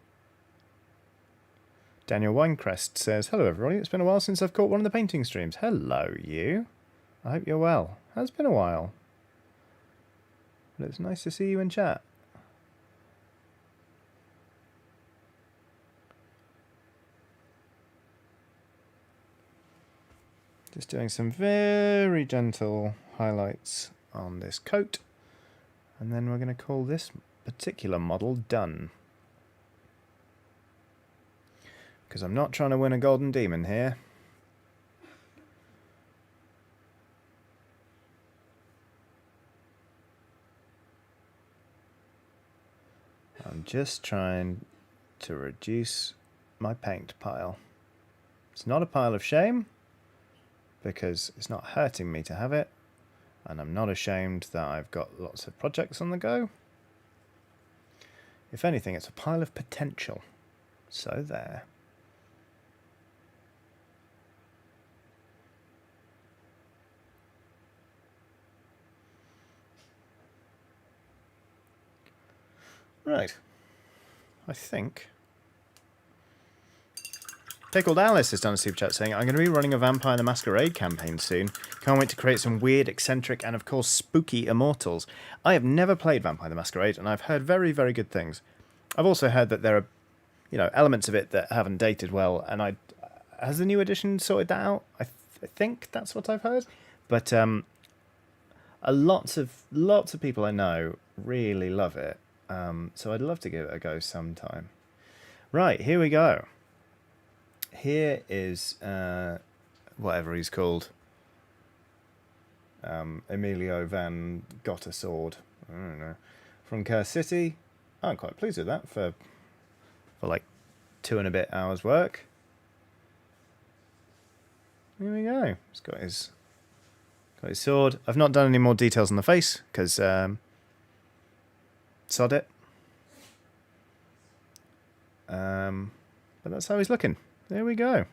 Daniel Winecrest says, hello everybody. It's been a while since I've caught one of the painting streams. Hello, you. I hope you're well. Has been a while. But it's nice to see you in chat. Just doing some very gentle highlights on this coat. And then we're going to call this particular model done. Because I'm not trying to win a golden demon here. I'm just trying to reduce my paint pile. It's not a pile of shame, because it's not hurting me to have it, and I'm not ashamed that I've got lots of projects on the go. If anything, it's a pile of potential. So there. Right. I think... Pickled Alice has done a super chat saying, I'm going to be running a Vampire the Masquerade campaign soon. Can't wait to create some weird, eccentric, and of course spooky immortals. I have never played Vampire the Masquerade, and I've heard very, very good things. I've also heard that there are, elements of it that haven't dated well, and has the new edition sorted that out? I think that's what I've heard. But lots of people I know really love it, so I'd love to give it a go sometime. Right, here we go. Here is whatever he's called, Emilio Van Got a Sword. I don't know. From Curse City. I'm quite pleased with that for like 2 and a bit hours work. Here we go. He's got his sword. I've not done any more details on the face because sod it. But that's how he's looking. There we go.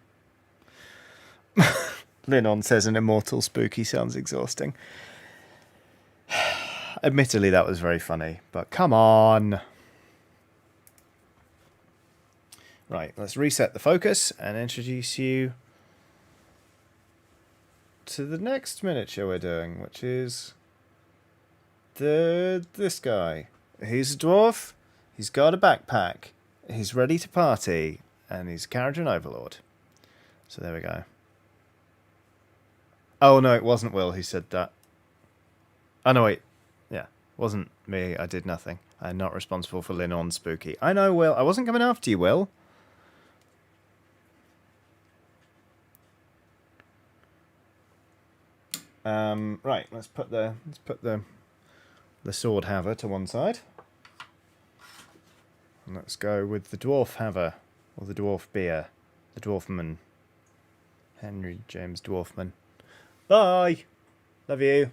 Linon says an immortal spooky sounds exhausting. Admittedly, that was very funny, but come on. Right, let's reset the focus and introduce you to the next miniature we're doing, which is this guy. He's a dwarf, he's got a backpack, he's ready to party, and he's Kharadron Overlord. So there we go. Oh no, it wasn't Will who said that. Oh no, wait. Yeah, wasn't me. I did nothing. I'm not responsible for Linon Spooky. I know, Will. I wasn't coming after you, Will. Right, let's put the sword haver to one side. And let's go with the dwarf haver. Or the dwarf beer. The dwarfman. Henry James Dwarfman. Bye! Love you.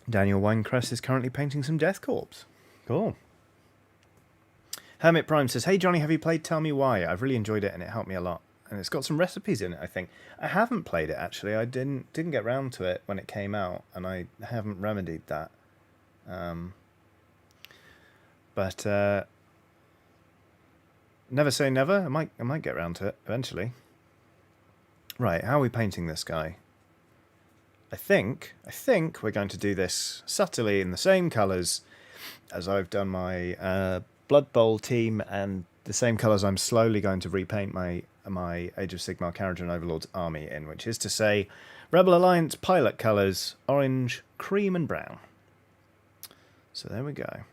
Daniel Winecrest is currently painting some Death Corps. Cool. Hermit Prime says, hey Johnny, have you played Tell Me Why? I've really enjoyed it and it helped me a lot. And it's got some recipes in it, I think. I haven't played it, actually. I didn't get round to it when it came out, and I haven't remedied that. But never say never. I might get round to it eventually. Right, how are we painting this guy? I think we're going to do this subtly in the same colours as I've done my Blood Bowl team, and the same colours I'm slowly going to repaint my Age of Sigmar Kharadron Overlord's army in, which is to say Rebel Alliance pilot colours, orange, cream and brown. So there we go.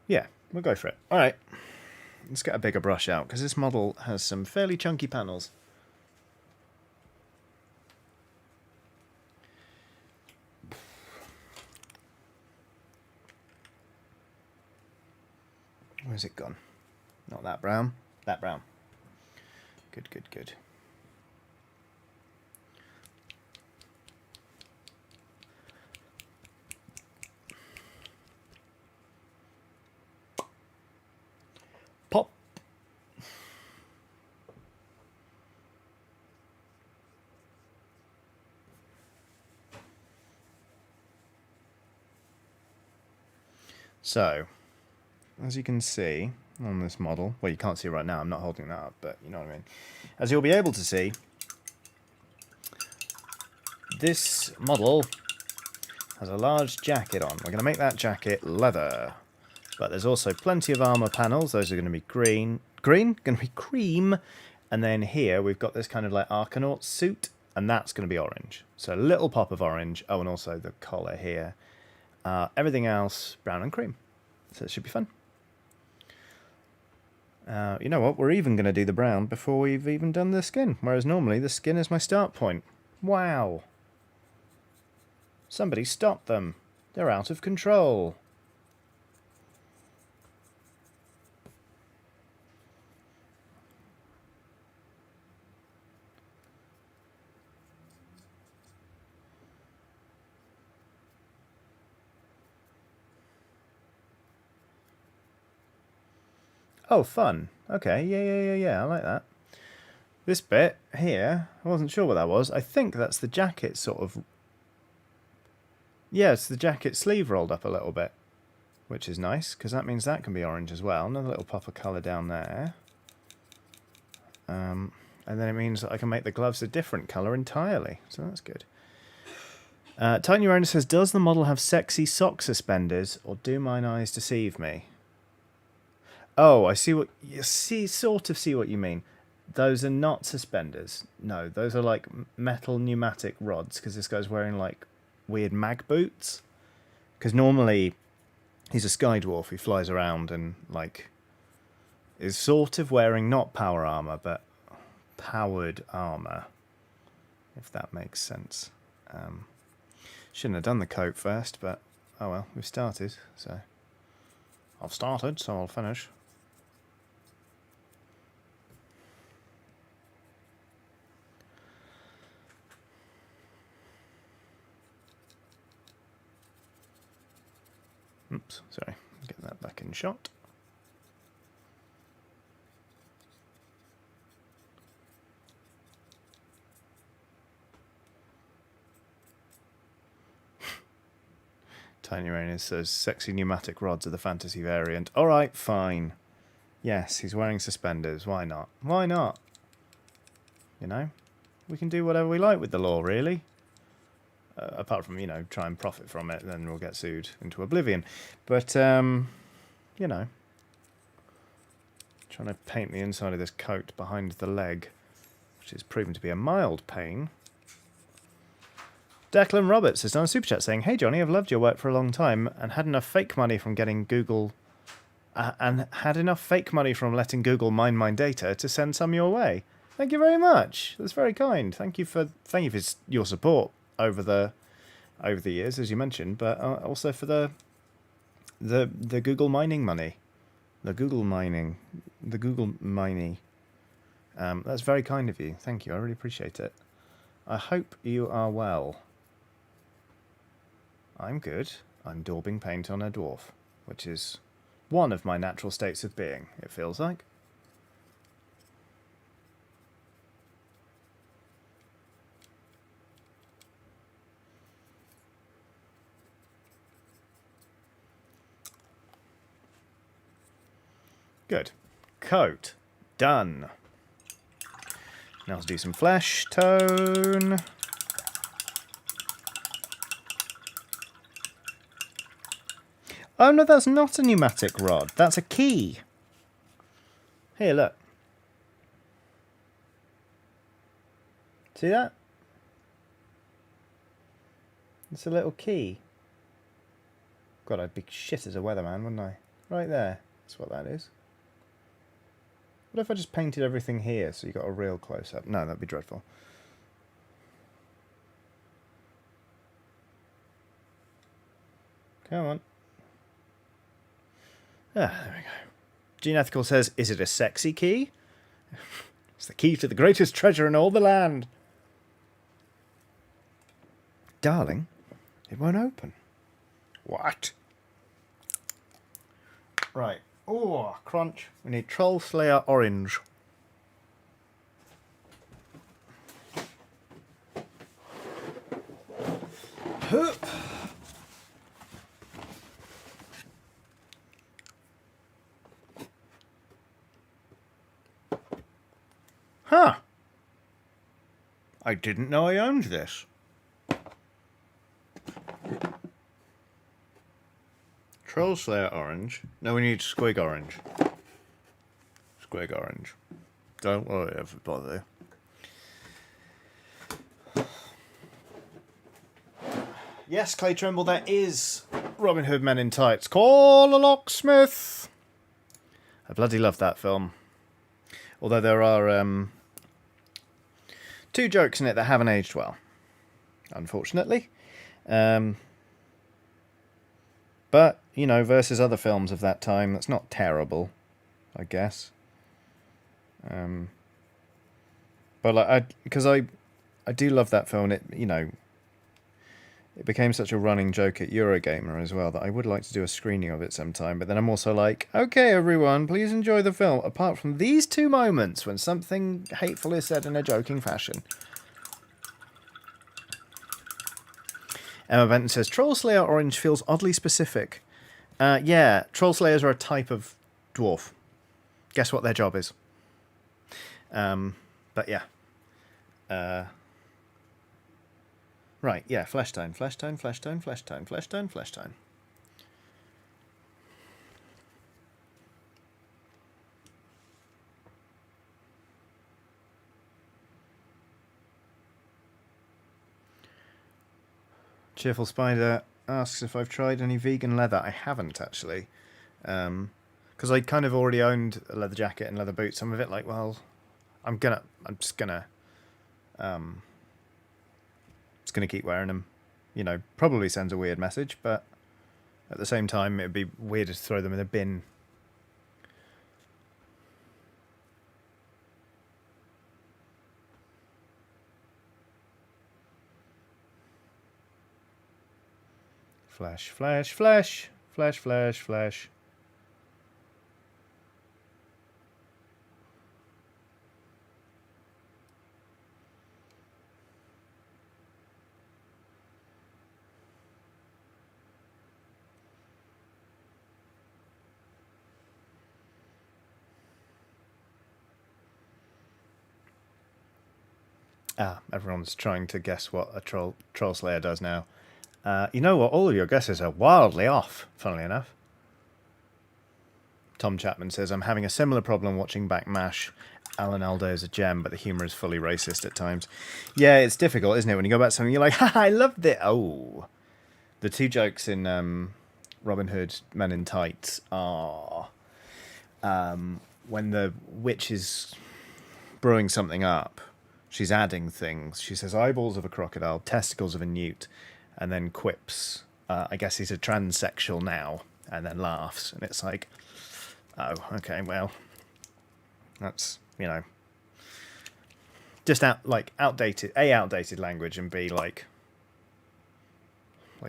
Yeah, we'll go for it. Alright, let's get a bigger brush out, because this model has some fairly chunky panels. Where's it gone? Not that brown. That brown. Good, good, good. Pop. So, as you can see on this model, well, you can't see right now, I'm not holding that up, but you know what I mean. As you'll be able to see, this model has a large jacket on. We're going to make that jacket leather, but there's also plenty of armor panels. Those are going to be green, going to be cream, and then here we've got this kind of like Arcanaut suit, and that's going to be orange. So a little pop of orange. Oh, and also the collar here. Everything else brown and cream. So it should be fun. You know what? We're even going to do the brown before we've even done the skin, whereas normally the skin is my start point. Wow. Somebody stop them. They're out of control. Oh, fun. Okay, yeah, I like that. This bit here, I wasn't sure what that was. I think that's the jacket sort of... Yeah, it's the jacket sleeve rolled up a little bit, which is nice, because that means that can be orange as well. Another little pop of colour down there. And then it means that I can make the gloves a different colour entirely, so that's good. Tiny Rona says, does the model have sexy sock suspenders, or do mine eyes deceive me? Oh, I see what you see. Sort of see what you mean. Those are not suspenders. No, those are like metal pneumatic rods. Because this guy's wearing like weird mag boots. Because normally he's a sky dwarf who flies around and like is sort of wearing not power armor but powered armor. If that makes sense. Shouldn't have done the coat first, but oh well, we've started. So I've started, so I'll finish. Oops, sorry. Get that back in shot. Tiny Rain says, sexy pneumatic rods are the fantasy variant. Alright, fine. Yes, he's wearing suspenders. Why not? Why not? You know? We can do whatever we like with the law, really. Apart from, you know, try and profit from it, then we'll get sued into oblivion. But, you know, trying to paint the inside of this coat behind the leg, which is proven to be a mild pain. Declan Roberts has done a super chat saying, hey Johnny, I've loved your work for a long time and had enough fake money from getting Google... and had enough fake money from letting Google mine my data to send some your way. Thank you very much. That's very kind. Thank you for your support over the years, as you mentioned, but also for the Google mining money, the Google mining. That's very kind of you. Thank you. I really appreciate it. I hope you are well. I'm good. I'm daubing paint on a dwarf, which is one of my natural states of being, it feels like. Good. Coat. Done. Now let's do some flesh tone. Oh no, that's not a pneumatic rod. That's a key. Here, look. See that? It's a little key. God, I'd be shit as a weatherman, wouldn't I? Right there. That's what that is. What if I just painted everything here so you got a real close-up? No, that'd be dreadful. Come on. Ah, there we go. Gene Ethical says, is it a sexy key? It's the key to the greatest treasure in all the land. Darling, it won't open. What? Right. Oh, crunch. We need Troll Slayer Orange. Hup. Huh. I didn't know I owned this. Troll Slayer Orange. No, we need Squig Orange. Squig Orange. Don't worry, everybody. Yes, Clay Tremble, there is Robin Hood Men in Tights. Call a locksmith. I bloody love that film. Although there are two jokes in it that haven't aged well, unfortunately. But, you know, versus other films of that time, that's not terrible, I guess. But like, because I do love that film. It, you know, it became such a running joke at Eurogamer as well that I would like to do a screening of it sometime. But then I'm also like, okay, everyone, please enjoy the film. Apart from these two moments when something hateful is said in a joking fashion. Emma Benton says, Troll Slayer Orange feels oddly specific. Yeah, Troll Slayers are a type of dwarf. Guess what their job is. But yeah. Right, yeah, flesh tone, flesh tone, flesh tone, flesh tone, flesh tone, flesh tone. Cheerful Spider asks if I've tried any vegan leather. I haven't, actually. Because I kind of already owned a leather jacket and leather boots. I'm a bit like, well, I'm just gonna keep wearing them. You know, probably sends a weird message, but at the same time, it'd be weird to throw them in a bin. Flesh, flesh, flesh, flesh, flesh, flesh. Ah, everyone's trying to guess what a troll slayer does now. You know what? All of your guesses are wildly off, funnily enough. Tom Chapman says, I'm having a similar problem watching back MASH. Alan Alda is a gem, but the humour is fully racist at times. Yeah, it's difficult, isn't it? When you go back to something, you're like, ha, I loved it. Oh. The two jokes in Robin Hood Men in Tights are when the witch is brewing something up, she's adding things. She says eyeballs of a crocodile, testicles of a newt, and then quips, I guess he's a transsexual now, and then laughs. And it's like, oh, okay, well, that's, you know, just outdated language, and B, like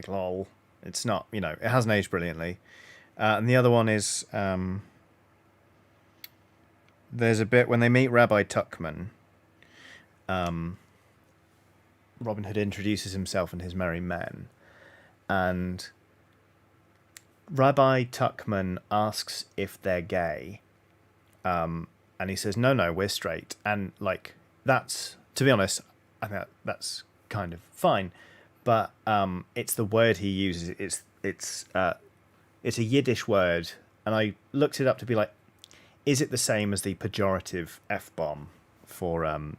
lol. It's not, it hasn't aged brilliantly. And the other one is there's a bit when they meet Rabbi Tuckman. Robin Hood introduces himself and his merry men, and Rabbi Tuckman asks if they're gay, and he says, no, we're straight. And like, that's, to be honest, I think that's kind of fine, but it's the word he uses. It's a Yiddish word, and I looked it up to be like, is it the same as the pejorative F-bomb for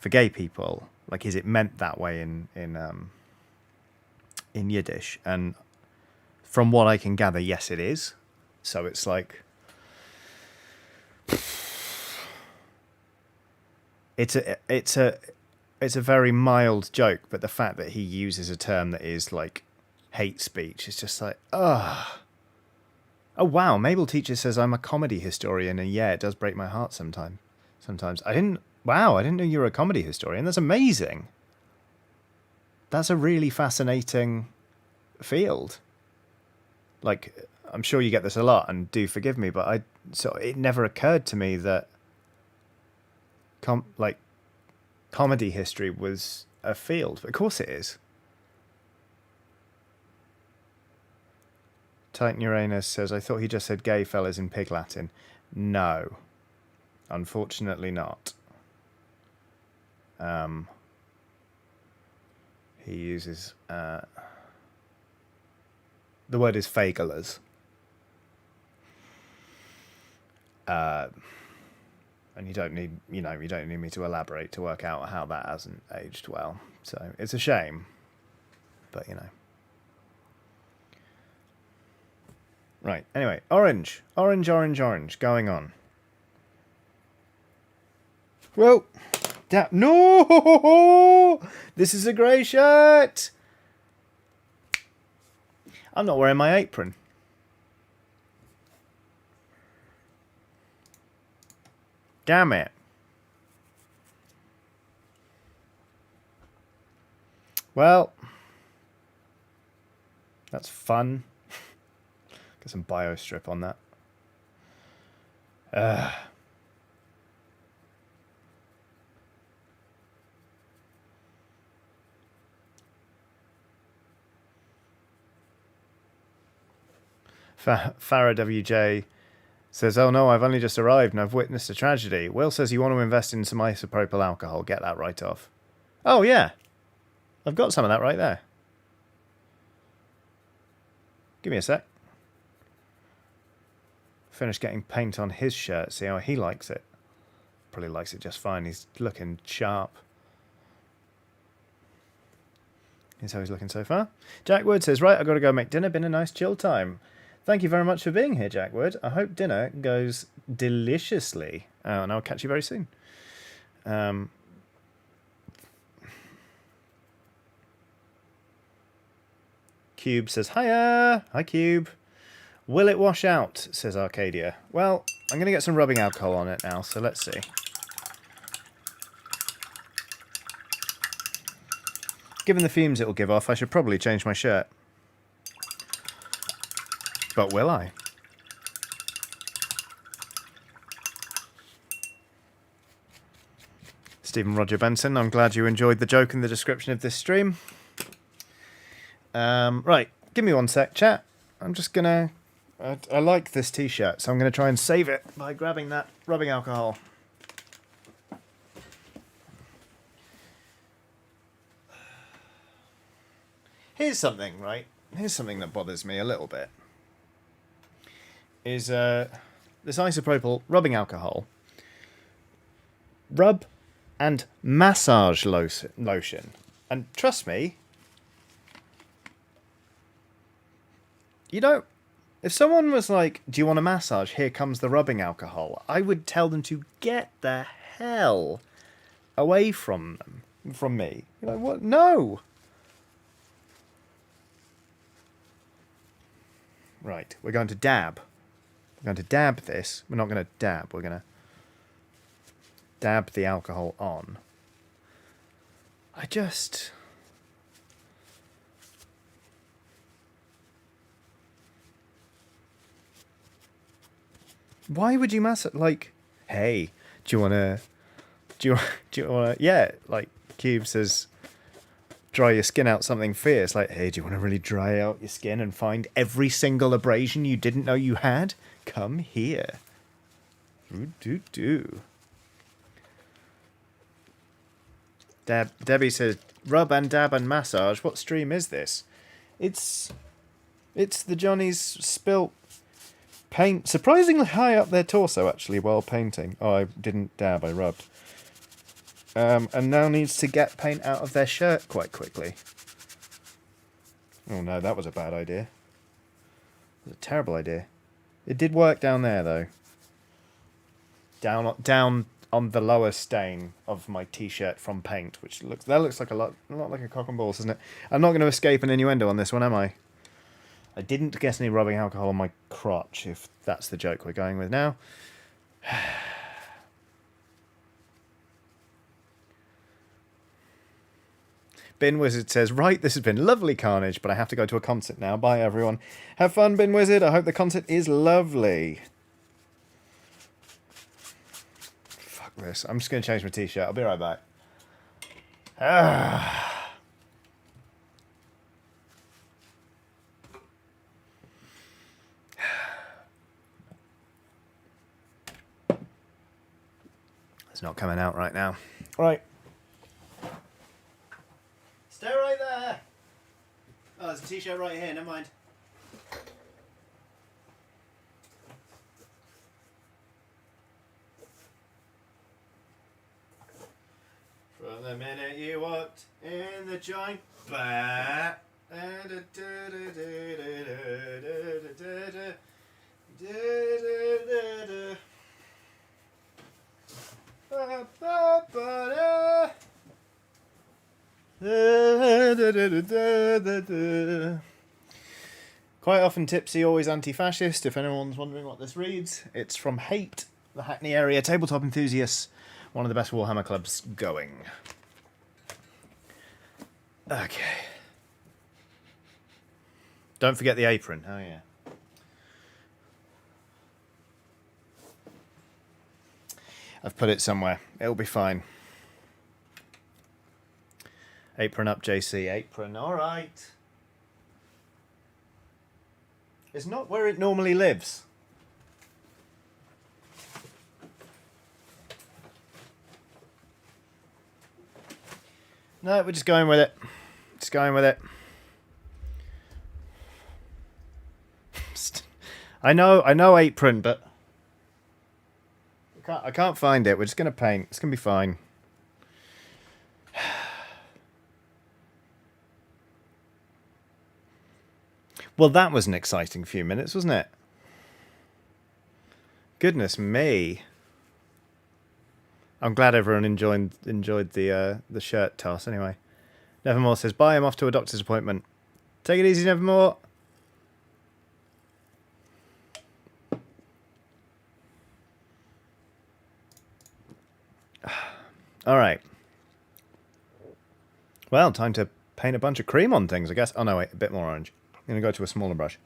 gay people? Like, is it meant that way in Yiddish? And from what I can gather, yes, it is. So it's like, it's a very mild joke, but the fact that he uses a term that is like hate speech is just like, oh wow. Mabel Teacher says I'm a comedy historian, and yeah, it does break my heart sometimes. I didn't know you were a comedy historian. That's amazing. That's a really fascinating field. Like, I'm sure you get this a lot, and do forgive me, but it never occurred to me that comedy history was a field. Of course it is. Titan Uranus says, I thought he just said gay fellas in Pig Latin. No. Unfortunately not. He uses... the word is fagelers. And you don't need me to elaborate to work out how that hasn't aged well. So it's a shame. But, Right, anyway, orange, going on. Well, no! This is a grey shirt! I'm not wearing my apron. Damn it. Well, that's fun. Get some bio strip on that. Farah WJ says, oh no, I've only just arrived and I've witnessed a tragedy. Will says you want to invest in some isopropyl alcohol. Get that right off. Oh yeah. I've got some of that right there. Give me a sec. Finished getting paint on his shirt. See how he likes it. Probably likes it just fine. He's looking sharp. Here's how he's looking so far. Jack Wood says, right, I've got to go make dinner. Been a nice chill time. Thank you very much for being here, Jack Wood. I hope dinner goes deliciously. And I'll catch you very soon. Cube says, hiya. Hi, Cube. Will it wash out, says Arcadia. Well, I'm going to get some rubbing alcohol on it now, so let's see. Given the fumes it will give off, I should probably change my shirt. But will I? Stephen Roger Benson, I'm glad you enjoyed the joke in the description of this stream. Right, give me one sec, chat. I'm just going to... I like this t-shirt, so I'm going to try and save it by grabbing that rubbing alcohol. Here's something, right? Here's something that bothers me a little bit. Is this isopropyl rubbing alcohol. Rub and massage lotion. And trust me, you don't... If someone was like, do you want a massage? Here comes the rubbing alcohol. I would tell them to get the hell away from me. You're like, what? No! Right, we're going to dab. We're going to dab this. We're not going to dab. We're going to dab the alcohol on. I just... Why would you like, hey, do you want to, do you want to, yeah, like Cube says, dry your skin out something fierce. Like, hey, do you want to really dry out your skin and find every single abrasion you didn't know you had? Come here. Do. Debbie says, rub and dab and massage. What stream is this? It's the Johnny's spilt paint surprisingly high up their torso, actually, while painting. Oh, I didn't dab, I rubbed. And now needs to get paint out of their shirt quite quickly. Oh no, that was a bad idea. It was a terrible idea. It did work down there, though. Down on the lower stain of my t-shirt from paint, which looks like a lot like a cock and balls, doesn't it? I'm not going to escape an innuendo on this one, am I? I didn't guess any rubbing alcohol on my crotch, if that's the joke we're going with now. Bin Wizard says, right, this has been lovely carnage, but I have to go to a concert now. Bye, everyone. Have fun, Bin Wizard. I hope the concert is lovely. Fuck this. I'm just going to change my t-shirt. I'll be right back. It's not coming out right now. Right. Stay right there. Oh, there's a t-shirt right here. Never mind. From the minute you walked in the joint, bah. Quite often tipsy, always anti-fascist. If anyone's wondering what this reads, it's from Hate, the Hackney area tabletop enthusiasts, one of the best Warhammer clubs going. Okay. Don't forget the apron. Oh yeah. I've put it somewhere. It'll be fine. Apron up, JC. Apron. All right. It's not where it normally lives. No, we're just going with it. Just going with it. I know apron, but I can't find it. We're just going to paint. It's going to be fine. Well, that was an exciting few minutes, wasn't it? Goodness me. I'm glad everyone enjoyed the shirt toss anyway. Nevermore says, bye, I'm off to a doctor's appointment. Take it easy, Nevermore. All right. Well, time to paint a bunch of cream on things, I guess. Oh, no, wait, a bit more orange. I'm going to go to a smaller brush.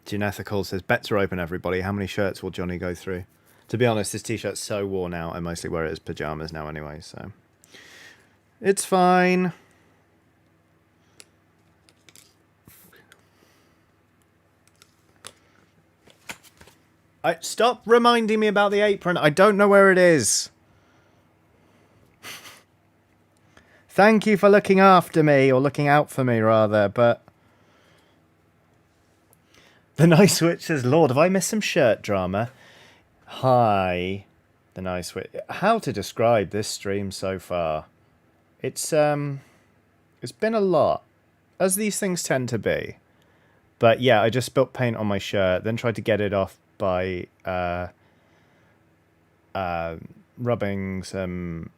Genethical says, bets are open, everybody. How many shirts will Johnny go through? To be honest, this t-shirt's so worn out, I mostly wear it as pyjamas now anyway, so... It's fine. Stop reminding me about the apron. I don't know where it is. Thank you for looking after me, or looking out for me, rather, but... The Nice Witch says, Lord, have I missed some shirt drama? Hi, The Nice Witch. How to describe this stream so far? It's been a lot, as these things tend to be. But yeah, I just spilt paint on my shirt, then tried to get it off by rubbing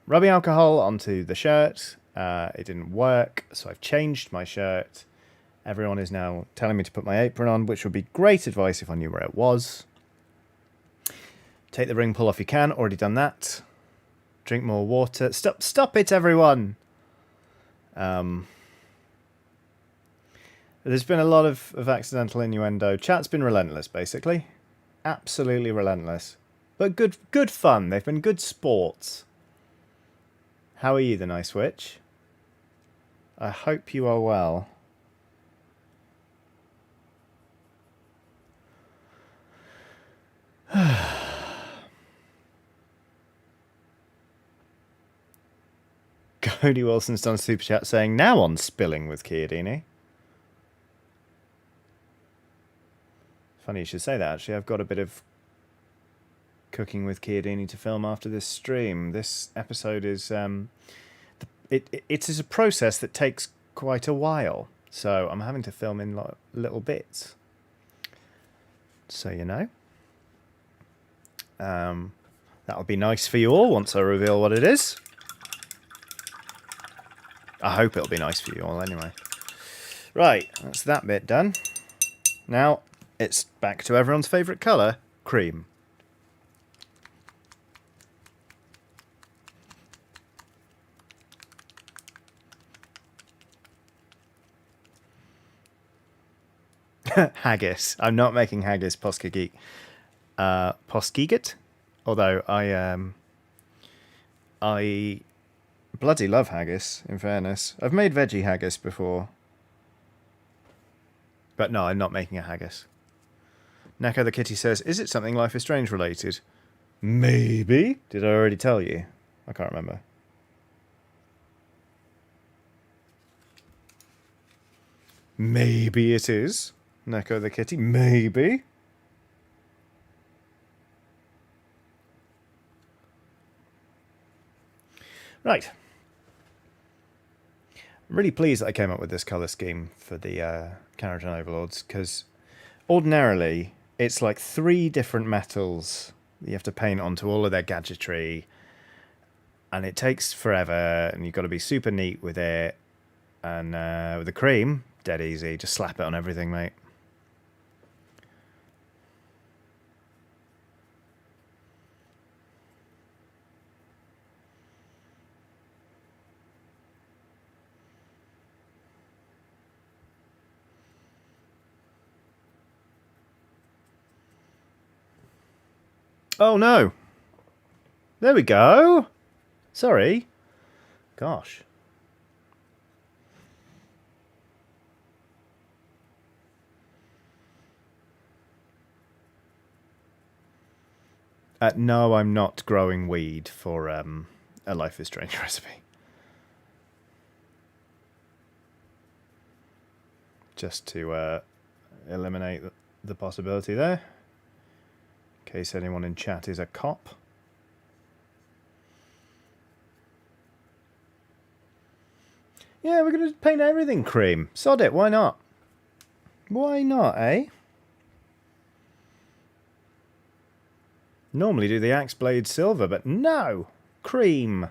alcohol onto the shirt. It didn't work, so I've changed my shirt. Everyone is now telling me to put my apron on, which would be great advice if I knew where it was. Take the ring pull off you can. Already done that. Drink more water. Stop it, everyone! There's been a lot of accidental innuendo. Chat's been relentless, basically. Absolutely relentless. But good fun. They've been good sports. How are you, the Nice Witch? I hope you are well. Cody Wilson's done a super chat saying, now on Spilling with Chiodini. Funny you should say that, actually. I've got a bit of cooking with Chiodini to film after this stream. This episode is... it is a process that takes quite a while. So I'm having to film in little bits. So you know. That'll be nice for you all once I reveal what it is. I hope it'll be nice for you all anyway. Right, that's that bit done. Now, it's back to everyone's favourite colour, cream. Haggis. I'm not making haggis poskegeek. Poskeget? Although I bloody love haggis, in fairness. I've made veggie haggis before. But no, I'm not making a haggis. Neko the Kitty says, is it something Life is Strange related? Maybe. Did I already tell you? I can't remember. Maybe it is. Neko the Kitty. Maybe. Right. I'm really pleased that I came up with this colour scheme for the Keratin Overlords, because ordinarily it's like 3 different metals that you have to paint onto all of their gadgetry, and it takes forever, and you've got to be super neat with it. And with the cream, dead easy. Just slap it on everything, mate. Oh no! There we go! Sorry. Gosh. No, I'm not growing weed for a Life is Strange recipe. Just to eliminate the possibility there. In case anyone in chat is a cop. Yeah, we're going to paint everything cream. Sod it, why not? Why not, eh? Normally do the axe blade silver, but no! Cream!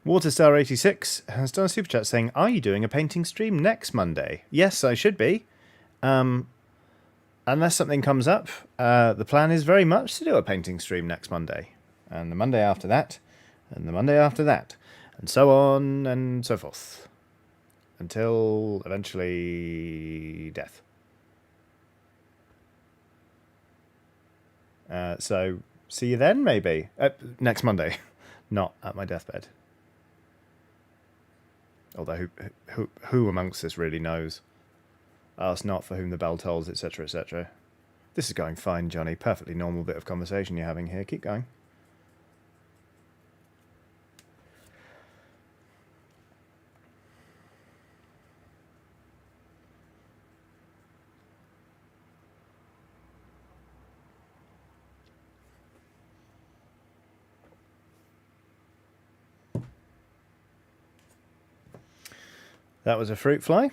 Waterstar86 has done a super chat saying, are you doing a painting stream next Monday? Yes, I should be. Unless something comes up, the plan is very much to do a painting stream next Monday. And the Monday after that, and the Monday after that, and so on and so forth. Until eventually death. So, see you then, maybe. Next Monday. Not at my deathbed. Although, who amongst us really knows? Ask not for whom the bell tolls, etc., etc. This is going fine, Johnny. Perfectly normal bit of conversation you're having here. Keep going. That was a fruit fly.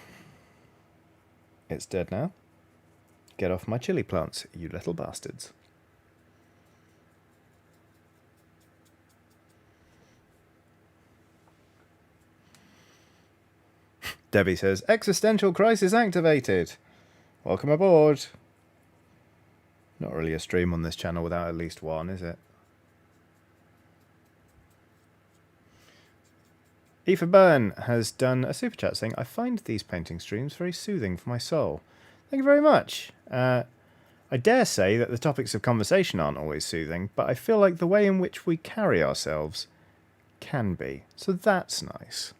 It's dead now. Get off my chili plants, you little bastards. Debbie says, existential crisis activated. Welcome aboard. Not really a stream on this channel without at least one, is it? Aoife Byrne has done a super chat saying, I find these painting streams very soothing for my soul. Thank you very much. I dare say that the topics of conversation aren't always soothing, but I feel like the way in which we carry ourselves can be. So that's nice.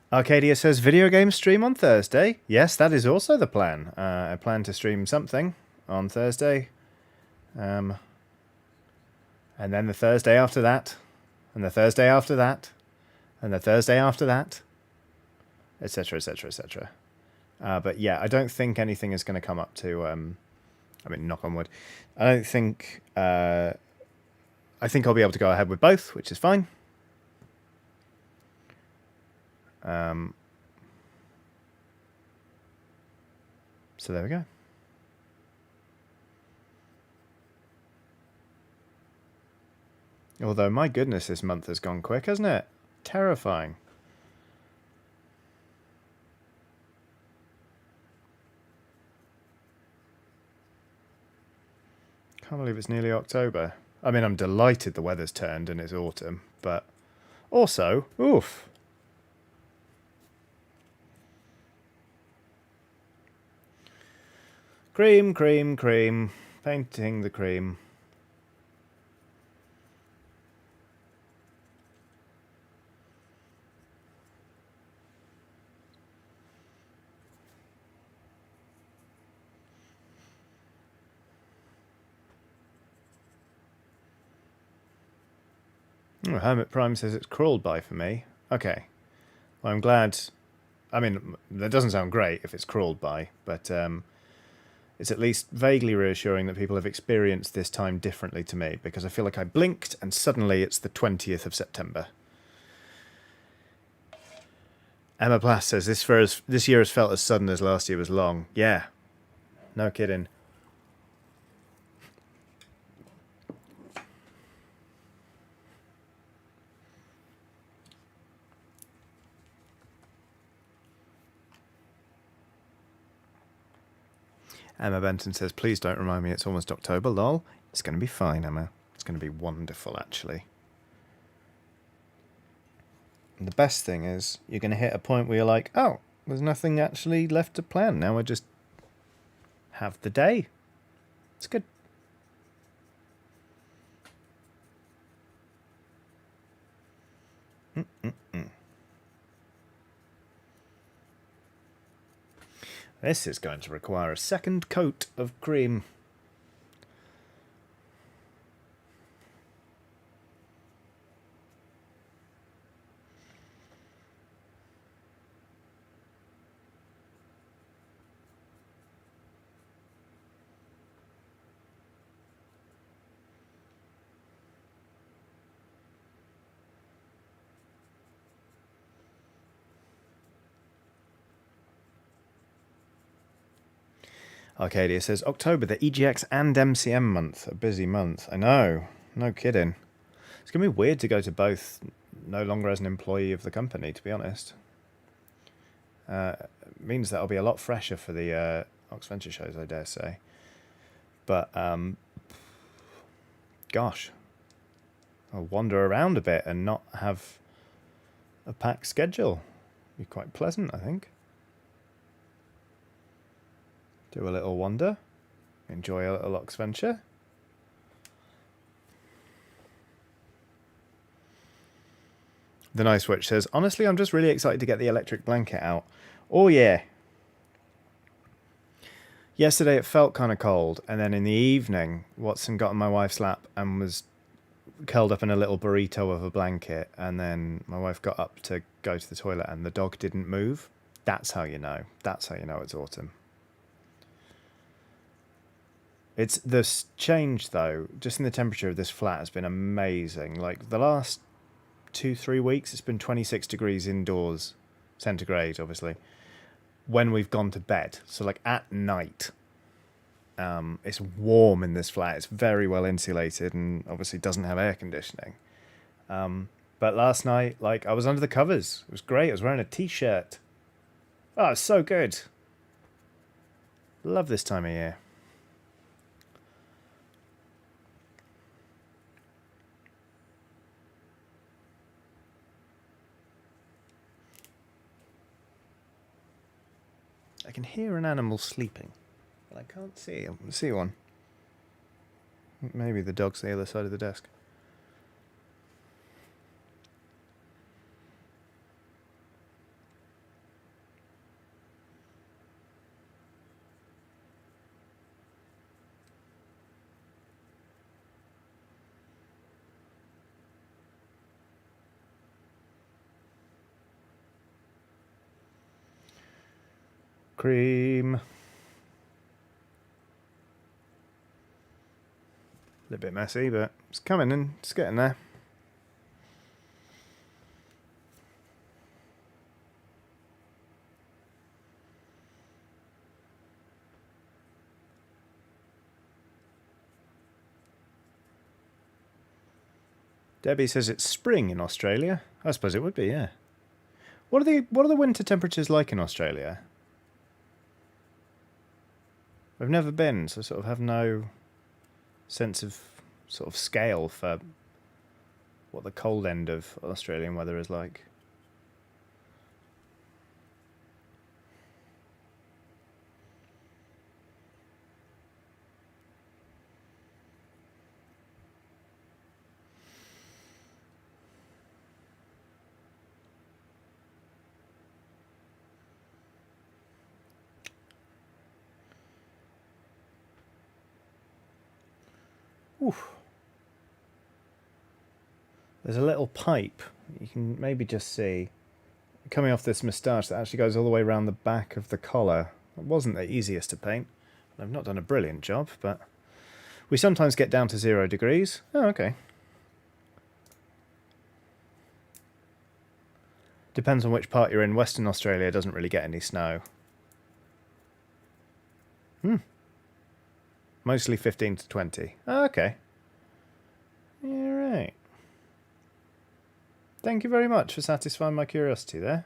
Arcadia says, video game stream on Thursday. Yes, that is also the plan. I plan to stream something on Thursday. And then the Thursday after that. And the Thursday after that. And the Thursday after that. Etc, etc, etc. But yeah, I don't think anything is going to come up to... I mean, knock on wood. I don't think... I think I'll be able to go ahead with both, which is fine. So there we go. Although, my goodness, this month has gone quick, hasn't it? Terrifying. Can't believe it's nearly October. I mean, I'm delighted the weather's turned and it's autumn, but also, oof. Cream, cream, cream. Painting the cream. Oh, Hermit Prime says it's crawled by for me. Okay. Well, I'm glad. I mean, that doesn't sound great if it's crawled by, but it's at least vaguely reassuring that people have experienced this time differently to me, because I feel like I blinked and suddenly it's the 20th of September. Emma Plass says, this year has felt as sudden as last year was long. Yeah. No kidding. Emma Benton says, please don't remind me it's almost October, lol. It's going to be fine, Emma. It's going to be wonderful, actually. And the best thing is, you're going to hit a point where you're like, oh, there's nothing actually left to plan. Now I just have the day. It's good. This is going to require a second coat of cream. Arcadia says, October, the EGX and MCM month. A busy month. I know. No kidding. It's going to be weird to go to both no longer as an employee of the company, to be honest. It means that I'll be a lot fresher for the Oxventure shows, I dare say. But, gosh. I'll wander around a bit and not have a packed schedule. Be quite pleasant, I think. Do a little wander. Enjoy a little Oxventure. The Nice Witch says, honestly, I'm just really excited to get the electric blanket out. Oh, yeah. Yesterday it felt kind of cold, and then in the evening, Watson got on my wife's lap and was curled up in a little burrito of a blanket, and then my wife got up to go to the toilet, and the dog didn't move. That's how you know. That's how you know it's autumn. It's this change though, just in the temperature of this flat has been amazing. Like the last 2-3 weeks, it's been 26 degrees indoors, centigrade, obviously, when we've gone to bed. So like at night, it's warm in this flat. It's very well insulated and obviously doesn't have air conditioning. But last night, like I was under the covers. It was great. I was wearing a t-shirt. Oh, it's so good. Love this time of year. I can hear an animal sleeping, but I can't see one. Maybe the dog's the other side of the desk. Cream. A little bit messy, but it's coming and it's getting there. Debbie says it's spring in Australia. I suppose it would be, yeah. What are the winter temperatures like in Australia? I've never been, so I sort of have no sense of sort of scale for what the cold end of Australian weather is like. Oof. There's a little pipe you can maybe just see coming off this moustache that actually goes all the way around the back of the collar. It wasn't the easiest to paint. I've not done a brilliant job, but we sometimes get down to 0 degrees. Oh, okay. Depends on which part you're in. Western Australia doesn't really get any snow. Mostly 15 to 20. Oh, okay. Yeah, right. Thank you very much for satisfying my curiosity there.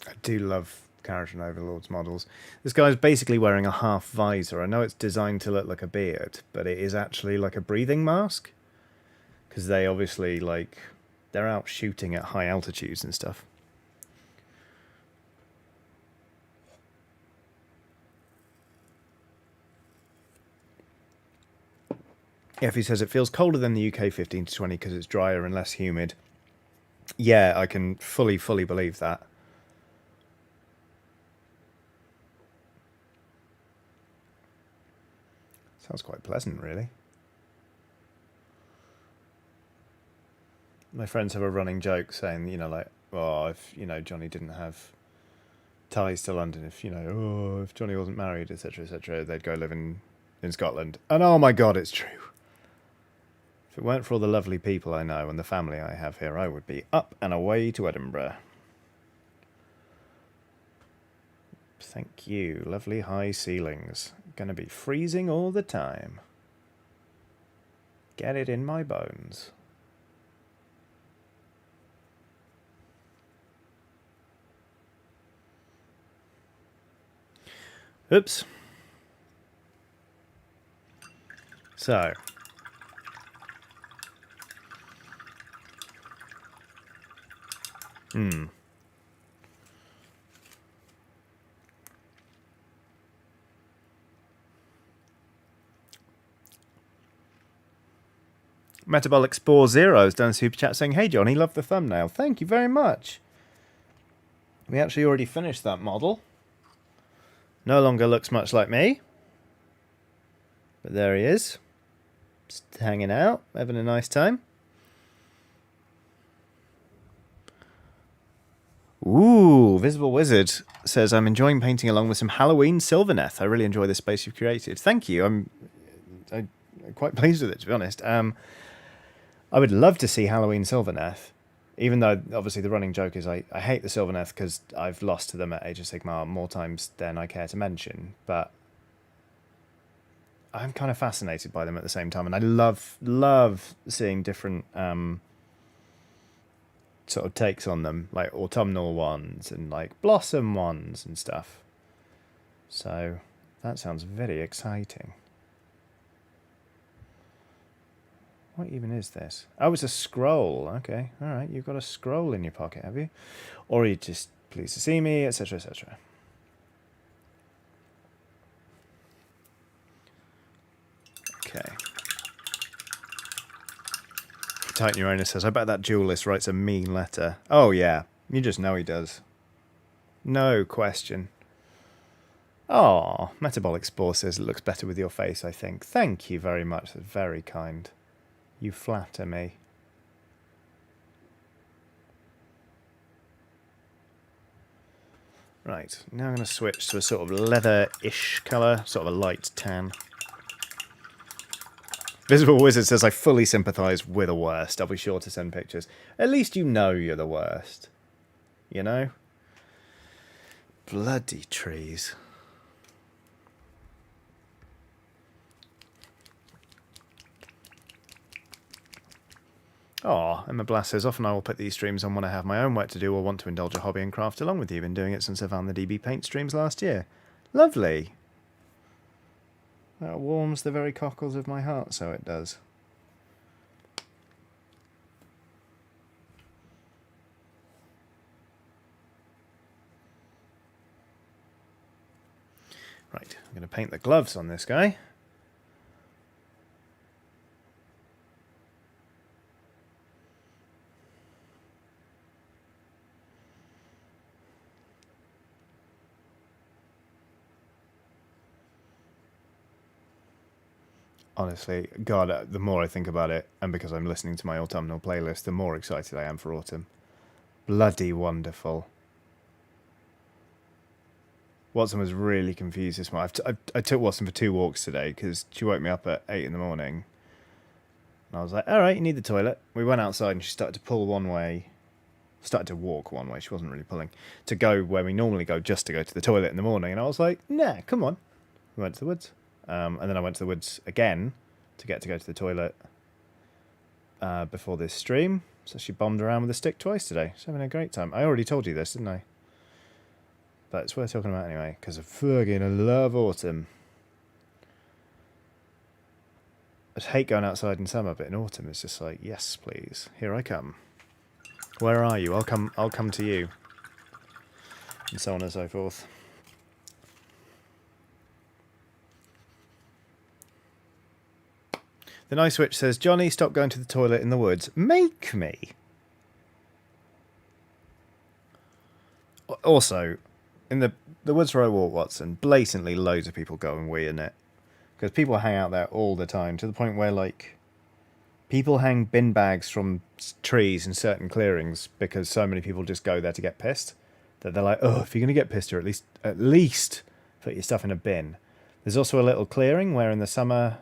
I do love Carrot and Overlord's models. This guy's basically wearing a half visor. I know it's designed to look like a beard, but it is actually like a breathing mask. Because they obviously, like, they're out shooting at high altitudes and stuff. Effie says it feels colder than the UK 15 to 20 because it's drier and less humid. Yeah, I can fully believe that. Sounds quite pleasant, really. My friends have a running joke saying, you know, like, oh, if, you know, Johnny didn't have ties to London, if, you know, oh, if Johnny wasn't married, etc., they'd go live in Scotland. And oh my God, it's true. If it weren't for all the lovely people I know and the family I have here, I would be up and away to Edinburgh. Thank you. Lovely high ceilings. Gonna be freezing all the time. Get it in my bones. Oops. So. Metabolic Spore Zero has done a super chat saying, "Hey Johnny, love the thumbnail." Thank you very much. We actually already finished that model. No longer looks much like me. But there he is. Just hanging out, having a nice time. Ooh, Visible Wizard says, "I'm enjoying painting along with some Halloween Sylvaneth. I really enjoy the space you've created." Thank you. I'm quite pleased with it, to be honest. I would love to see Halloween Sylvaneth, even though obviously the running joke is I hate the Sylvaneth because I've lost to them at Age of Sigmar more times than I care to mention. But I'm kind of fascinated by them at the same time, and I love seeing different sort of takes on them, like autumnal ones and like blossom ones and stuff. So that sounds very exciting. What even is this? Oh, it's a scroll. Okay, all right. You've got a scroll in your pocket, have you? Or you just pleased to see me, etc., etc. Okay. Titan Uranus says, "I bet that duellist writes a mean letter." Oh yeah, you just know he does. No question. Oh, Metabolic Spore says it looks better with your face, I think. Thank you very much. That's very kind. You flatter me. Right, now I'm going to switch to a sort of leather-ish colour, sort of a light tan. Visible Wizard says, "I fully sympathise with the worst. I'll be sure to send pictures." At least you know you're the worst. You know? Bloody trees. Oh, Emma Blast says, "Often I will put these streams on when I have my own work to do or want to indulge a hobby and craft along with you. Been doing it since I found the DB Paint streams last year." Lovely. That warms the very cockles of my heart, so it does. Right, I'm going to paint the gloves on this guy. Honestly, God, the more I think about it, and because I'm listening to my autumnal playlist, the more excited I am for autumn. Bloody wonderful. Watson was really confused this morning. I took Watson for 2 walks today because she woke me up at 8 in the morning. And I was like, "All right, you need the toilet." We went outside and she started to pull one way. Started to walk one way. She wasn't really pulling. To go where we normally go just to go to the toilet in the morning. And I was like, "Nah, come on." We went to the woods. And then I went to the woods again to go to the toilet before this stream. So she bombed around with a stick twice today. She's having a great time. I already told you this, didn't I? But it's worth talking about anyway, because I fucking love autumn. I hate going outside in summer, but in autumn it's just like, yes, please, here I come. Where are you? I'll come to you. And so on and so forth. The Nice Witch says, "Johnny, stop going to the toilet in the woods. Make me." Also, in the woods where I walk, Watson, blatantly loads of people go and wee in it. Because people hang out there all the time, to the point where, like, people hang bin bags from trees in certain clearings because so many people just go there to get pissed. That they're like, "Oh, if you're going to get pissed, or at least put your stuff in a bin." There's also a little clearing where in the summer,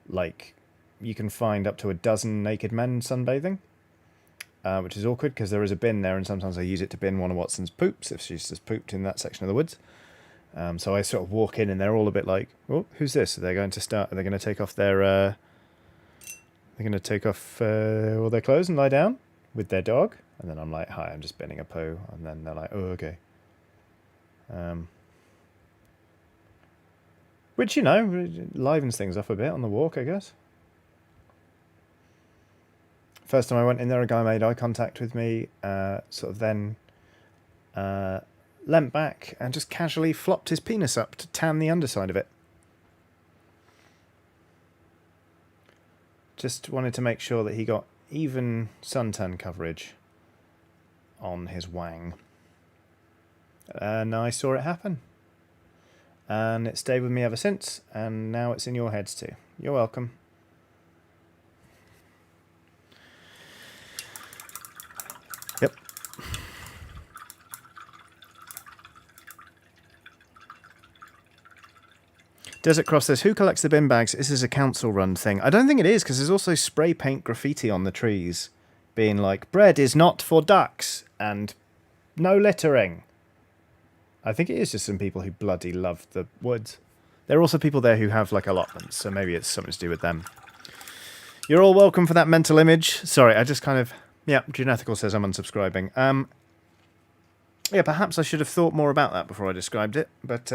like, you can find up to a dozen naked men sunbathing. Which is awkward because there is a bin there, and sometimes I use it to bin one of Watson's poops if she's just pooped in that section of the woods. So I sort of walk in, and they're all a bit like, "Oh, who's this?" Are they going to take off their? They're going to take off all their clothes and lie down with their dog, and then I'm like, "Hi, I'm just binning a poo," and then they're like, "Oh, okay." Which, you know, livens things up a bit on the walk, I guess. First time I went in there, a guy made eye contact with me, sort of then leant back and just casually flopped his penis up to tan the underside of it. Just wanted to make sure that he got even suntan coverage on his wang. And I saw it happen. And it stayed with me ever since, and now it's in your heads too. You're welcome. Yep. Desert Cross says, who collects the bin bags? This is a council-run thing. I don't think it is, because there's also spray paint graffiti on the trees, being like, bread is not for ducks, and no littering. I think it is just some people who bloody love the woods. There are also people there who have, like, allotments, so maybe it's something to do with them. You're all welcome for that mental image. Sorry, I just kind of... Yeah, Genethical says I'm unsubscribing. Yeah, perhaps I should have thought more about that before I described it, but...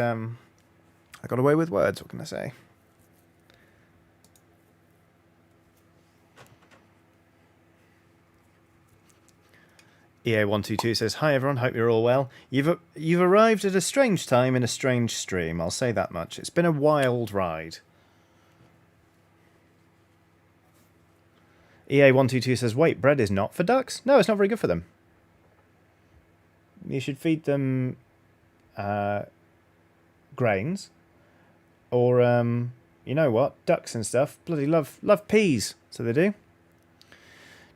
I got away with words, what can I say? EA122 says, hi everyone, hope you're all well. You've arrived at a strange time in a strange stream, I'll say that much. It's been a wild ride. EA122 says, wait, bread is not for ducks? No, it's not very good for them. You should feed them grains. Or, you know what, ducks and stuff bloody love peas, so they do.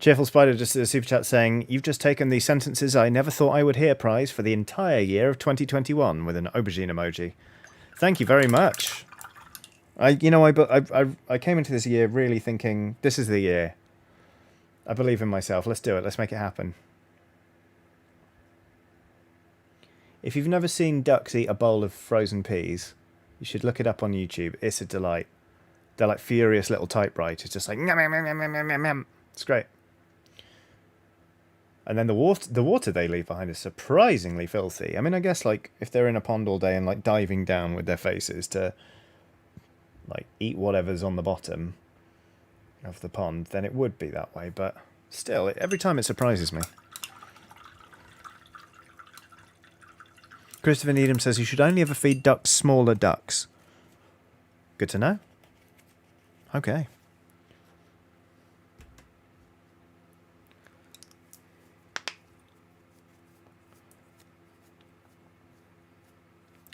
Cheerful Spider just did a super chat saying, you've just taken the sentences I never thought I would hear prize for the entire year of 2021 with an aubergine emoji. Thank you very much. I came into this year really thinking, this is the year. I believe in myself, let's do it, let's make it happen. If you've never seen ducks eat a bowl of frozen peas, you should look it up on YouTube. It's a delight. They're like furious little typewriters, just like nom, nom, nom, nom, nom, nom. It's great. And then the water they leave behind is surprisingly filthy. I mean, I guess like if they're in a pond all day and like diving down with their faces to like eat whatever's on the bottom of the pond, then it would be that way. But still, every time it surprises me. Christopher Needham says you should only ever feed ducks smaller ducks. Good to know. Okay.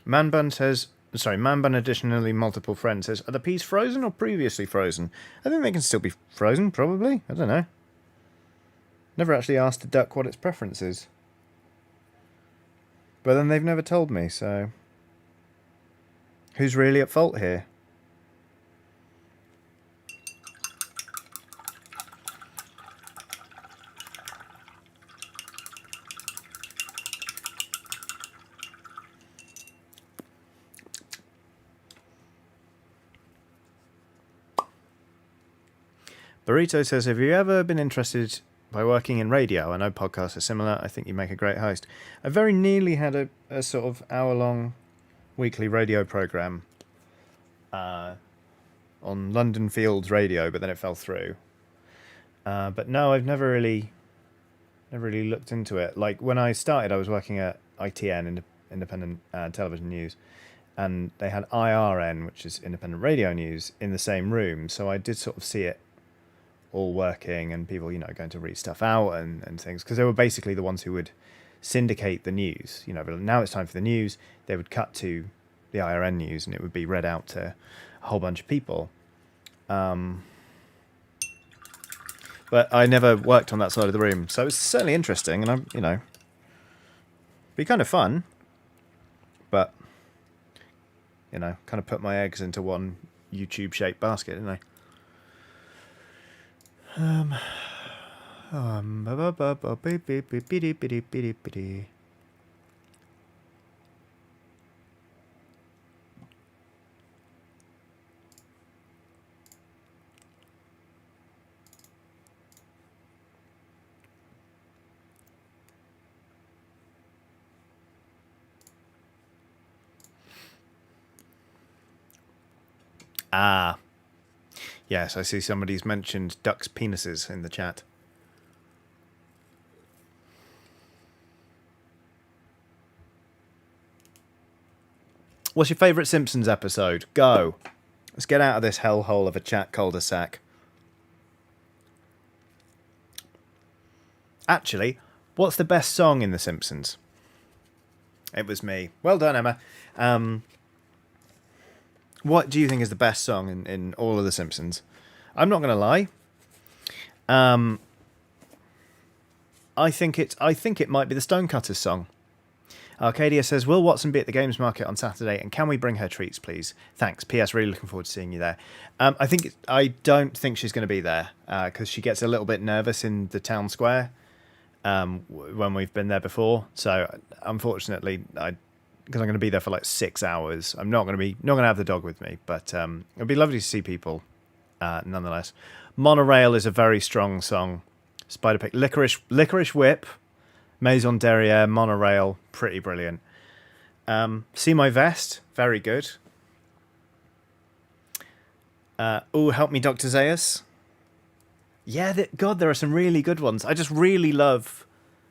Manbun says, sorry, Manbun additionally multiple friends says, are the peas frozen or previously frozen? I think they can still be frozen, probably. I don't know. Never actually asked a duck what its preference is. But then they've never told me, so... Who's really at fault here? Burrito says, have you ever been interested by working in radio? I know podcasts are similar. I think you make a great host. I very nearly had a sort of hour-long weekly radio program on London Fields Radio, but then it fell through. But no, I've never really looked into it. Like when I started, I was working at ITN, Independent Television News, and they had IRN, which is Independent Radio News, in the same room. So I did sort of see it all working and people, you know, going to read stuff out and things, because they were basically the ones who would syndicate the news. You know, but now it's time for the news. They would cut to the IRN news and it would be read out to a whole bunch of people. But I never worked on that side of the room, so it's certainly interesting, and I'm, you know, be kind of fun, but you know, kind of put my eggs into one YouTube-shaped basket, didn't I? Ah. Yes, I see somebody's mentioned ducks' penises in the chat. What's your favourite Simpsons episode? Go. Let's get out of this hellhole of a chat cul-de-sac. Actually, what's the best song in The Simpsons? It was me. Well done, Emma. What do you think is the best song in all of The Simpsons? I'm not going to lie. I think it might be the Stonecutters song. Arcadia says, will Watson be at the Games Market on Saturday, and can we bring her treats, please? Thanks. P.S. Really looking forward to seeing you there. I don't think she's going to be there because she gets a little bit nervous in the town square when we've been there before. So unfortunately, because I'm going to be there for like 6 hours, I'm not going to have the dog with me. But it'll be lovely to see people nonetheless. Monorail is a very strong song. Spider Pig, Licorice Whip. Maison Derriere, Monorail, pretty brilliant. See My Vest, very good. Help Me Dr. Zaius. Yeah, God, there are some really good ones. I just really love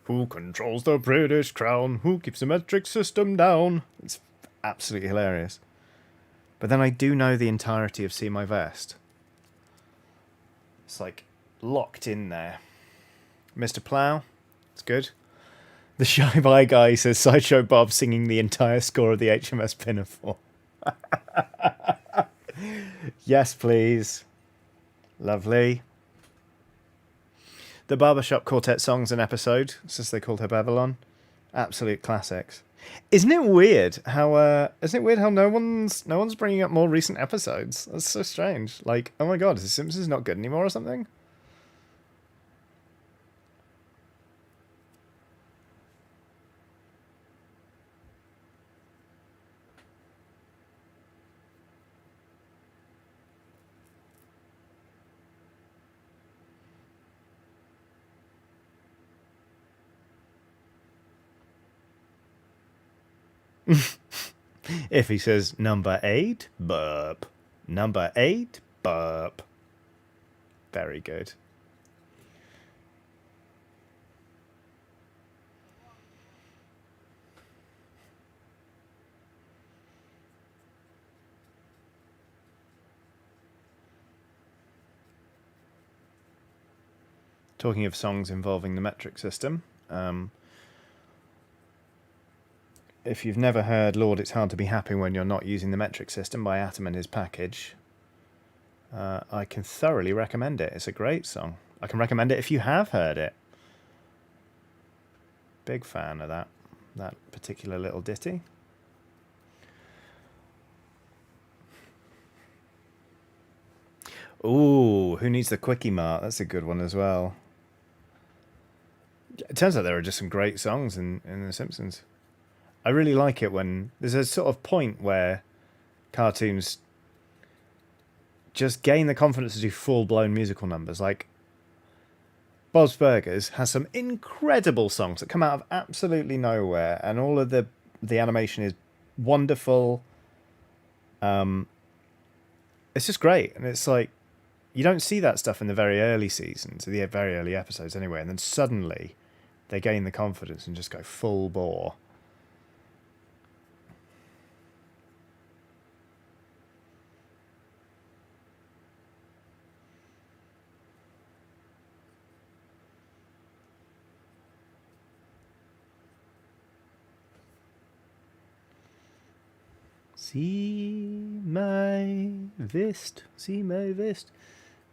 Who Controls the British Crown? Who Keeps the Metric System Down? It's absolutely hilarious. But then I do know the entirety of See My Vest. It's like locked in there. Mr. Plough, it's good. The Shy By guy says Sideshow Bob singing the entire score of the HMS Pinafore. Yes, please. Lovely. The Barbershop Quartet songs and episode, since they called her Babylon. Absolute classics. Isn't it weird how no one's bringing up more recent episodes? That's so strange. Like, oh my god, is The Simpsons not good anymore or something? If he says number 8, burp. Number 8, burp. Very good. Talking of songs involving the metric system, if you've never heard Lord, It's Hard to Be Happy When You're Not Using the Metric System by Atom and His Package, I can thoroughly recommend it. It's a great song. I can recommend it if you have heard it. Big fan of that particular little ditty. Ooh, Who Needs the Quickie Mart? That's a good one as well. It turns out there are just some great songs in The Simpsons. I really like it when there's a sort of point where cartoons just gain the confidence to do full-blown musical numbers. Like, Bob's Burgers has some incredible songs that come out of absolutely nowhere, and all of the animation is wonderful. It's just great, and it's like, you don't see that stuff in the very early seasons, the very early episodes anyway, and then suddenly they gain the confidence and just go full bore. See my vest,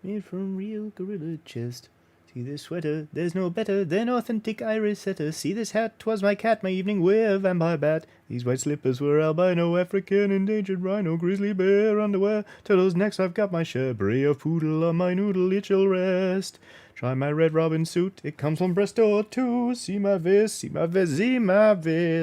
made from real gorilla chest. See this sweater, there's no better than authentic Irish setter. See this hat, 'twas my cat, my evening wear, vampire bat. These white slippers were albino, African, endangered rhino, grizzly bear underwear. Turtles next, I've got my share, bray of poodle on my noodle, it shall rest. Try my red robin suit, it comes from Bristol too. See my vest, see my vest, see my vest.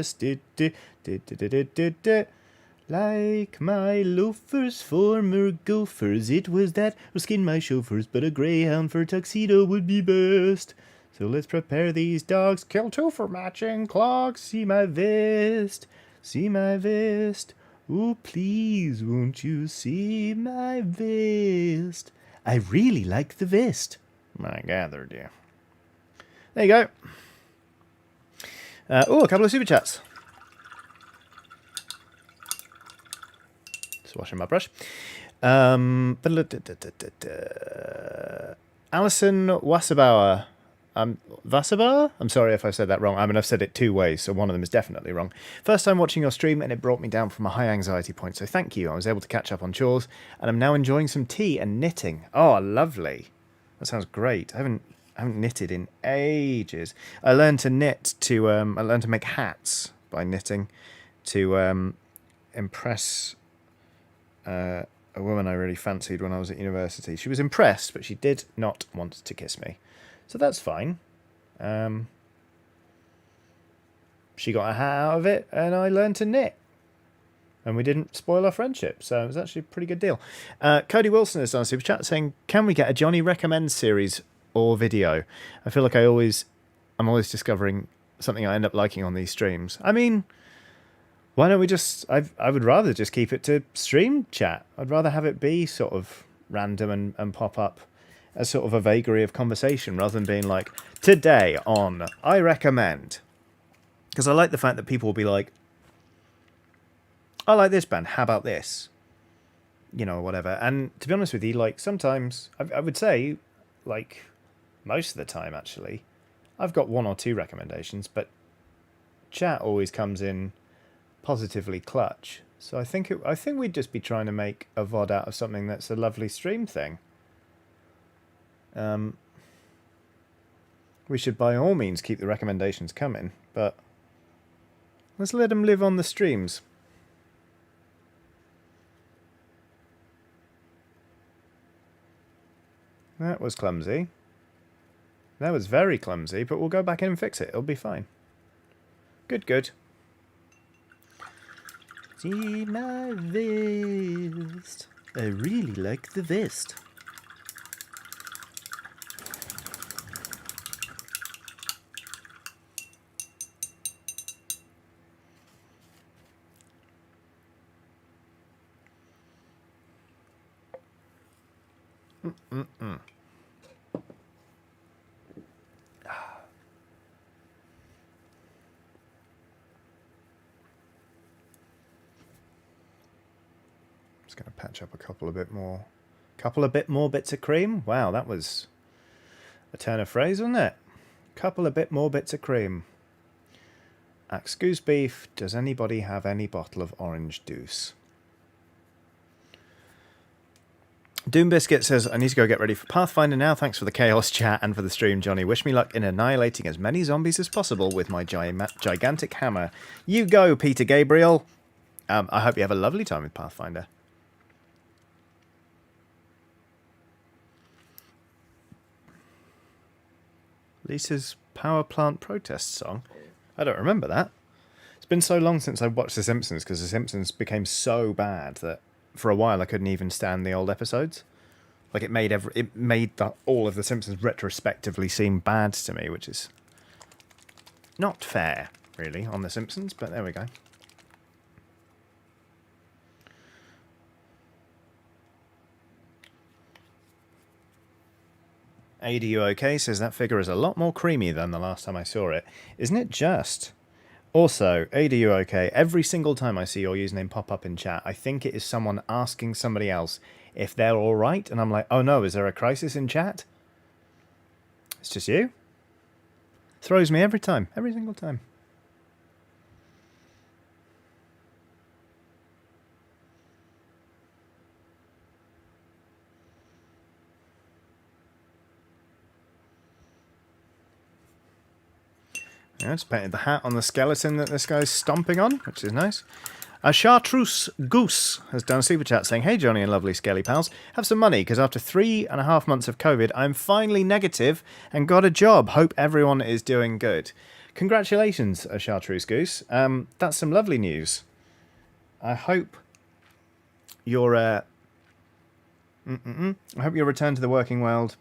Like my loafers, former gophers, it was that or skin my chauffeurs, but a greyhound for tuxedo would be best. So let's prepare these dogs, kill 2 for matching clogs. See my vest, see my vest. Oh, please, won't you see my vest? I really like the vest. I gathered you. There you go. A couple of super chats. Just washing my brush. Alison Wasserbauer Vasabar? I'm sorry if I said that wrong. I mean, I've said it two ways, so one of them is definitely wrong. First time watching your stream, and it brought me down from a high anxiety point, so thank you. I was able to catch up on chores, and I'm now enjoying some tea and knitting. Oh, lovely. That sounds great. I haven't knitted in ages. I learned to knit to I learned to make hats by knitting to impress a woman I really fancied when I was at university. She was impressed, but she did not want to kiss me. So that's fine. She got a hat out of it, and I learned to knit. And we didn't spoil our friendship, so it was actually a pretty good deal. Cody Wilson has done a super chat saying, can we get a Johnny Recommends series or video? I feel like I'm always discovering something I end up liking on these streams. I mean, why don't we just... I would rather just keep it to stream chat. I'd rather have it be sort of random and pop up as sort of a vagary of conversation rather than being like, today on I Recommend. Because I like the fact that people will be like, I like this band, how about this? You know, whatever. And to be honest with you, like, sometimes, I would say, like, most of the time, actually, I've got one or two recommendations, but chat always comes in positively clutch. So I think we'd just be trying to make a VOD out of something that's a lovely stream thing. We should by all means keep the recommendations coming, but let's let them live on the streams. That was clumsy. That was very clumsy, but we'll go back in and fix it. It'll be fine. Good, good. See my vest. I really like the vest. Just going to patch up a couple of bit more bits of cream. Wow, that was a turn of phrase, wasn't it? Couple of bit more bits of cream. Axe goose beef. Does anybody have any bottle of orange juice? Doom Biscuit says, I need to go get ready for Pathfinder now. Thanks for the chaos chat and for the stream, Johnny. Wish me luck in annihilating as many zombies as possible with my gigantic hammer. You go, Peter Gabriel. I hope you have a lovely time with Pathfinder. Lisa's power plant protest song? I don't remember that. It's been so long since I watched The Simpsons because The Simpsons became so bad that for a while I couldn't even stand the old episodes. Like it made all of The Simpsons retrospectively seem bad to me, which is not fair, really, on The Simpsons, but there we go. ADU says that figure is a lot more creamy than the last time I saw it. Isn't it just? Also, ADU every single time I see your username pop up in chat, I think it is someone asking somebody else if they're alright, and I'm like, oh no, is there a crisis in chat? It's just you? Throws me every time, every single time. Yeah, it's painted the hat on the skeleton that this guy's stomping on, which is nice. A Chartreuse Goose has done a super chat saying, hey Johnny and lovely Skelly pals, have some money because after 3.5 months of COVID, I'm finally negative and got a job. Hope everyone is doing good. Congratulations, A Chartreuse Goose. That's some lovely news. I hope your return to the working world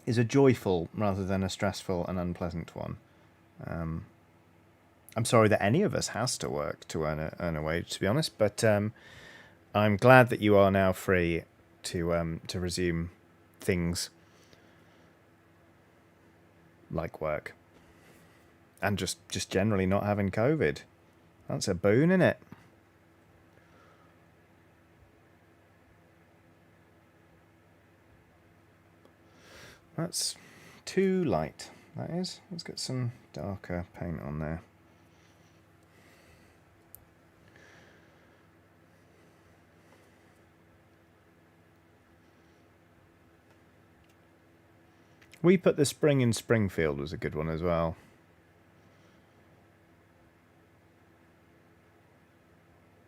is a joyful rather than a stressful and unpleasant one. I'm sorry that any of us has to work to earn a wage, to be honest, but I'm glad that you are now free to resume things like work and just generally not having COVID. That's a boon, isn't it? That's too light. that is. Let's get some darker paint on there. We Put the Spring in Springfield was a good one as well.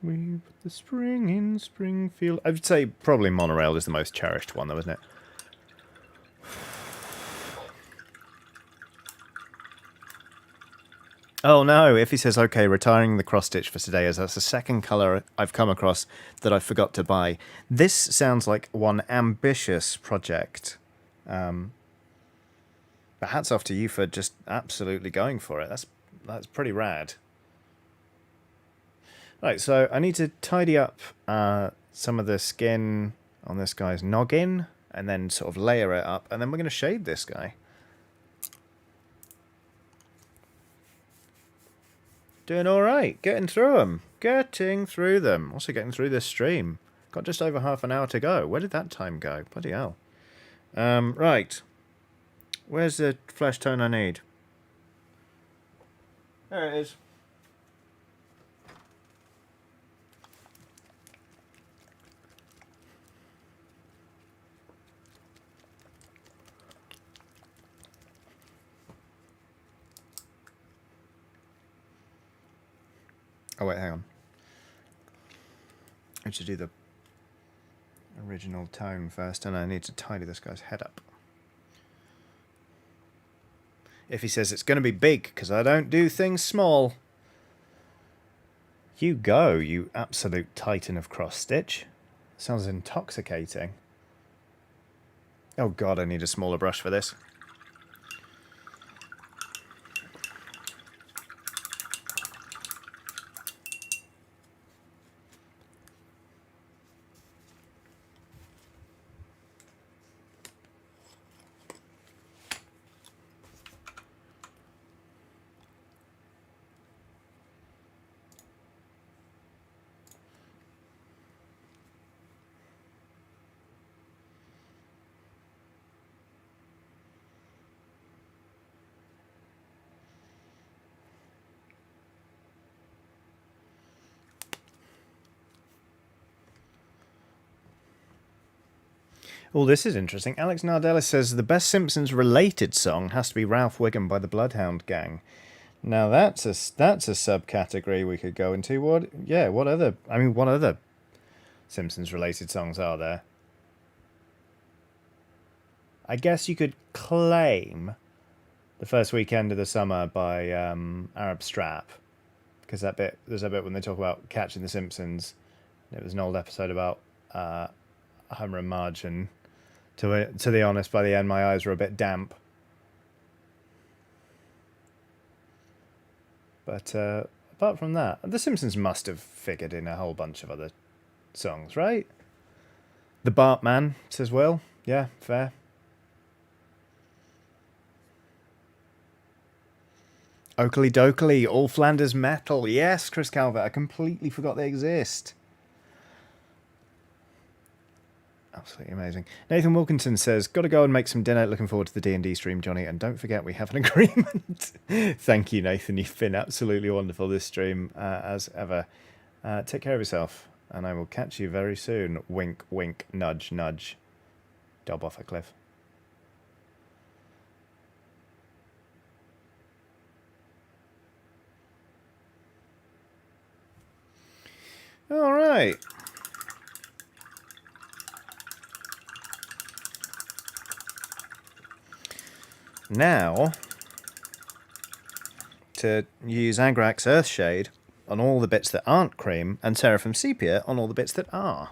We put the spring in Springfield. I would say probably Monorail is the most cherished one, though, isn't it? Oh no, if he says, okay, retiring the cross stitch for today, as that's the second colour I've come across that I forgot to buy. This sounds like one ambitious project. But hats off to you for just absolutely going for it. That's pretty rad. Right, so I need to tidy up some of the skin on this guy's noggin, and then sort of layer it up, and then we're going to shade this guy. Doing alright, getting through them. Getting through them. Also getting through this stream. Got just over half an hour to go. Where did that time go? Bloody hell. Right. Where's the flesh tone I need? There it is. Oh wait, hang on. I should do the original tone first, and I need to tidy this guy's head up. If he says it's going to be big, because I don't do things small. You go, you absolute titan of cross-stitch. Sounds intoxicating. Oh god, I need a smaller brush for this. Oh, this is interesting. Alex Nardellis says the best Simpsons-related song has to be Ralph Wiggum by the Bloodhound Gang. Now that's a subcategory we could go into. What other Simpsons-related songs are there? I guess you could claim The First Weekend of the Summer by Arab Strap, because there's a bit when they talk about catching the Simpsons. It was an old episode about Homer and Marge, and to be honest, by the end my eyes were a bit damp. But apart from that, the Simpsons must have figured in a whole bunch of other songs, right? The Bartman, says Will. Yeah, fair. Oakley Dokley, All Flanders Metal. Yes, Chris Calvert. I completely forgot they exist. Absolutely amazing. Nathan Wilkinson says, got to go and make some dinner. Looking forward to the D&D stream, Johnny. And don't forget, we have an agreement. Thank you, Nathan. You've been absolutely wonderful this stream, as ever. Take care of yourself, and I will catch you very soon. Wink, wink, nudge, nudge. Dob off a cliff. All right. Now, to use Agrax Earthshade on all the bits that aren't cream, and Seraphim Sepia on all the bits that are.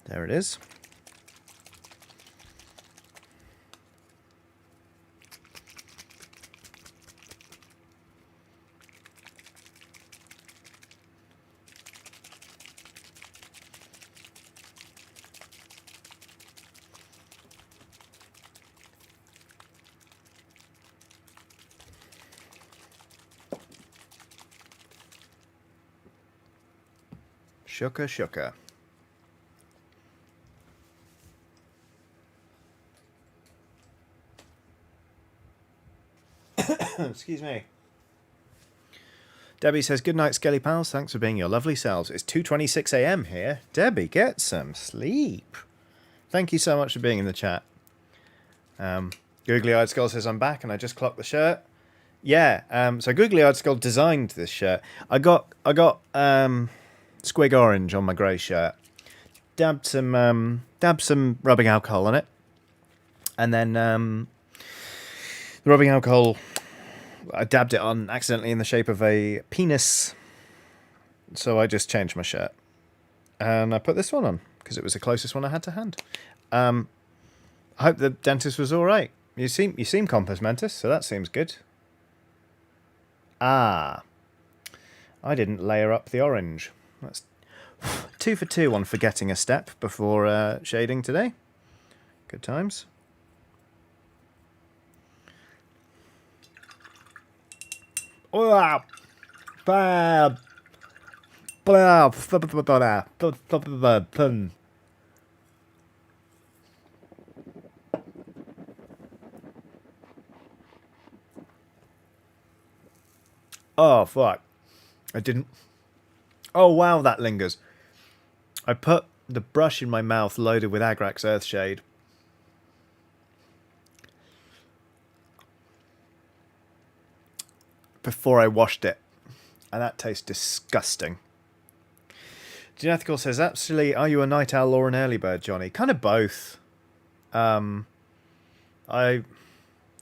There it is. Shooka, shooka. Excuse me. Debbie says, good night, Skelly Pals. Thanks for being your lovely selves. It's 2:26 a.m. here. Debbie, get some sleep. Thank you so much for being in the chat. Googly Eyed Skull says, I'm back and I just clocked the shirt. Yeah, so Googly Eyed Skull designed this shirt. I got squig orange on my grey shirt. Dabbed some rubbing alcohol on it. And then the rubbing alcohol, I dabbed it on accidentally in the shape of a penis. So I just changed my shirt. And I put this one on, because it was the closest one I had to hand. I hope the dentist was alright. You seem compos mentis, so that seems good. Ah. I didn't layer up the orange. That's 2 for 2 on forgetting a step before shading today. Good times. Oh, fuck. I didn't... Oh, wow, that lingers. I put the brush in my mouth loaded with Agrax Earthshade. Before I washed it. And that tastes disgusting. Genethical says, actually, are you a night owl or an early bird, Johnny? Kind of both.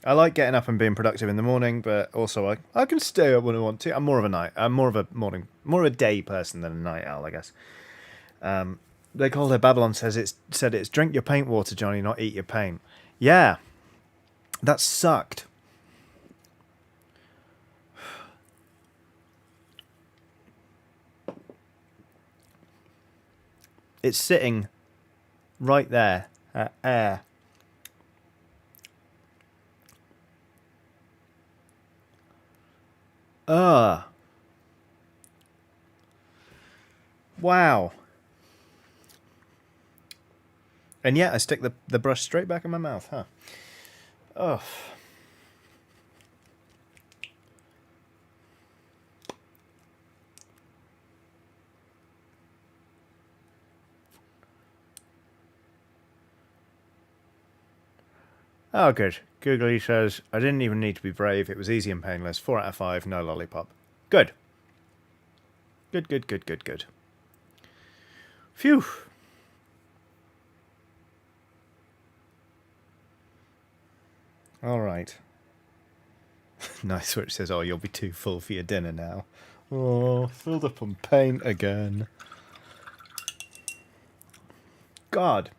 I like getting up and being productive in the morning, but also I can stay up when I want to. I'm more of a day person than a night owl, I guess. They called her Babylon said it's drink your paint water, Johnny, not eat your paint. Yeah, that sucked. It's sitting right there at air. Wow. And yet I stick the brush straight back in my mouth, huh? Oh. Oh, good. Googly says, I didn't even need to be brave. It was easy and painless. 4 out of 5, no lollipop. Good. Good. Phew. All right. Nice Switch says, oh, you'll be too full for your dinner now. Oh, filled up on paint again. God.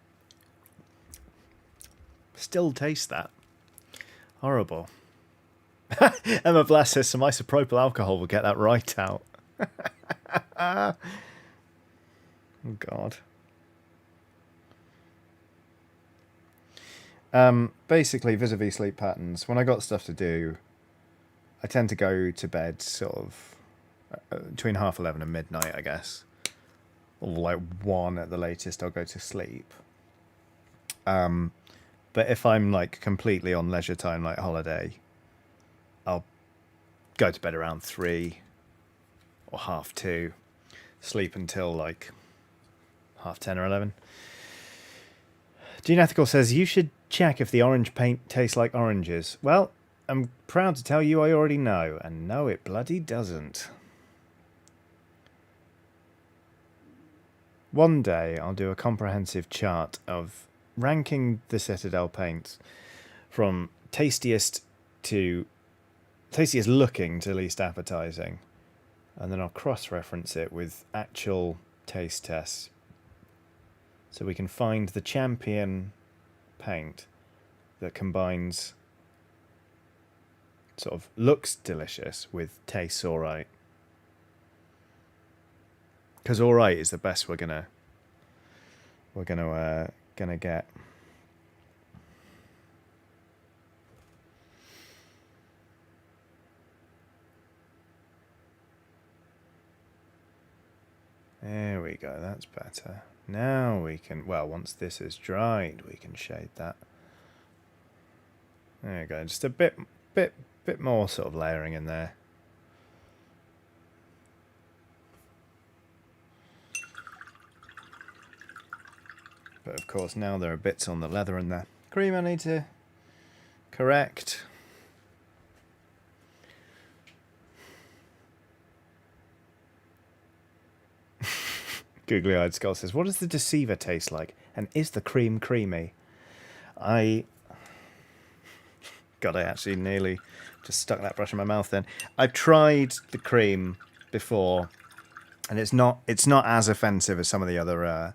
Still taste that. Horrible. Emma Blast says some isopropyl alcohol will get that right out. Oh, God. Basically, vis-a-vis sleep patterns, when I got stuff to do, I tend to go to bed sort of between 11:30 and midnight, I guess. Or like 1 at the latest, I'll go to sleep. But if I'm like completely on leisure time, like holiday, I'll go to bed around 3 or 2:30, sleep until like 10:30 or 11. Gene Ethical says, you should check if the orange paint tastes like oranges. Well, I'm proud to tell you I already know, and no, it bloody doesn't. One day I'll do a comprehensive chart of ranking the Citadel paints from tastiest looking to least appetizing, and then I'll cross-reference it with actual taste tests so we can find the champion paint that combines sort of looks delicious with tastes alright. Because alright is the best we're gonna get. There we go, that's better. Now we can, well, once this is dried, we can shade that. There we go, just a bit bit more sort of layering in there. But of course now there are bits on the leather and the cream I need to correct. Googly-eyed Skull says, what does the Deceiver taste like? And is the cream creamy? God, I actually nearly just stuck that brush in my mouth then. I've tried the cream before, and it's not as offensive as some of the other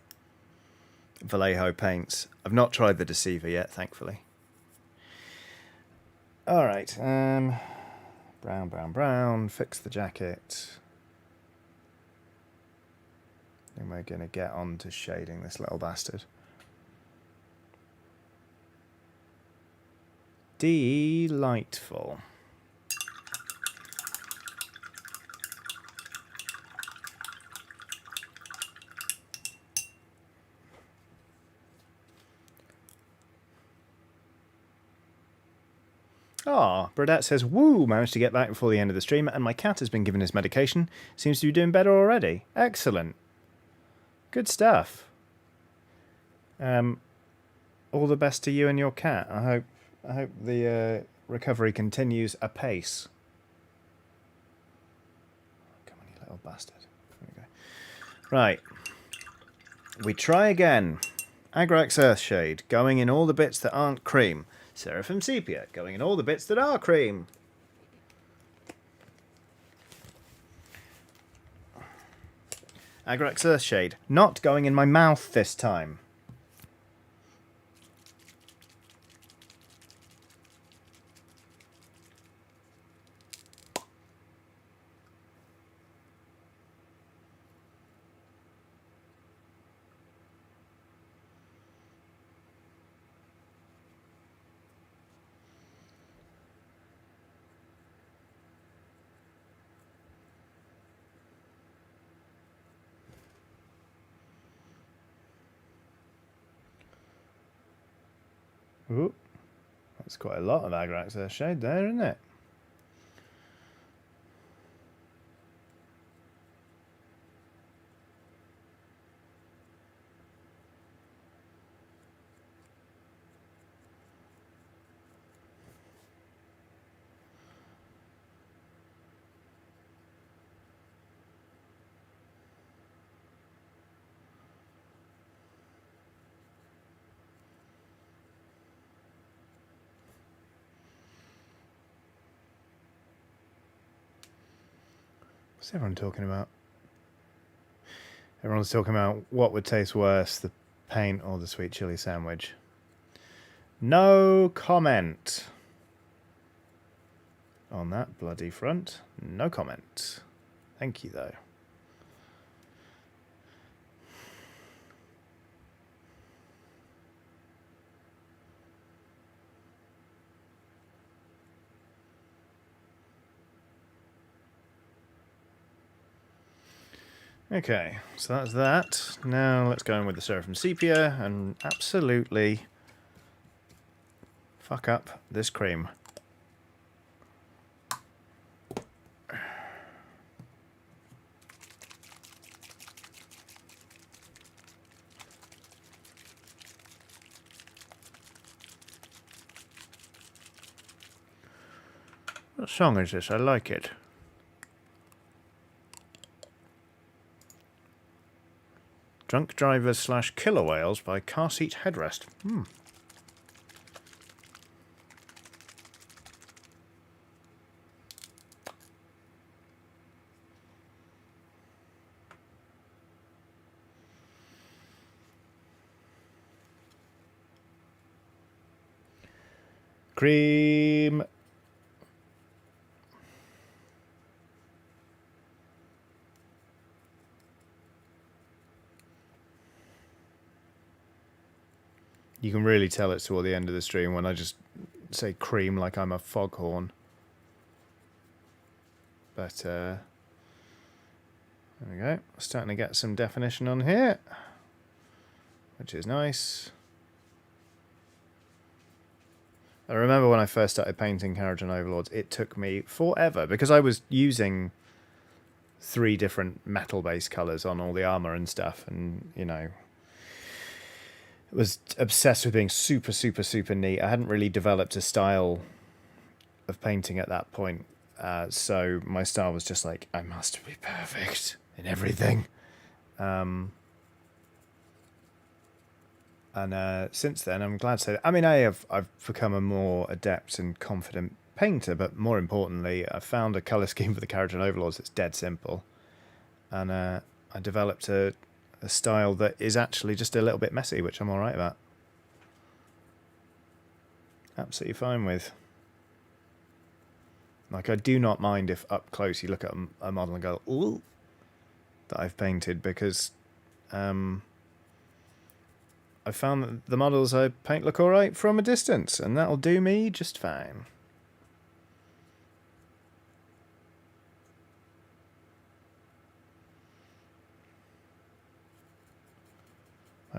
Vallejo paints. I've not tried the Deceiver yet, thankfully. Alright, brown, brown, brown, fix the jacket. Then we're going to get on to shading this little bastard. Delightful. Ah, Burdette says, woo, managed to get back before the end of the stream, and my cat has been given his medication. Seems to be doing better already. Excellent. Good stuff. All the best to you and your cat. I hope the recovery continues apace. Come on, you little bastard. There we go. Right. We try again. Agrax Earthshade, going in all the bits that aren't cream. Seraphim Sepia, going in all the bits that are cream. Agrax Earthshade, not going in my mouth this time. Ooh, that's quite a lot of Agrax Earthshade there, isn't it? What's everyone talking about? Everyone's talking about what would taste worse, the paint or the sweet chili sandwich. No comment on that bloody front. No comment. Thank you, though. Okay, so that's that. Now let's go in with the Seraphim Sepia and absolutely fuck up this cream. What song is this? I like it. Drunk Drivers / Killer Whales by Car Seat Headrest. Cream. You can really tell it's toward the end of the stream when I just say cream like I'm a foghorn. But, there we go. Starting to get some definition on here, which is nice. I remember when I first started painting Kharadron Overlords, it took me forever because I was using 3 different metal-based colours on all the armour and stuff, and, you know, was obsessed with being super, super, super neat. I hadn't really developed a style of painting at that point, so my style was just like, I must be perfect in everything. And since then, I'm glad to say that. I mean, I've become a more adept and confident painter, but more importantly, I found a colour scheme for the Kharadron Overlords that's dead simple. And I developed a style that is actually just a little bit messy, which I'm alright about. Absolutely fine with. Like, I do not mind if up close you look at a model and go, ooh, that I've painted, because I found that the models I paint look alright from a distance, and that'll do me just fine.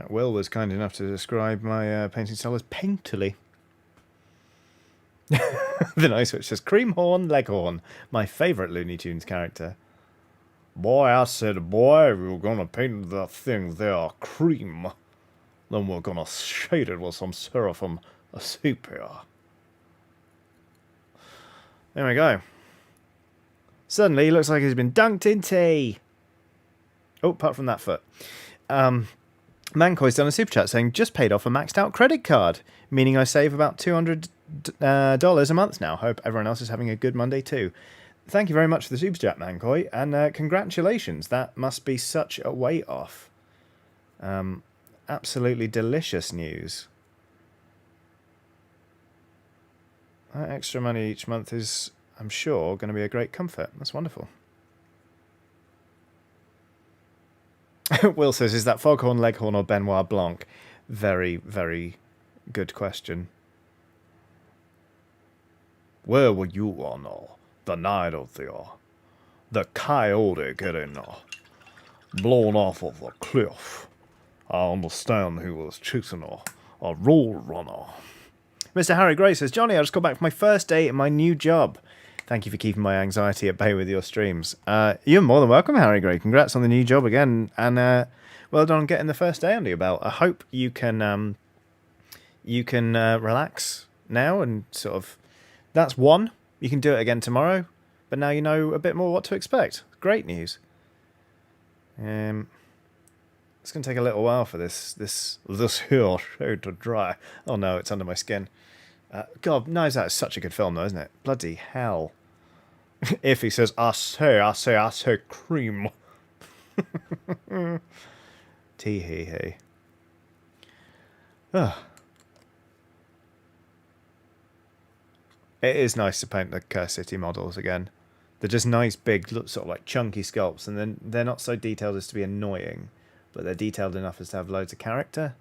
Will was kind enough to describe my painting style as painterly. The nice which says Creamhorn Leghorn, my favourite Looney Tunes character. Boy, I said, boy, we're gonna paint that thing there cream. Then we're gonna shade it with some seraphim sepia. There we go. Suddenly, he looks like he's been dunked in tea. Oh, apart from that foot. Mancoy's done a super chat saying, just paid off a maxed out credit card, meaning I save about $200 a month now. Hope everyone else is having a good Monday too. Thank you very much for the super chat, Mancoy, and congratulations. That must be such a weight off. Absolutely delicious news. That extra money each month is, I'm sure, going to be a great comfort. That's wonderful. Will says, is that Foghorn Leghorn or Benoit Blanc? Very, very good question. Where were you on the night of the coyote getting blown off of the cliff? I understand he was chasing a roll runner. Mr. Harry Gray says, Johnny, I just got back from my first day in my new job. Thank you for keeping my anxiety at bay with your streams. You're more than welcome, Harry Gray. Congrats on the new job again, and well done on getting the first day under your belt. I hope you can relax now and sort of. That's one. You can do it again tomorrow, but now you know a bit more what to expect. Great news. It's going to take a little while for this here show to dry. Oh no, it's under my skin. God, Knives Out is such a good film though, isn't it? Bloody hell. If he says, I say cream. Tee hee hee. It is nice to paint the Curse City models again. They're just nice, big, sort of like chunky sculpts, and then they're not so detailed as to be annoying, but they're detailed enough as to have loads of character.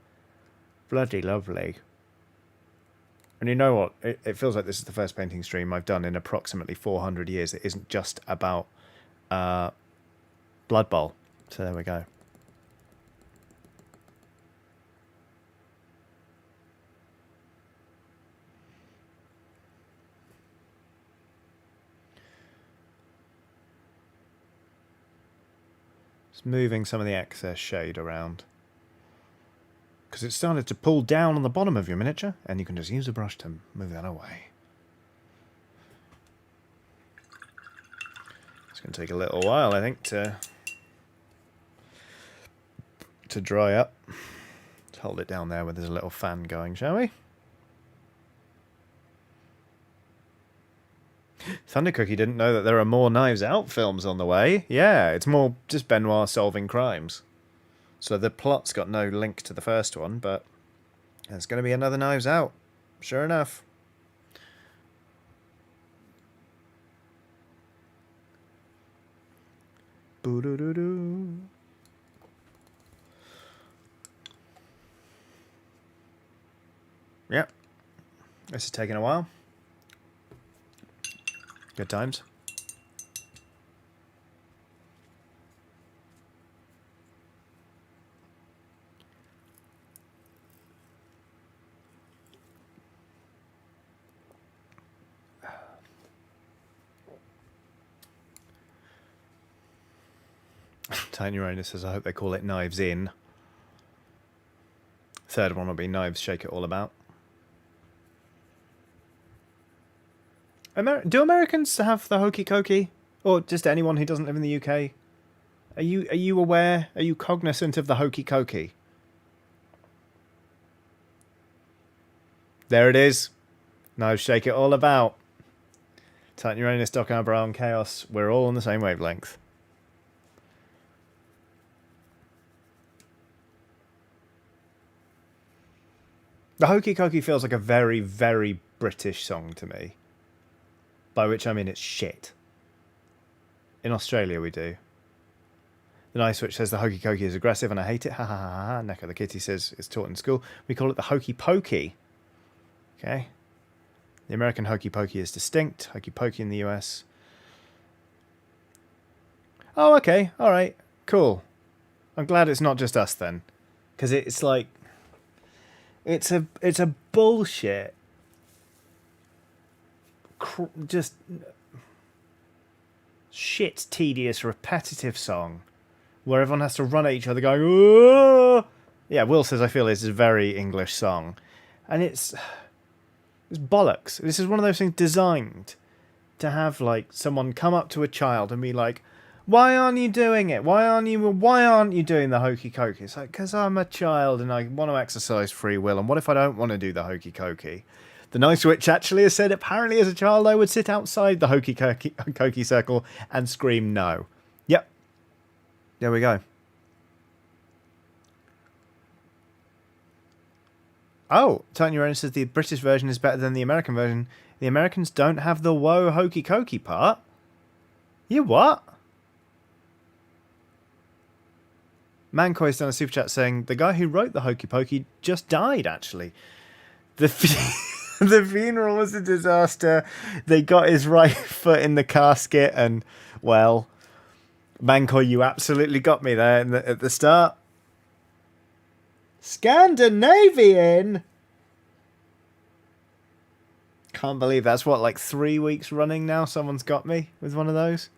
Bloody lovely. And you know what? It feels like this is the first painting stream I've done in approximately 400 years. It isn't just about Blood Bowl. So there we go. Just moving some of the excess shade around. Because it started to pull down on the bottom of your miniature, and you can just use a brush to move that away. It's going to take a little while, I think, to dry up. Let's hold it down there where there's a little fan going, shall we? Thunder Cookie didn't know that there are more Knives Out films on the way. Yeah, it's more just Benoit solving crimes. So the plot's got no link to the first one, but there's going to be another Knives Out. Sure enough. Boo-doo-doo-doo. Yep. This is taking a while. Good times. Titan Uranus says, I hope they call it Knives In. Third one will be Knives Shake It All About. Do Americans have the hokey cokey? Or just anyone who doesn't live in the UK? Are you aware? Are you cognizant of the hokey cokey? There it is. Knives Shake It All About. Titan Uranus, Doc Brown, Chaos. We're all on the same wavelength. The hokey cokey feels like a very, very British song to me. By which I mean it's shit. In Australia we do. The Nice Witch says the hokey cokey is aggressive and I hate it. Ha ha ha ha. Neko the Kitty says it's taught in school. We call it the hokey pokey. Okay. The American hokey pokey is distinct. Hokey pokey in the US. Oh, okay. Alright. Cool. I'm glad it's not just us then. Because it's like... It's a bullshit... just... shit, tedious, repetitive song. Where everyone has to run at each other going... Whoa! Yeah, Will says, I feel this is a very English song. And it's bollocks. This is one of those things designed to have, like, someone come up to a child and be like, why aren't you doing it? Why aren't you doing the hokey cokey? It's like, because I'm a child and I want to exercise free will. And what if I don't want to do the hokey cokey? The Nice Witch actually has said, apparently as a child I would sit outside the hokey cokey circle and scream no. Yep. There we go. Oh, Titan Uranus says the British version is better than the American version. The Americans don't have the whoa hokey cokey part. You what? Mancoy's done a super chat saying the guy who wrote the hokey pokey just died, actually. The funeral was a disaster. They got his right foot in the casket and, well, Mancoy, you absolutely got me there at the start. Scandinavian? Can't believe that's what, like 3 weeks running now someone's got me with one of those.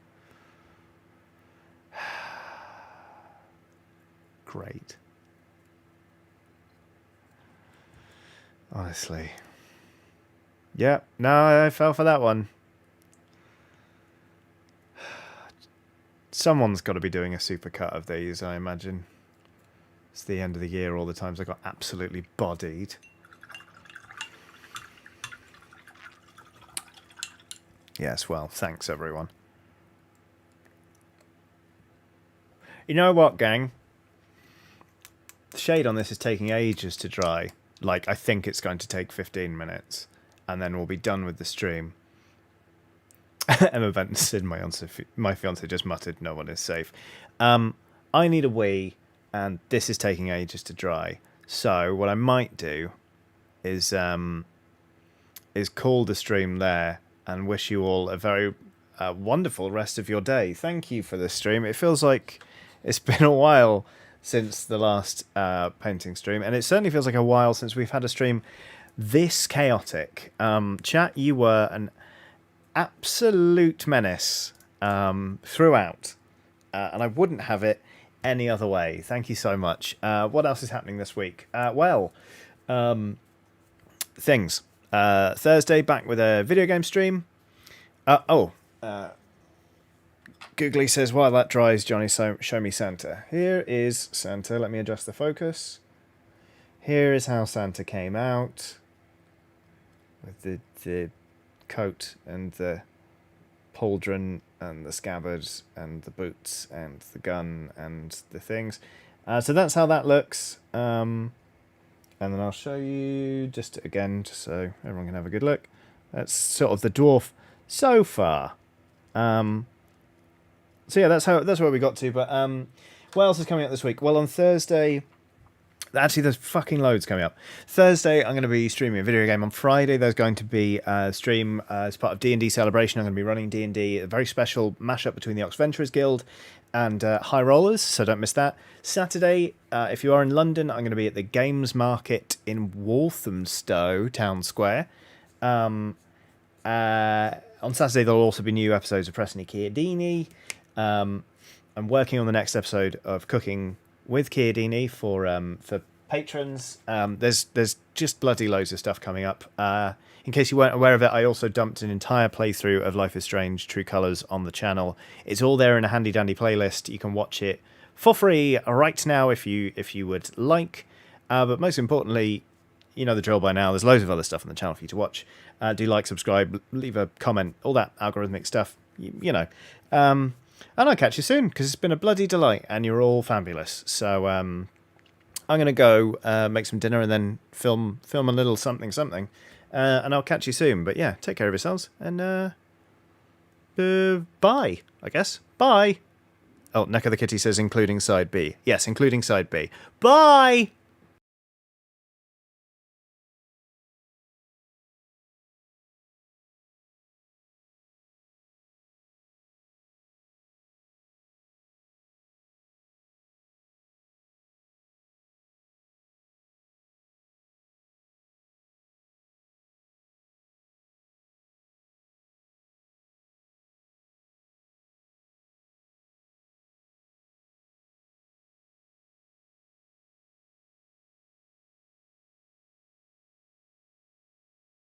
Great. Honestly. Yeah, no, I fell for that one. Someone's got to be doing a supercut of these, I imagine. It's the end of the year, all the times I got absolutely bodied. Yes, well, thanks everyone. You know what, gang? The shade on this is taking ages to dry. Like, I think it's going to take 15 minutes. And then we'll be done with the stream. Emma Benton said, my fiance just muttered, no one is safe. I need a wee, and this is taking ages to dry. So what I might do is call the stream there and wish you all a very wonderful rest of your day. Thank you for this stream. It feels like it's been a while since the last painting stream, and it certainly feels like a while since we've had a stream this chaotic. Chat, you were an absolute menace throughout, and I wouldn't have it any other way. Thank you so much. What else is happening this week? Things. Thursday, back with a video game stream. Googly says, while that dries, Johnny, show me Santa. Here is Santa. Let me adjust the focus. Here is how Santa came out. With the coat and the pauldron and the scabbards and the boots and the gun and the things. So that's how that looks. And then I'll show you just again, just so everyone can have a good look. That's sort of the dwarf so far. So yeah, that's where we got to. But what else is coming up this week? Well, on Thursday, actually, there's fucking loads coming up. Thursday, I'm going to be streaming a video game. On Friday, there's going to be a stream as part of D&D Celebration. I'm going to be running D&D, a very special mashup between the Oxventurers Guild and High Rollers, so don't miss that. Saturday, if you are in London, I'm going to be at the Games Market in Walthamstow Town Square. On Saturday, there'll also be new episodes of Preston Chiodini. I'm working on the next episode of Cooking with Chiodini for patrons. There's just bloody loads of stuff coming up. In case you weren't aware of it, I also dumped an entire playthrough of Life is Strange: True Colors on the channel. It's all there in a handy dandy playlist. You can watch it for free right now if you would like. But most importantly, you know the drill by now. There's loads of other stuff on the channel for you to watch. Do like, subscribe, leave a comment, all that algorithmic stuff. You know. And I'll catch you soon, because it's been a bloody delight, and you're all fabulous. So I'm going to go make some dinner and then film a little something. And I'll catch you soon. But yeah, take care of yourselves, and bye, I guess. Bye. Oh, Neck of the Kitty says including side B. Yes, including side B. Bye!